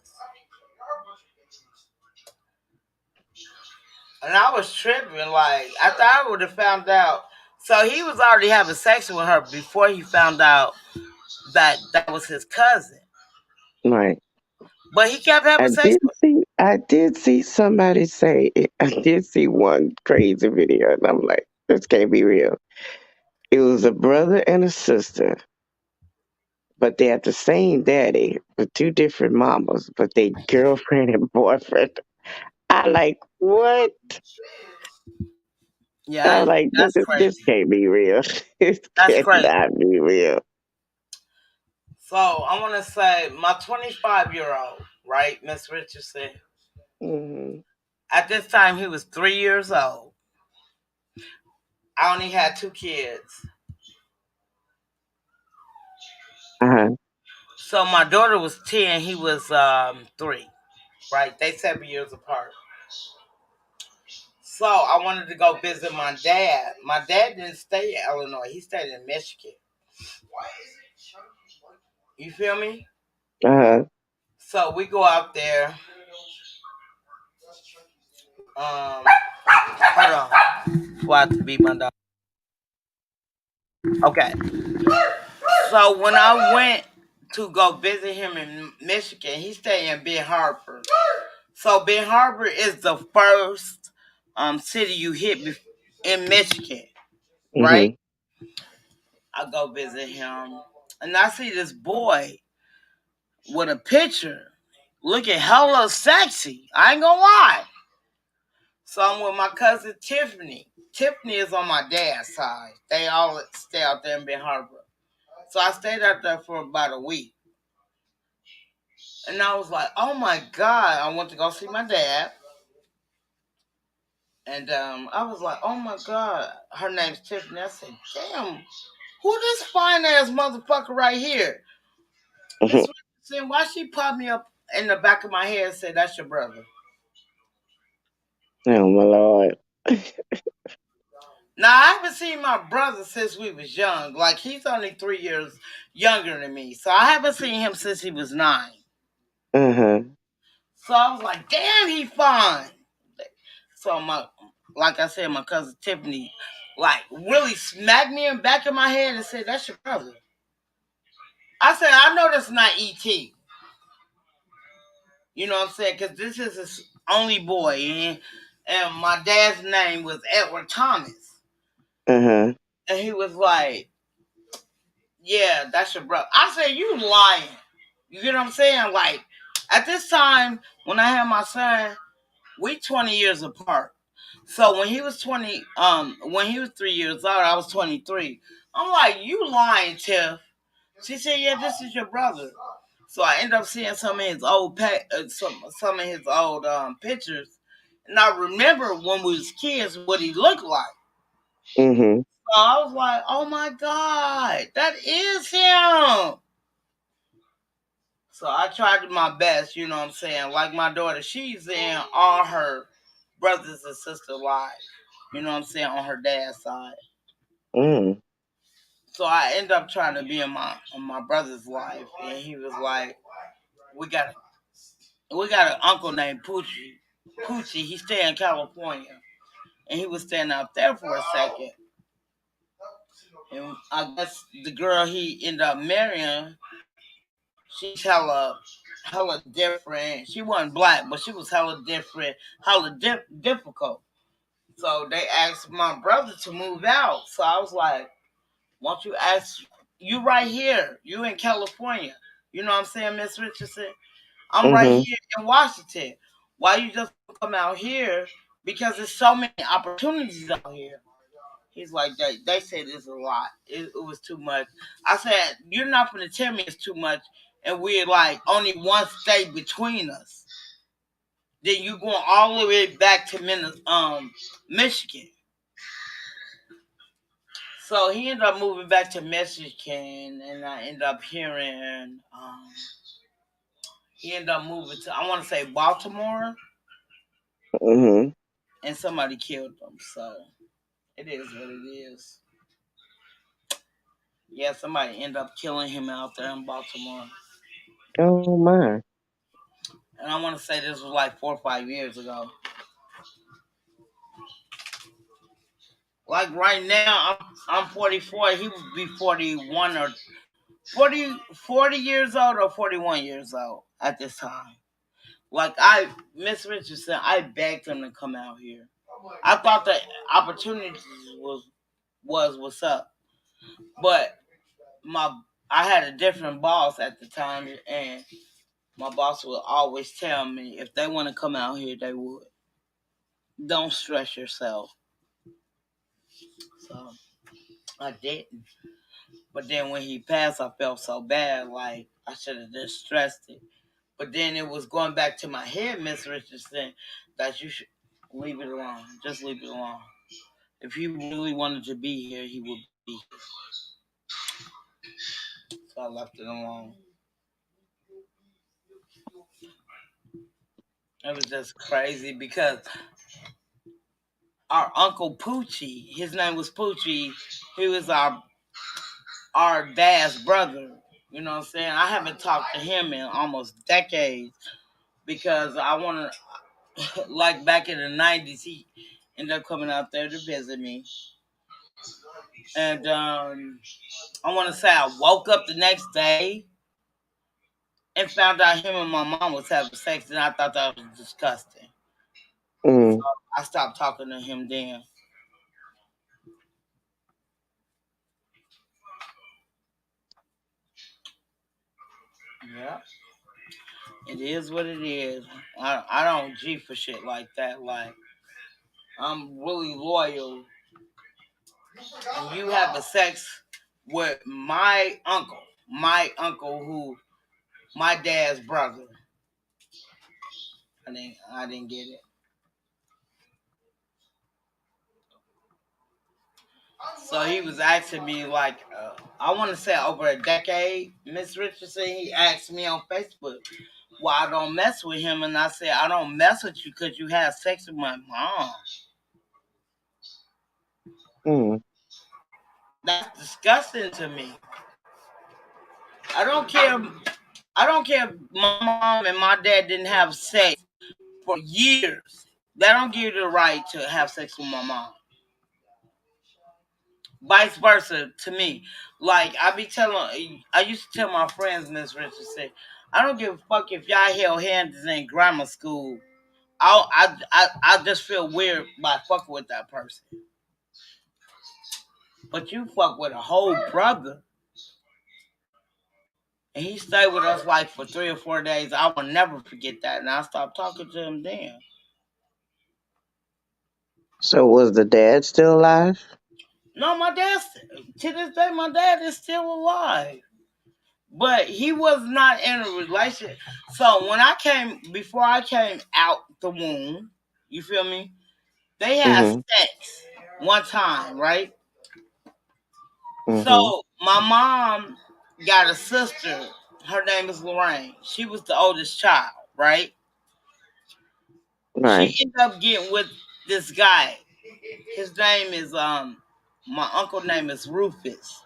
And I was tripping. Like, I thought I would have found out. So he was already having sex with her before he found out that that was his cousin. right. But he kept having sex with. I did see somebody say it. I did see one crazy video, and I'm like, this can't be real. It was a brother and a sister, but they have the same daddy, but two different mamas, but they girlfriend and boyfriend. I like what? I'm Yeah, like, that's this crazy. can't be real. This That's crazy. cannot be real. So I want to say my 25-year-old, right, Miss Richardson. Hmm. At this time, he was 3 years old. I only had 2 kids. Uh-huh. So my daughter was 10, he was 3. Right? They 7 years apart. So I wanted to go visit my dad. My dad didn't stay in Illinois. He stayed in Michigan. You feel me? Uh-huh. So we go out there. Hold on. Before I have to beat my dog. Okay. So when I went to go visit him in Michigan, he stayed in Ben Harbor. So Ben Harbor is the first city you hit in Michigan, right? Mm-hmm. I go visit him, and I see this boy with a picture looking hella sexy. I ain't gonna lie. So I'm with my cousin Tiffany. Tiffany is on my dad's side. They all stay out there in Ben Harbor. So I stayed out there for about a week. And I was like, oh my God. I went to go see my dad. And I was like, oh my God. Her name's Tiffany. I said, damn, who this fine ass motherfucker right here? Miss Richardson, why she popped me up in the back of my head and said, that's your brother? Oh my Lord. Now, I haven't seen my brother since we was young. Like, he's only 3 years younger than me. So I haven't seen him since he was 9. Uh-huh. So I was like, damn, he fine. So like I said, my cousin Tiffany, like, really smacked me in the back of my head and said, that's your brother. I said, I know that's not E.T. You know what I'm saying? Because this is his only boy. And my dad's name was Edward Thomas. Uh-huh. And he was like, yeah, that's your brother. I said, you lying. You get what I'm saying? Like, at this time, when I had my son, we 20 years apart. So when he was 20, when he was 3 years old, I was 23. I'm like, you lying, Tiff. She said, yeah, this is your brother. So I ended up seeing some of his old some of his old pictures. And I remember when we was kids what he looked like. Mm-hmm. So I was like, oh my God, that is him. So I tried my best, you know what I'm saying? Like my daughter, she's in all her brothers and sisters' lives, you know what I'm saying, on her dad's side. Mm. So I ended up trying to be in my brother's life, and he was like, "We got an uncle named Poochie. Poochie, he stayed in California, and he was staying out there for a second. And I guess the girl he ended up marrying, she's hella different. She wasn't black, but she was hella different, difficult. So they asked my brother to move out. So I was like, why don't you ask, you right here, you in California. You know what I'm saying, Miss Richardson? I'm right Mm-hmm. here in Washington. Why you just come out here? Because there's so many opportunities out here. He's like, they said it's a lot. It was too much. I said, you're not going to tell me it's too much, and we're like only one state between us. Then you going all the way back to Michigan. So he ended up moving back to Michigan, and I ended up hearing he ended up moving to, I want to say, Baltimore, Mm-hmm. and somebody killed him. So it is what it is. Yeah, somebody ended up killing him out there in Baltimore. Oh my. And I want to say this was like 4 or 5 years ago. Like right now, I'm 44. He would be 41 or 40 years old or 41 years old at this time. Like Miss Richardson, I begged him to come out here. I thought the opportunity was what's up, but my I had a different boss at the time, and my boss would always tell me if they want to come out here, they would. Don't stress yourself. So I didn't. But then when he passed, I felt so bad, like I should have just stressed it. But then it was going back to my head, Miss Richardson, that you should leave it alone. Just leave it alone. If he really wanted to be here, he would be here. So I left it alone. It was just crazy because our uncle Poochie, his name was Poochie, he was our dad's brother. You know what I'm saying? I haven't talked to him in almost decades because I want to, like back in the 90s, he ended up coming out there to visit me. And I want to say I woke up the next day and found out him and my mom was having sex, and I thought that was disgusting. So Mm. I stopped talking to him then. Yeah, it is what it is. I don't G for shit like that. Like, I'm really loyal. And you having sex with my uncle who my dad's brother. I didn't get it. So he was asking me like, I want to say over a decade, Miss Richardson. He asked me on Facebook why I don't mess with him, and I said I don't mess with you because you had sex with my mom. Mm. That's disgusting to me. I don't care. I don't care if my mom and my dad didn't have sex for years. That don't give you the right to have sex with my mom. Vice versa to me. Like I used to tell my friends, Miss Richardson, I don't give a fuck if y'all held hands in grammar school. I just feel weird by fucking with that person. But you fuck with a whole brother, and he stayed with us like for 3 or 4 days. I will never forget that, and I stopped talking to him then. So was the dad still alive? No, my dad, to this day, my dad is still alive. But he was not in a relationship. So before I came out the womb, you feel me? They had Mm-hmm. sex one time, right? Mm-hmm. So my mom got a sister. Her name is Lorraine. She was the oldest child, right? Right. She ended up getting with this guy. His name is my uncle name is Rufus.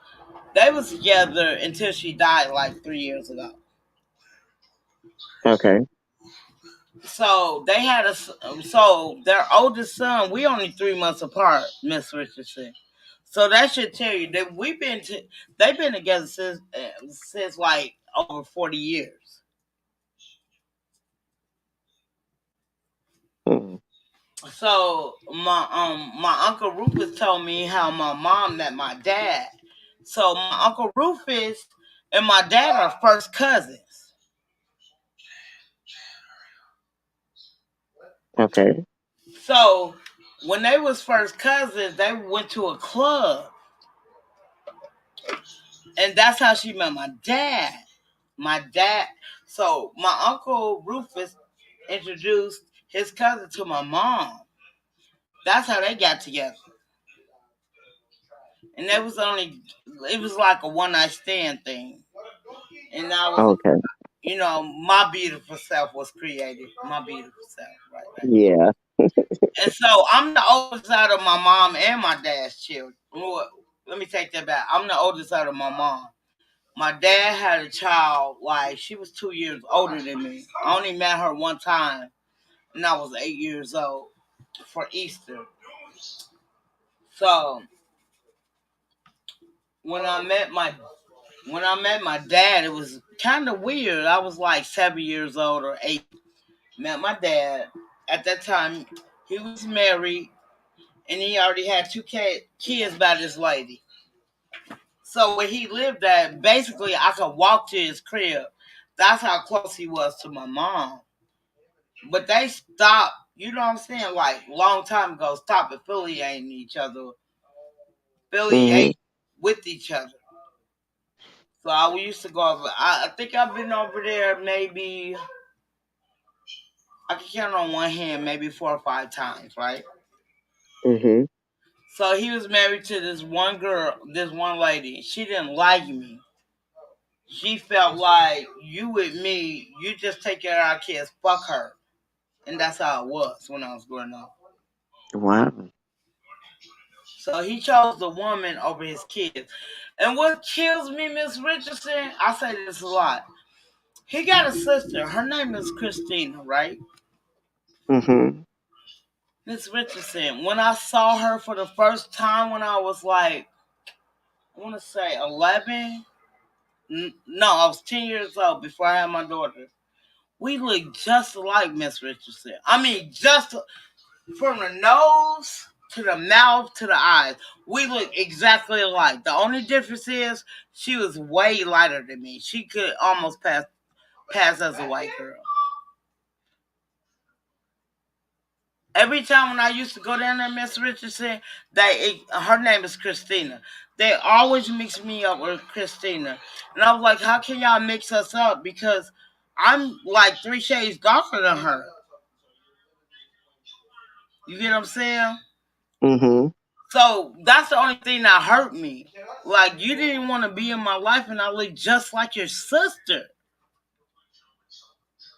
They was together until she died like 3 years ago. Okay. So they had so their oldest son. We only 3 months apart, Miss Richardson. So that should tell you that they've been together since like over 40 years. Mm. So my uncle Rufus told me how my mom met my dad. So my uncle Rufus and my dad are first cousins. Okay. So when they was first cousins, they went to a club, and that's how she met my dad. My dad. So my uncle Rufus introduced his cousin to my mom. That's how they got together. And it was like a one night stand thing. And I was, Okay. my beautiful self was created. My beautiful self, right there. Yeah. And so I'm the oldest out of my mom and my dad's children. Well, let me take that back. I'm the oldest out of my mom. My dad had a child, like, she was 2 years older than me. I only met her one time, and I was 8 years old for Easter. So when I met my dad, it was kind of weird. I was like 7 years old or 8. Met my dad. At that time, he was married, and he already had two kids by this lady. So where he lived at, basically, I could walk to his crib. That's how close he was to my mom. But they stopped, you know what I'm saying? Like, long time ago, stopped affiliating each other, Mm-hmm. affiliate with each other. So we used to go over. I think I've been over there maybe, I can count on one hand, maybe 4 or 5 times, right? Mm-hmm. So he was married to this one girl, this one lady. She didn't like me. She felt like you with me, you just take care of our kids, fuck her. And that's how it was when I was growing up. Wow. So he chose the woman over his kids. And what kills me, Miss Richardson, I say this a lot. He got a sister. Her name is Christina, right? Mm-hmm. Miss Richardson. When I saw her for the first time when I was like, I want to say 11. No, I was 10 years old before I had my daughter. We look just alike, Miss Richardson. I mean, just from the nose to the mouth to the eyes. We look exactly alike. The only difference is she was way lighter than me. She could almost pass as a white girl. Every time when I used to go down there, Miss Richardson, her name is Christina. They always mix me up with Christina. And I was like, how can y'all mix us up? Because I'm like 3 shades darker than her. You get what I'm saying? Mm-hmm. So that's the only thing that hurt me. Like, you didn't want to be in my life and I look just like your sister.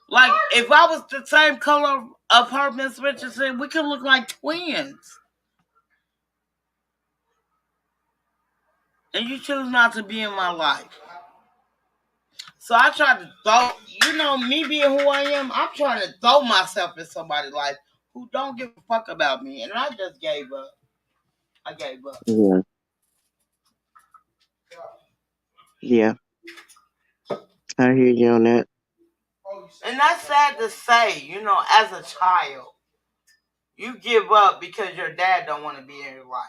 Like, if I was the same color of her, Miss Richardson, we could look like twins. And you choose not to be in my life. So I tried to throw, me being who I am, I'm trying to throw myself in somebody's life who don't give a fuck about me. And I just gave up. I gave up. Yeah. Yeah. I hear you on that. And that's sad to say, as a child, you give up because your dad don't want to be in your life.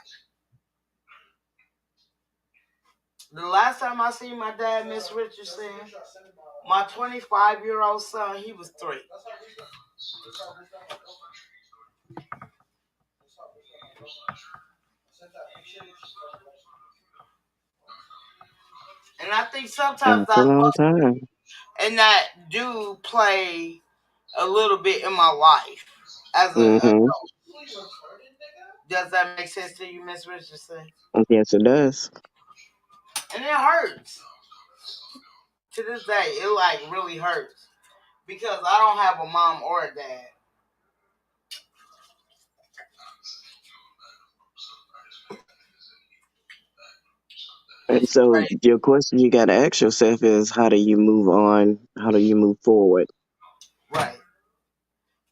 The last time I seen my dad, Miss Richardson, my 25-year-old son, he was 3. And I think sometimes That's a long time. and that do play a little bit in my life as an Mm-hmm. adult. Does that make sense to you, Miss Richardson? Yes, it does. And it hurts. To this day, it like really hurts. Because I don't have a mom or a dad. And It's so crazy. your question you got to ask yourself is, how do you move on? How do you move forward? Right.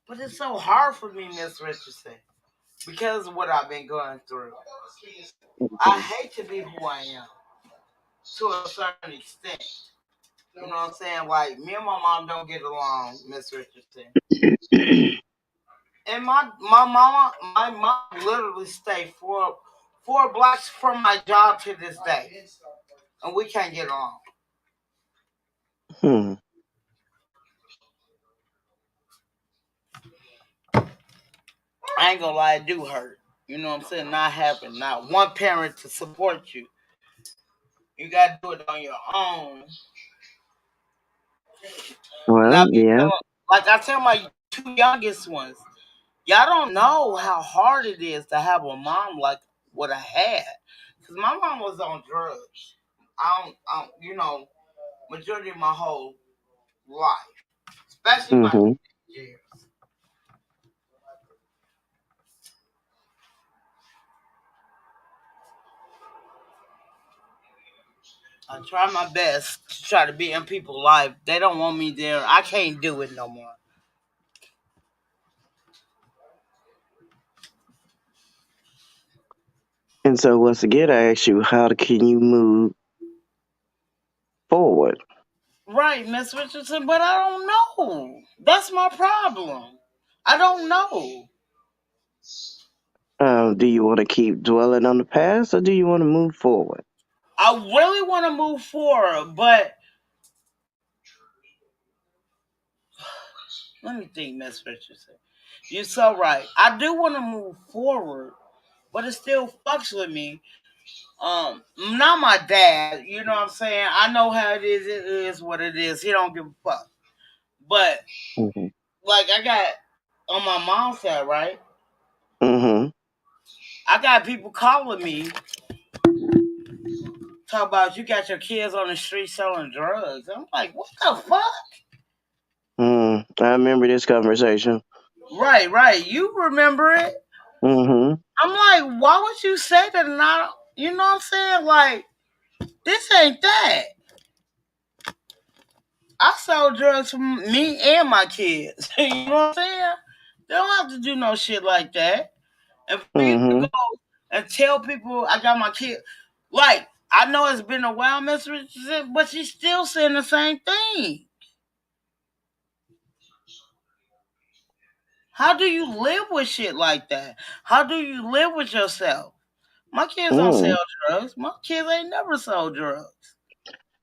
But it's so hard for me, Miss Richardson. Because of what I've been going through. I Okay. hate to be who I am. To a certain extent. You know what I'm saying? Like, me and my mom don't get along, Miss Richardson. And my mom literally stayed four blocks from my job to this day. And we can't get along. Hmm. I ain't gonna lie, it do hurt. You know what I'm saying? Not having not one parent to support you. You gotta do it on your own. And Well, yeah. like I tell my 2 youngest ones, y'all don't know how hard it is to have a mom like what I had. Because my mom was on drugs. Majority of my whole life, especially my Mm-hmm. years. I try my best to try to be in people's life. They don't want me there. I can't do it no more. And so once again, I ask you, how can you move forward? Right, Miss Richardson, but I don't know. That's my problem. I don't know. Do you want to keep dwelling on the past, or do you want to move forward? I really want to move forward, but let me think, Miss Richardson. You're so right. I do want to move forward, but it still fucks with me. Not my dad. You know what I'm saying? I know how it is. It is what it is. He don't give a fuck. But Mm-hmm. like I got on my mom's side, right? Mm-hmm. I got people calling me talk about you got your kids on the street selling drugs. I'm like, what the fuck? I remember this conversation. Right, right. You remember it? Mm-hmm. I'm like, why would you say that? And I, you know what I'm saying? Like, this ain't that. I sold drugs for me and my kids. You know what I'm saying? They don't have to do no shit like that. And for you to Mm-hmm. go and tell people I got my kid, like, I know it's been a while, Miss Richardson, but she's still saying the same thing. How do you live with shit like that? How do you live with yourself? My kids don't Mm. sell drugs. My kids ain't never sold drugs.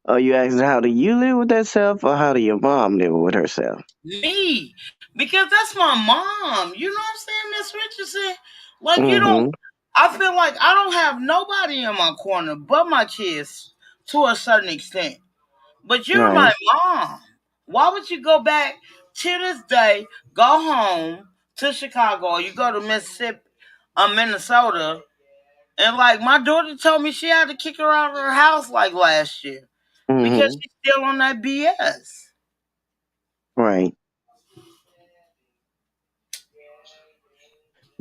Are you asking how do you live with that self, or how do your mom live with herself? Me. Because that's my mom. You know what I'm saying, Miss Richardson? Like, you don't, Mm-hmm. I feel like I don't have nobody in my corner but my kids to a certain extent. But you're Right. my mom. Why would you go back to this day, go home to Chicago, or you go to Mississippi, Minnesota, and like my daughter told me she had to kick her out of her house like last year because Mm-hmm. she's still on that BS. Right.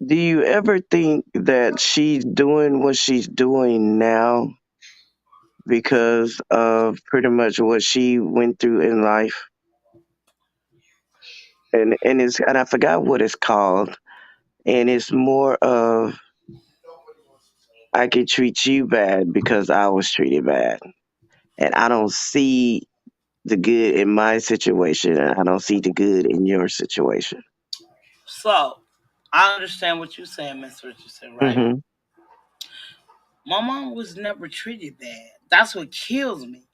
Do you ever think that she's doing what she's doing now because of pretty much what she went through in life? And I forgot what it's called. And it's more of I could treat you bad because I was treated bad. And I don't see the good in my situation, and I don't see the good in your situation. So I understand what you're saying, Miss Richardson, right? Mhm. My mom was never treated bad. That's what kills me.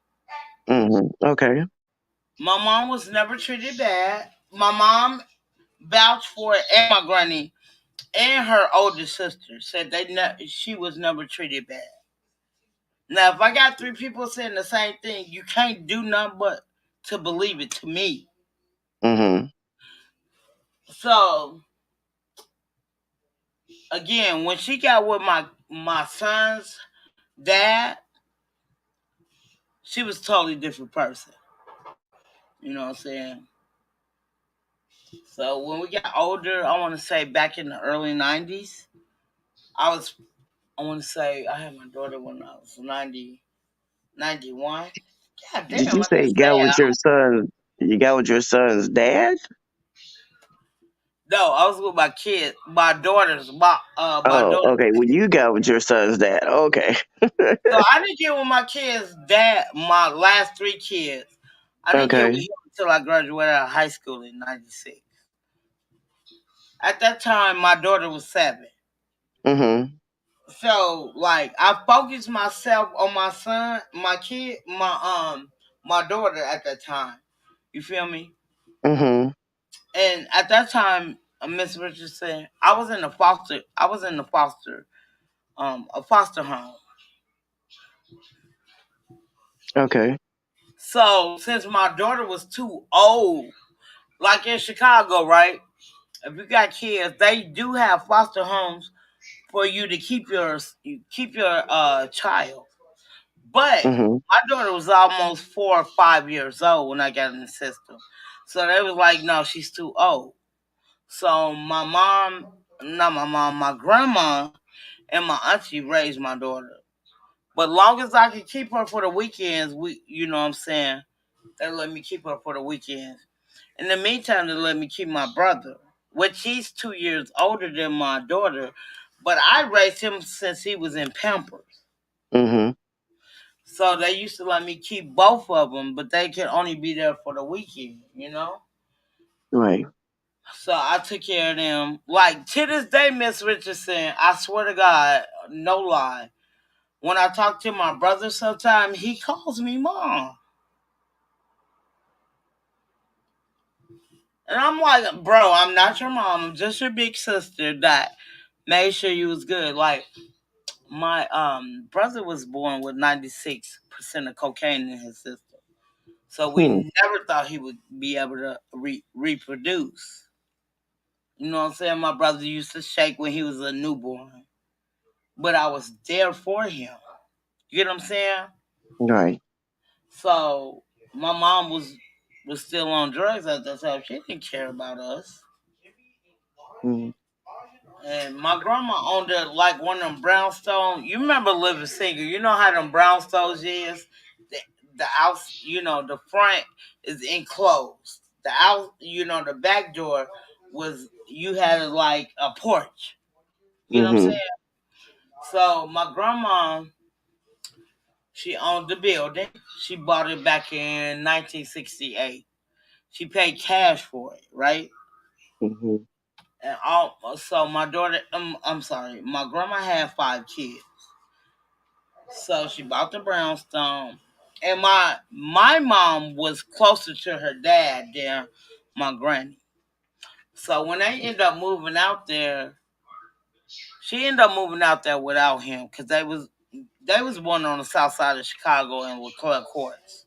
Mhm. Okay. My mom was never treated bad. My mom vouched for it, and my granny and her older sister said she was never treated bad. Now, if I got three people saying the same thing, you can't do nothing but to believe it to me. Mhm. So again, when she got with my son's dad, she was a totally different person. You know what I'm saying? So when we got older, I want to say back in the early '90s, I was. I want to say I had my daughter when I was 91. God Did damn, you I say you just said. got with your son? You got with your son's dad? No, I was with my kid, my daughters, my Oh, daughter. okay. Well, you got with your son's dad. Okay. So I didn't get with my kids' dad. My last three kids, I didn't get with Okay. him until I graduated out of high school in '96. At that time, my daughter was 7. Mhm. So like, I focused myself on my son, my kid, my daughter at that time. You feel me? Mhm. And at that time, Miss Richardson, I was in the foster. I was in the foster, a foster home. Okay. So since my daughter was too old, like in Chicago, right? If you got kids, they do have foster homes for you to keep your child. But Mhm. my daughter was almost 4 or 5 years old when I got in the system. So they was like, no, she's too old. So my mom, not my mom, my grandma and my auntie raised my daughter. But long as I could keep her for the weekends, you know what I'm saying, they let me keep her for the weekends. In the meantime, they let me keep my brother, which he's 2 years older than my daughter, but I raised him since he was in Pampers. Mhm. So they used to let me keep both of them, but they could only be there for the weekend, you know? Right. So I took care of them. Like to this day, Miss Richardson, I swear to God, no lie. When I talk to my brother sometime, he calls me mom. And I'm like, bro, I'm not your mom. I'm just your big sister that made sure you was good. Like my brother was born with 96% of cocaine in his system. So we Hmm. never thought he would be able to reproduce. You know what I'm saying? My brother used to shake when he was a newborn. but I was there for him. You get what I'm saying? Right. So my mom was still on drugs at that time. She didn't care about us. Mm. And my grandma owned like one of them brownstone. You remember Living Single? You know how them brownstones is. The, the house, the front is enclosed. The out, the back door was you had like a porch. You know what I'm Mm-hmm. saying? So my grandma, she owned the building. She bought it back in 1968. She paid cash for it, right? Mm-hmm. And all so my daughter, I'm sorry, my grandma had 5 kids. So she bought the brownstone, and my mom was closer to her dad than my granny. So when they ended up moving out there, she ended up moving out there without him because they was born on the south side of Chicago in Leclerc Courts.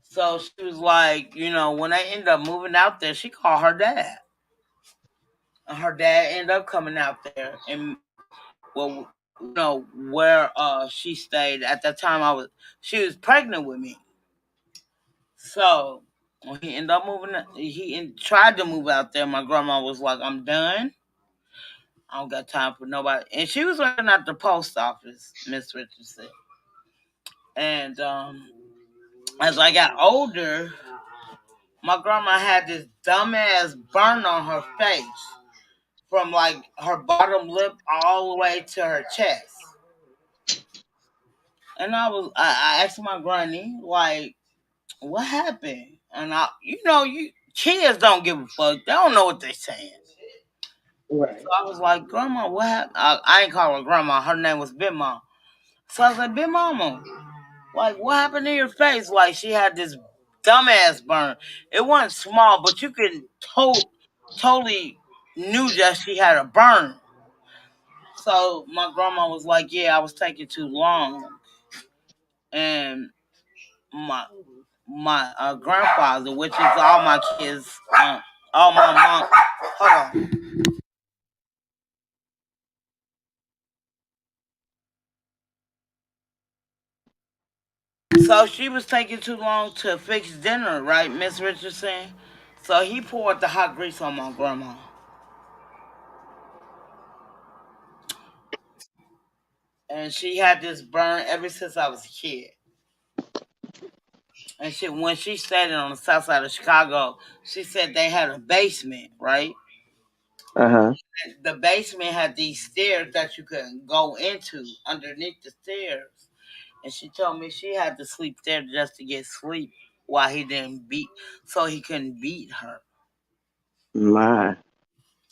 So she was like, when they ended up moving out there, she called her dad, and her dad ended up coming out there, and well, where she stayed at that time. She was pregnant with me. So when he ended up moving, tried to move out there. My grandma was like, "I'm done. I don't got time for nobody." And she was working at the post office, Miss Richardson. And as I got older, my grandma had this dumbass burn on her face from like her bottom lip all the way to her chest. And I asked my granny like, "What happened?" And you kids don't give a fuck. They don't know what they're saying. So Right. I was like, "Grandma, what happened?" I ain't call her grandma. Her name was Big Mom. So I was like, "Big Mama, like, what happened to your face?" Like, she had this dumbass burn. It wasn't small, but you could totally knew that she had a burn. So my grandma was like, "Yeah, I was taking too long." And my my grandfather, which is all my kids, all my mom. Hold on. So she was taking too long to fix dinner, right, Miss Richardson? So he poured the hot grease on my grandma, and she had this burn ever since I was a kid. And when she stayed on the south side of Chicago, she said they had a basement, right? Uh-huh. The basement had these stairs that you could go into underneath the stairs. And she told me she had to sleep there just to get sleep while he didn't beat, so he couldn't beat her. My.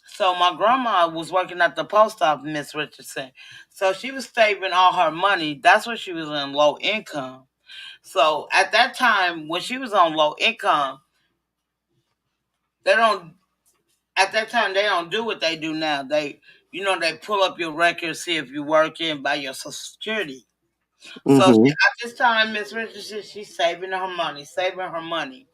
So my grandma was working at the post office, Miss Richardson. So she was saving all her money. That's when she was in low income. So at that time, when she was on low income, they don't. At that time, they don't do what they do now. They pull up your record, see if you're working by your Social Security. So Mm-hmm. at this time, Miss Richardson, she's saving her money.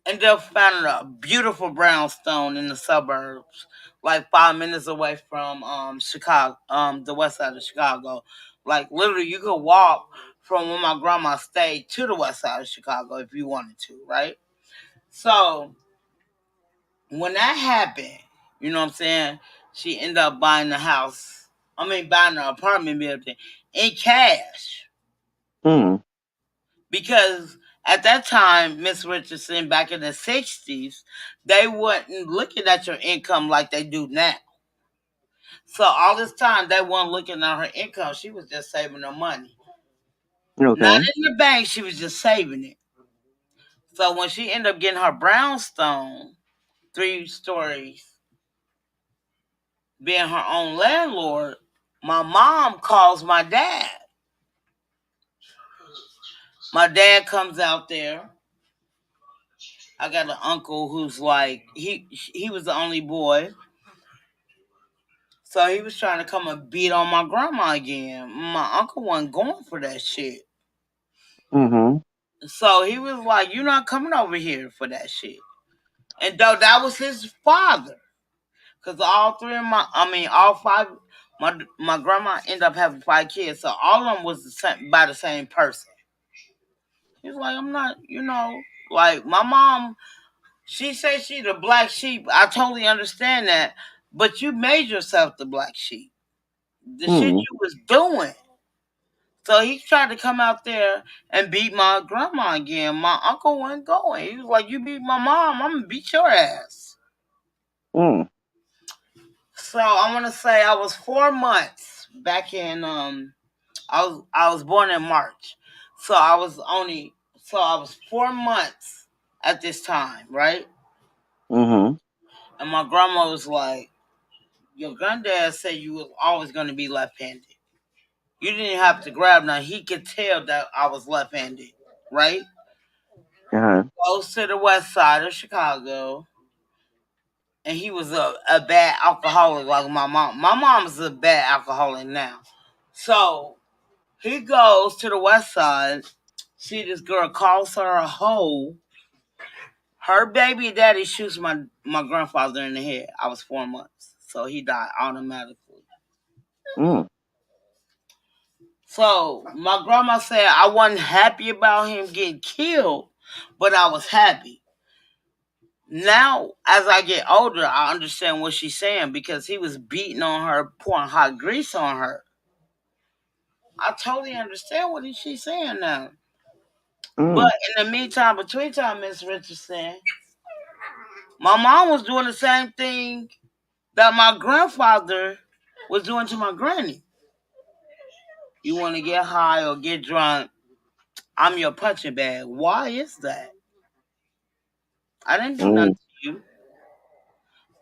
Ended up finding a beautiful brownstone in the suburbs, like 5 minutes away from Chicago, the west side of Chicago. Like literally, you could walk from where my grandma stayed to the west side of Chicago if you wanted to, right? So when that happened, you know what I'm saying? She ended up buying the house. I mean, buying the apartment building in cash Mm. because at that time, Miss Richardson, back in the '60s, they wasn't looking at your income like they do now. So all this time, they weren't looking at her income. She was just saving her money, not Okay. in the bank. She was just saving it. So when she ended up getting her brownstone, 3 stories, being her own landlord, my mom calls my dad. My dad comes out there. I got an uncle who's like he was the only boy. So he was trying to come and beat on my grandma again. My uncle wasn't going for that shit. Mm-hmm. So he was like, "You're not coming over here for that shit." And though that was his father. Cause all five, my grandma ended up having 5 kids, so all of them was the same by the same person. He's like, I'm not, like my mom. She said she the black sheep. I totally understand that, but you made yourself the black sheep. The shit Mm. you was doing. So he tried to come out there and beat my grandma again. My uncle wasn't going. He was like, "You beat my mom, I'm gonna beat your ass." Mm. So I want to say I was 4 months back in I was born in March, so I was 4 months at this time, right? Mm-hmm. And my grandma was like, "Your granddad said you was always gonna be left-handed. You didn't have to grab nothing. He could tell that I was left-handed, right?" Uh-huh. Goes to the west side of Chicago, and he was a bad alcoholic like my mom. My mom's a bad alcoholic now. So he goes to the west side, see this girl, calls her a hoe. Her baby daddy shoots my grandfather in the head. I was 4 months. So he died automatically. Mm. So my grandma said I wasn't happy about him getting killed, but I was happy. Now, as I get older, I understand what she's saying because he was beating on her, pouring hot grease on her. I totally understand what she's saying now. Mm. But in the meantime, between time, Miss Richardson, my mom was doing the same thing that my grandfather was doing to my granny. You want to get high or get drunk? I'm your punching bag. Why is that? I didn't do nothing Mm. to you.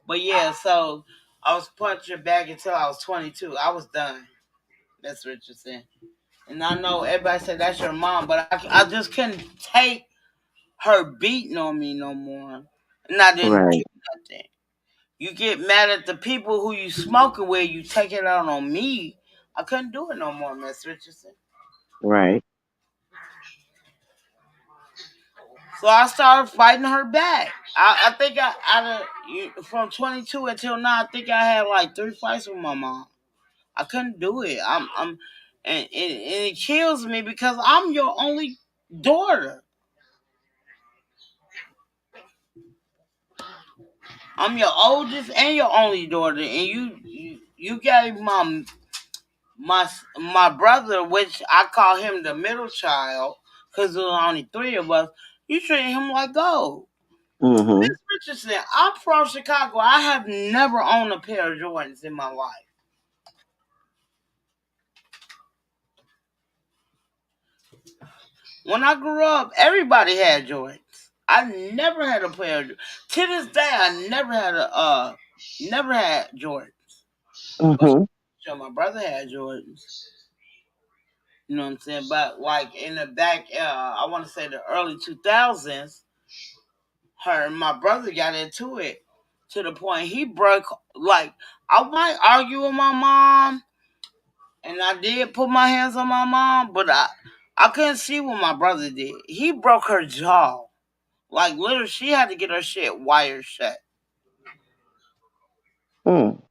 But yeah, so I was punching bag until I was 22. I was done, Miss Richardson. And I know everybody said that's your mom, but I just couldn't take her beating on me no more. And I didn't do Right. nothing. You get mad at the people who you smoking with, you take it out on me. I couldn't do it no more, Miss Richardson. Right. So I started fighting her back. I think from 22 until now, I think I had like 3 fights with my mom. I couldn't do it. And it kills me because I'm your only daughter. I'm your oldest and your only daughter, and you gave my my brother, which I call him the middle child, because there was only 3 of us. You treat him like gold. Mm-hmm. Miss Richardson, I'm from Chicago. I have never owned a pair of Jordans in my life. When I grew up, everybody had Jordans. I never had a pair. To this day, I never had Jordans. But Mm-hmm. sure, my brother had Jordans. You know what I'm saying? But like in the back, I want to say the early 2000s, her and my brother got into it to the point he broke. Like I might argue with my mom, and I did put my hands on my mom, but I couldn't see what my brother did. He broke her jaw. Like literally, she had to get her shit wired shut. Mm.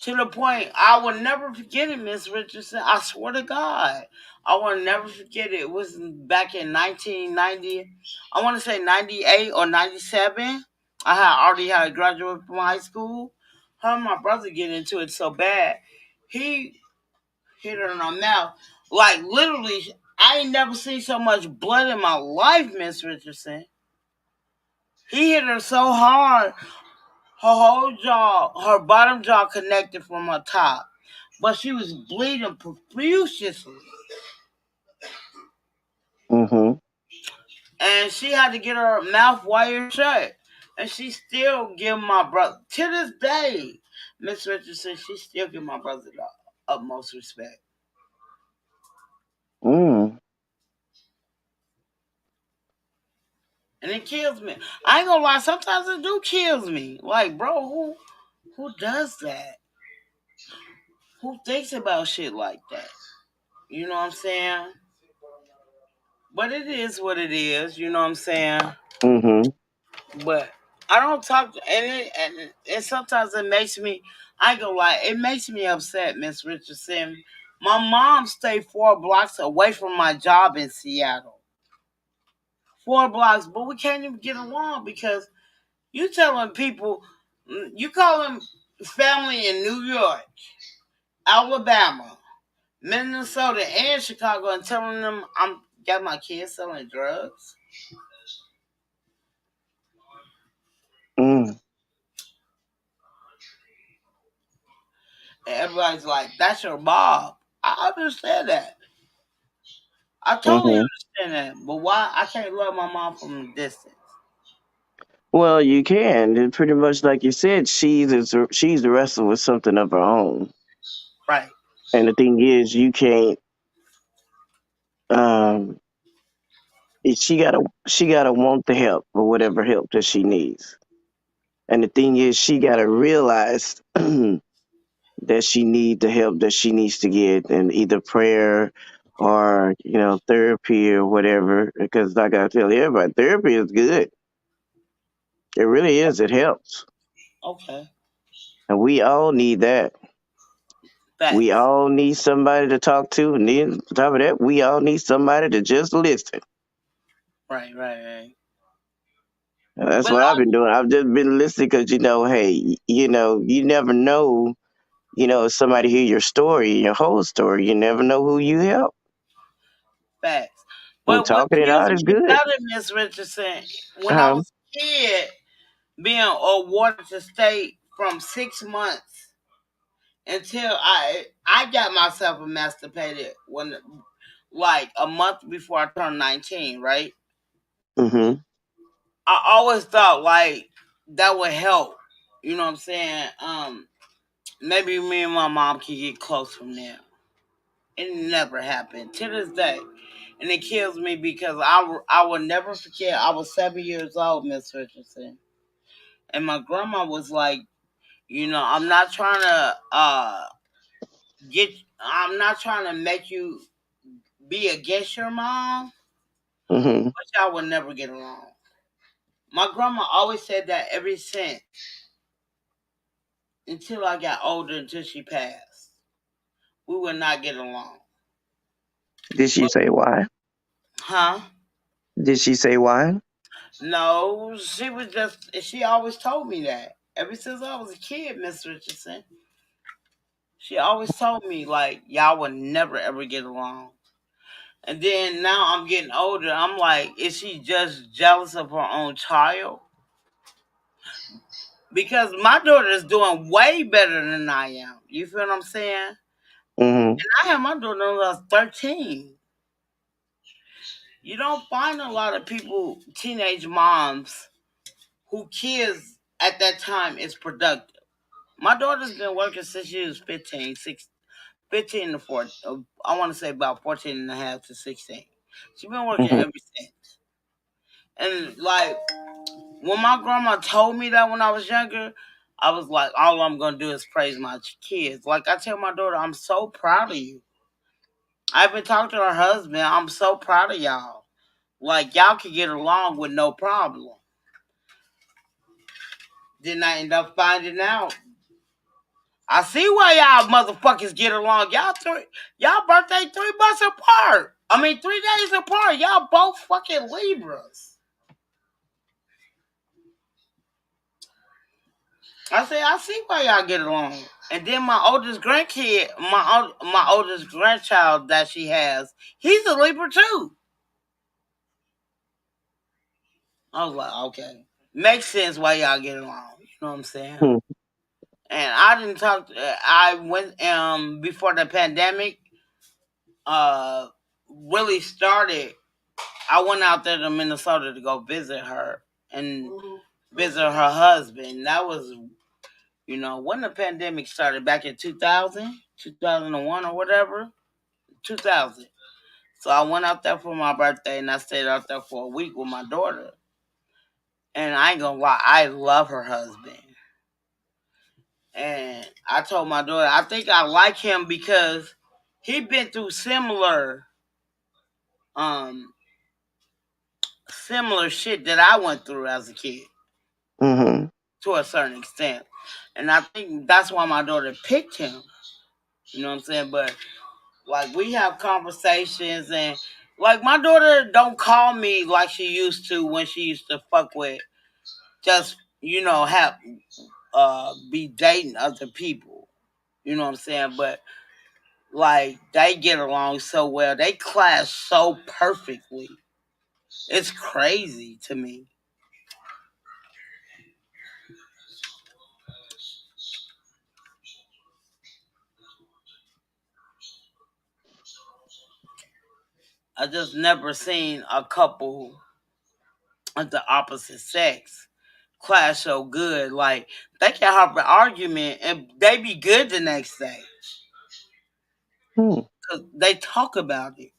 To the point I will never forget it, Miss Richardson. I swear to God, I will never forget it. It was back in 1990. I want to say 98 or 97. I had already had graduated from high school. Her and my brother get into it so bad. He hit her in her mouth. Like literally, I ain't never seen so much blood in my life, Miss Richardson. He hit her so hard, her whole jaw, her bottom jaw connected from her top, but she was bleeding profusely, Mm-hmm. and she had to get her mouth wired shut. And she still give my brother to this day, Miss Richardson. She still give my brother the utmost respect, Mm. and it kills me. I ain't gonna lie. Sometimes it do kills me. Like, bro, who does that? Who thinks about shit like that? You know what I'm saying? But it is what it is. You know what I'm saying? Mm-hmm. But I don't talk, and sometimes it makes me. I ain't gonna lie, it makes me upset, Miss Richardson. My mom stayed 4 blocks away from my job in Seattle. 4 blocks, but we can't even get along because you telling people, you call them family in New York, Alabama, Minnesota, and Chicago, and telling them I'm got my kids selling drugs. Mm. And everybody's like, "That's your Bob." I understand that. I totally Hmm. understand that. But why I can't love my mom from a distance? Well, you can. And pretty much like you said, she's wrestling with something of her own. Right. And the thing is, you can't. Um, she gotta want the help or whatever help that she needs. And the thing is, she gotta realize that she need the help that she needs to get, and either prayer or therapy or whatever. Because like I tell everybody, therapy is good. It really is. It helps, Okay. and we all need that. We Facts. all need somebody to talk to, and then on top of that, we all need somebody to just listen. Right, right, right. And that's But what I've been doing. I've just been listening because hey, you never know. If somebody hear your story, your whole story, you never know who you help. facts. And But what talking it kills out is me good. about it, Miss Richardson, when I Um, was a kid, being awarded to state from 6 months until I got myself emancipated when like a month before I turned 19, right? mm-hmm. I always thought like that would help. You know what I'm saying? Maybe me and my mom could get close from there. It never happened to this day, and it kills me because I will never forget. I was 7 years old, Miss Richardson, and my grandma was like, I'm not trying to get. I'm not trying to make you be against your mom, Mm-hmm. but y'all will never get along. My grandma always said that ever since until I got older, until she passed. We would not get along. Did she But, say why? huh? Did she say why? No, she always told me that. Ever since I was a kid, Miss Richardson. She always told me, like, y'all would never ever get along. And then now I'm getting older. I'm like, is she just jealous of her own child? Because my daughter is doing way better than I am. You feel what I'm saying? Mm-hmm. And I had my daughter when I was 13. You don't find a lot of people, teenage moms, who kids at that time is productive. My daughter's been working since she was 15 to 14. I want to say about 14 and a half to 16. She's been working Mm-hmm. ever since. And like, when my grandma told me that when I was younger, I was like, all I'm going to do is praise my kids. Like, I tell my daughter, I'm so proud of you. I've been talking to her husband. I'm so proud of y'all. Like, y'all can get along with no problem. Then I end up finding out. I see why y'all motherfuckers get along. Y'all birthday 3 months apart. I mean 3 days apart. Y'all both fucking Libras. I say I see why y'all get along. And then my oldest grandkid, my oldest grandchild that she has, he's a Libra too. I was like, okay, makes sense why y'all get along. You know what I'm saying? And I didn't talk. I went before the pandemic uh really started. I went out there to Minnesota to go visit her and visit her husband. That was, when the pandemic started back in 2000, 2001 or whatever, 2000. So I went out there for my birthday and I stayed out there for a week with my daughter. And I ain't gonna lie, I love her husband. And I told my daughter, I think I like him because he been through um, similar shit that I went through as a kid. Mhm. to a certain extent. And I think that's why my daughter picked him. You know what I'm saying? But like we have conversations and like my daughter don't call me like she used to when she used to fuck with just, have be dating other people. You know what I'm saying? But like they get along so well. They clash so perfectly. It's crazy to me. I just never seen a couple of the opposite sex clash so good. Like they can have an argument and they be good the next day Hmm. because they talk about it.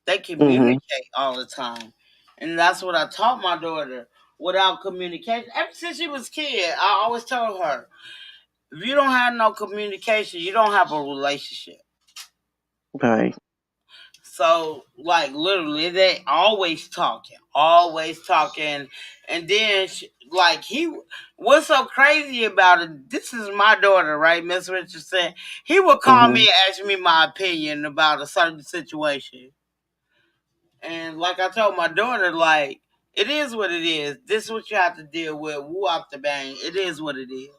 They Mhm. communicate all the time, and that's what I taught my daughter. Without communication, ever since she was a kid, I always told her, if you don't have no communication, you don't have a relationship. Right. So, like, literally, they always talking. And then, what's so crazy about it? This is my daughter, right, Miss Richardson? He would call me Mhm. and ask me my opinion about a certain situation. And, like I told my daughter, like, it is what it is. This is what you have to deal with. Woo off the bang. It is what it is.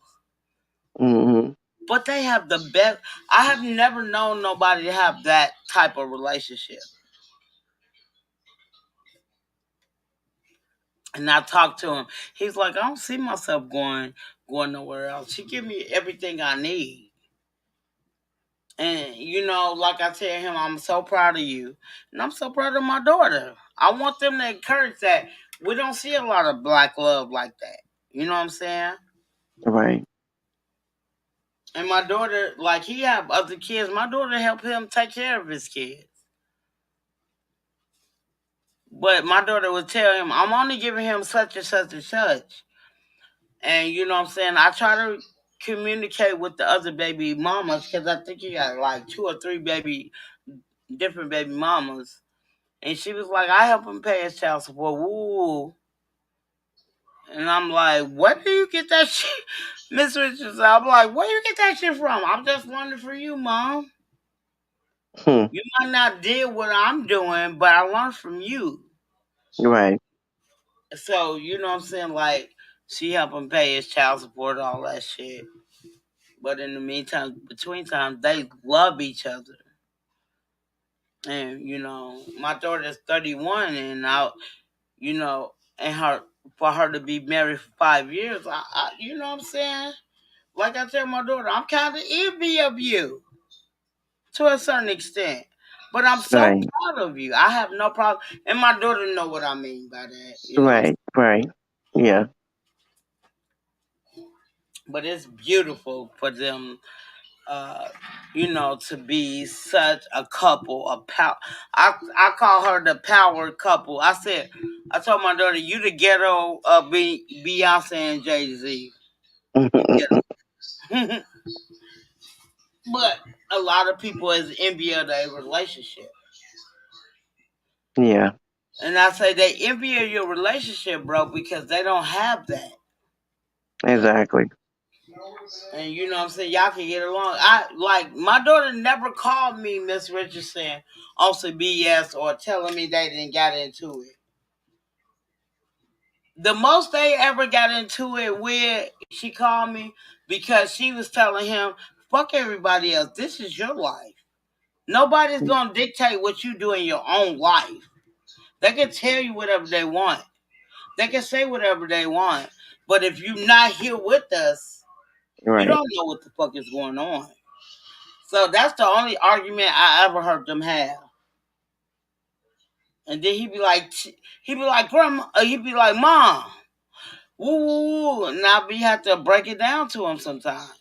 Mhm. But they have the best. I have never known nobody to have that type of relationship. And I talked to him. He's like, I don't see myself going nowhere else. She give me everything I need. And like I tell him, I'm so proud of you. And I'm so proud of my daughter. I want them to encourage that. We don't see a lot of black love like that. You know what I'm saying? Right. And my daughter, like he have other kids, my daughter help him take care of his kids. But my daughter would tell him, I'm only giving him such and such and such. And you know what I'm saying? I try to communicate with the other baby mamas because I think he got like two or three different baby mamas. And she was like, I help him pay his child support. Woo. And I'm like, where do you get that shit? Miss Richardson, I'm like, where you get that shit from? I'm just learning for you, mom. Hmm. You might not did what I'm doing, but I learned from you. Right. So, you know what I'm saying? Like, she help him pay his child support, all that shit. But in the meantime, between times, they love each other. And my daughter's 31, and and her for her to be married for 5 years, you know what I'm saying? Like I tell my daughter, I'm kind of envy of you to a certain extent, but I'm so Right. proud of you. I have no problem, and my daughter know what I mean by that. Right. Right. Yeah. But it's beautiful for them uh, to be such a couple, a power. I call her the power couple. I told my daughter, you the ghetto of Beyonce and Jay Z. You ghetto. But a lot of people is envy of their relationship. Yeah. And I say they envy of your relationship, bro, because they don't have that. Exactly. And you know what I'm saying? Y'all can get along. My daughter never called me Miss Richardson on some BS or telling me they didn't get into it. The most they ever got into it with, she called me because she was telling him, fuck everybody else. This is your life. Nobody's gonna dictate what you do in your own life. They can tell you whatever they want. They can say whatever they want. But if you're not here with us, you Right. don't know what the fuck is going on. So that's the only argument I ever heard them have. And then grandma, he'd be like, mom, woo, woo, woo. And I be have to break it down to him sometimes.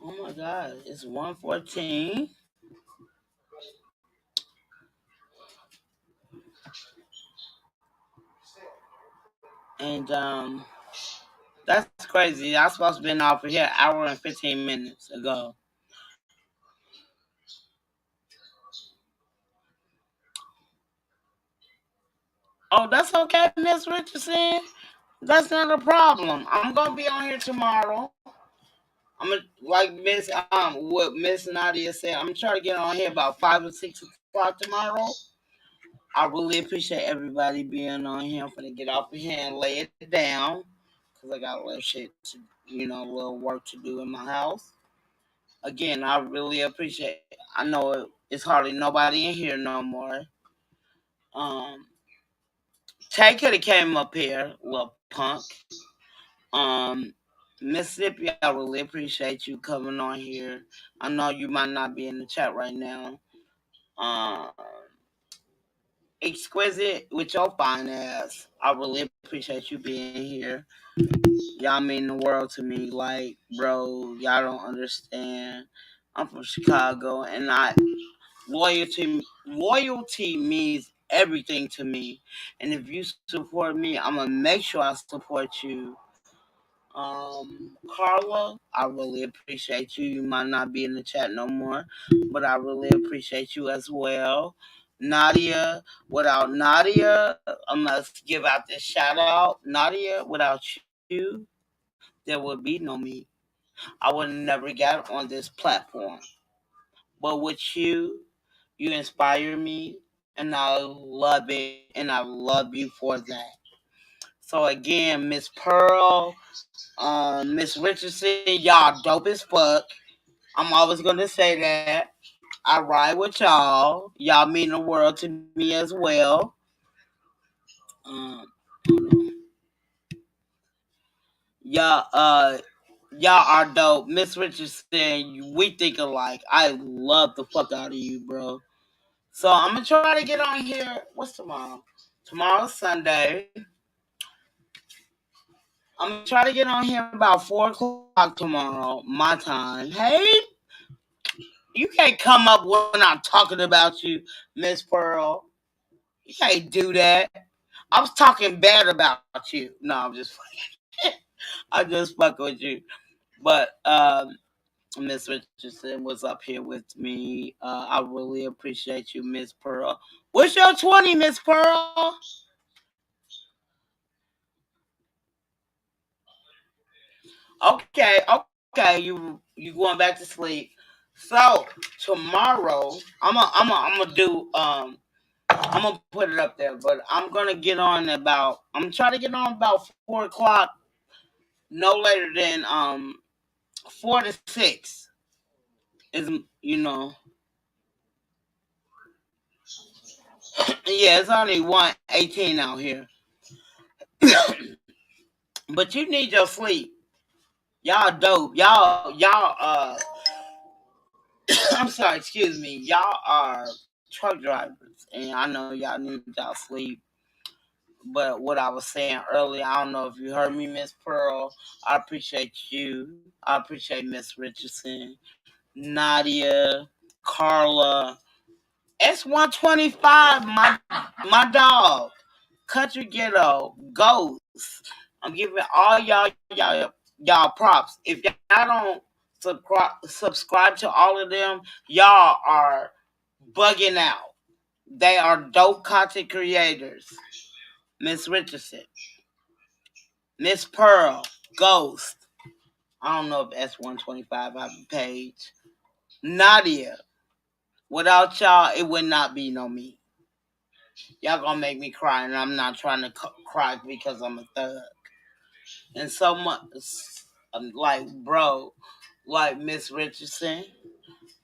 Oh my God, it's 1:14. And that's crazy. I was supposed to been off of here an hour and 15 minutes ago. Oh, that's okay, Miss Richardson. That's not a problem. I'm gonna be on here tomorrow. I'm gonna like Miss what Miss Nadia said. I'm gonna try to get on here about 5 or 6 o'clock tomorrow. I really appreciate everybody being on here. I'm gonna get off of here and lay it down because I got a little shit to, a little work to do in my house. Again, I really appreciate. I know it's hardly nobody in here no more. Um, Tay could have came up here, little punk. Um, Mississippi, I really appreciate you coming on here. I know you might not be in the chat right now. Um, Exquisite with your fine ass. I really appreciate you being here. Y'all mean the world to me. Like, bro, y'all don't understand. I'm from Chicago, and loyalty means everything to me. And if you support me, I'm gonna make sure I support you. Carla, I really appreciate you. You might not be in the chat no more, but I really appreciate you as well. Nadia, without Nadia, I must give out this shout out. Nadia, without you, there would be no me. I would never get on this platform. But with you, you inspire me, and I love it, and I love you for that. So again, Miss Pearl, Miss Richardson, y'all dope as fuck. I'm always gonna say that. I ride with y'all. Y'all mean the world to me as well. Um, y'all, y'all are dope. Miss Richardson, we think alike. I love the fuck out of you, bro. So I'm gonna try to get on here. What's tomorrow? Tomorrow's Sunday. I'm gonna try to get on here about 4 o'clock tomorrow, my time. Hey, you can't come up when I'm talking about you, Miss Pearl. You can't do that. I was talking bad about you. No, I'm just fucking with you. But Miss Richardson was up here with me. I really appreciate you, Miss Pearl. What's your 20, Miss Pearl? Okay, you going back to sleep. So tomorrow, I'm gonna do I'm gonna put it up there, but I'm gonna get on about. I'm trying to get on about 4 o'clock, no later than 4 to 6. Is yeah, it's only 1:18 out here, but you need your sleep. Y'all dope. Y'all. I'm sorry. Excuse me. Y'all are truck drivers, and I know y'all need y'all sleep. But what I was saying earlier, I don't know if you heard me, Miss Pearl. I appreciate you. I appreciate Miss Richardson, Nadia, Carla, S125, my dog, Country Ghetto, Ghost. I'm giving all y'all props. If y'all don't subscribe to all of them, y'all are bugging out. They are dope content creators. Miss Richardson, Miss Pearl, Ghost. I don't know if S125 have a page. Nadia. Without y'all, it would not be no me. Y'all gonna make me cry, and I'm not trying to cry because I'm a thug. And so much, like, bro, like Miss Richardson,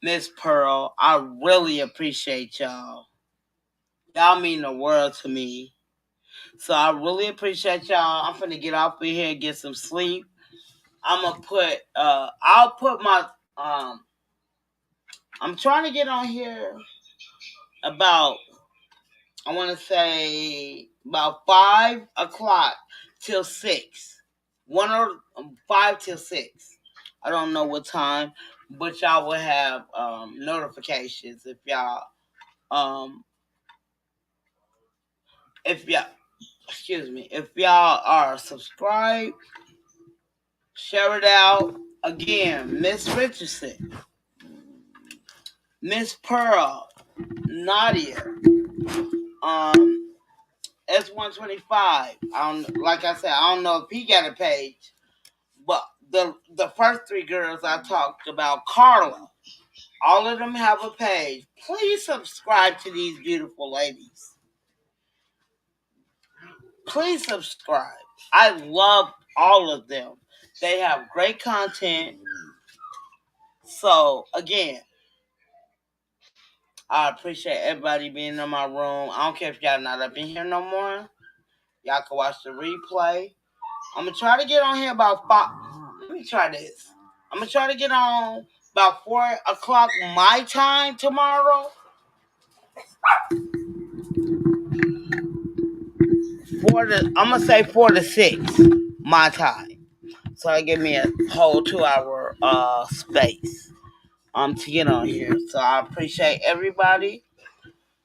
Miss Pearl, I really appreciate y'all. Y'all mean the world to me. So I really appreciate y'all. I'm finna get off of here and get some sleep. I'm gonna put I'll put my I'm trying to get on here about I wanna say about 5 o'clock till 6. 1 or 5 till 6. I don't know what time, but y'all will have notifications if y'all if y'all if y'all are subscribed. Share it out. Again, Miss Richardson, Miss Pearl, Nadia, S125. Like I said, I don't know if he got a page, but the first three girls I talked about, Carla, all of them have a page. Please subscribe to these beautiful ladies. Please subscribe. I love all of them. They have great content. So again, I appreciate everybody being in my room. I don't care if y'all not up in here no more. Y'all can watch the replay. I'm going to try to get on here about 5. Let me try this. I'm going to try to get on about 4 o'clock my time tomorrow. I'm going to say 4 to 6 my time. So that give me a whole 2-hour space to get on here. So I appreciate everybody.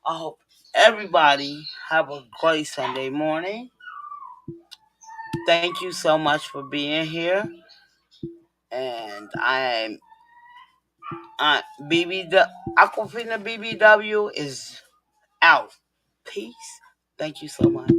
I hope everybody have a great Sunday morning. Thank you so much for being here. And I'm Aquafina BBW is out. Peace. Thank you so much.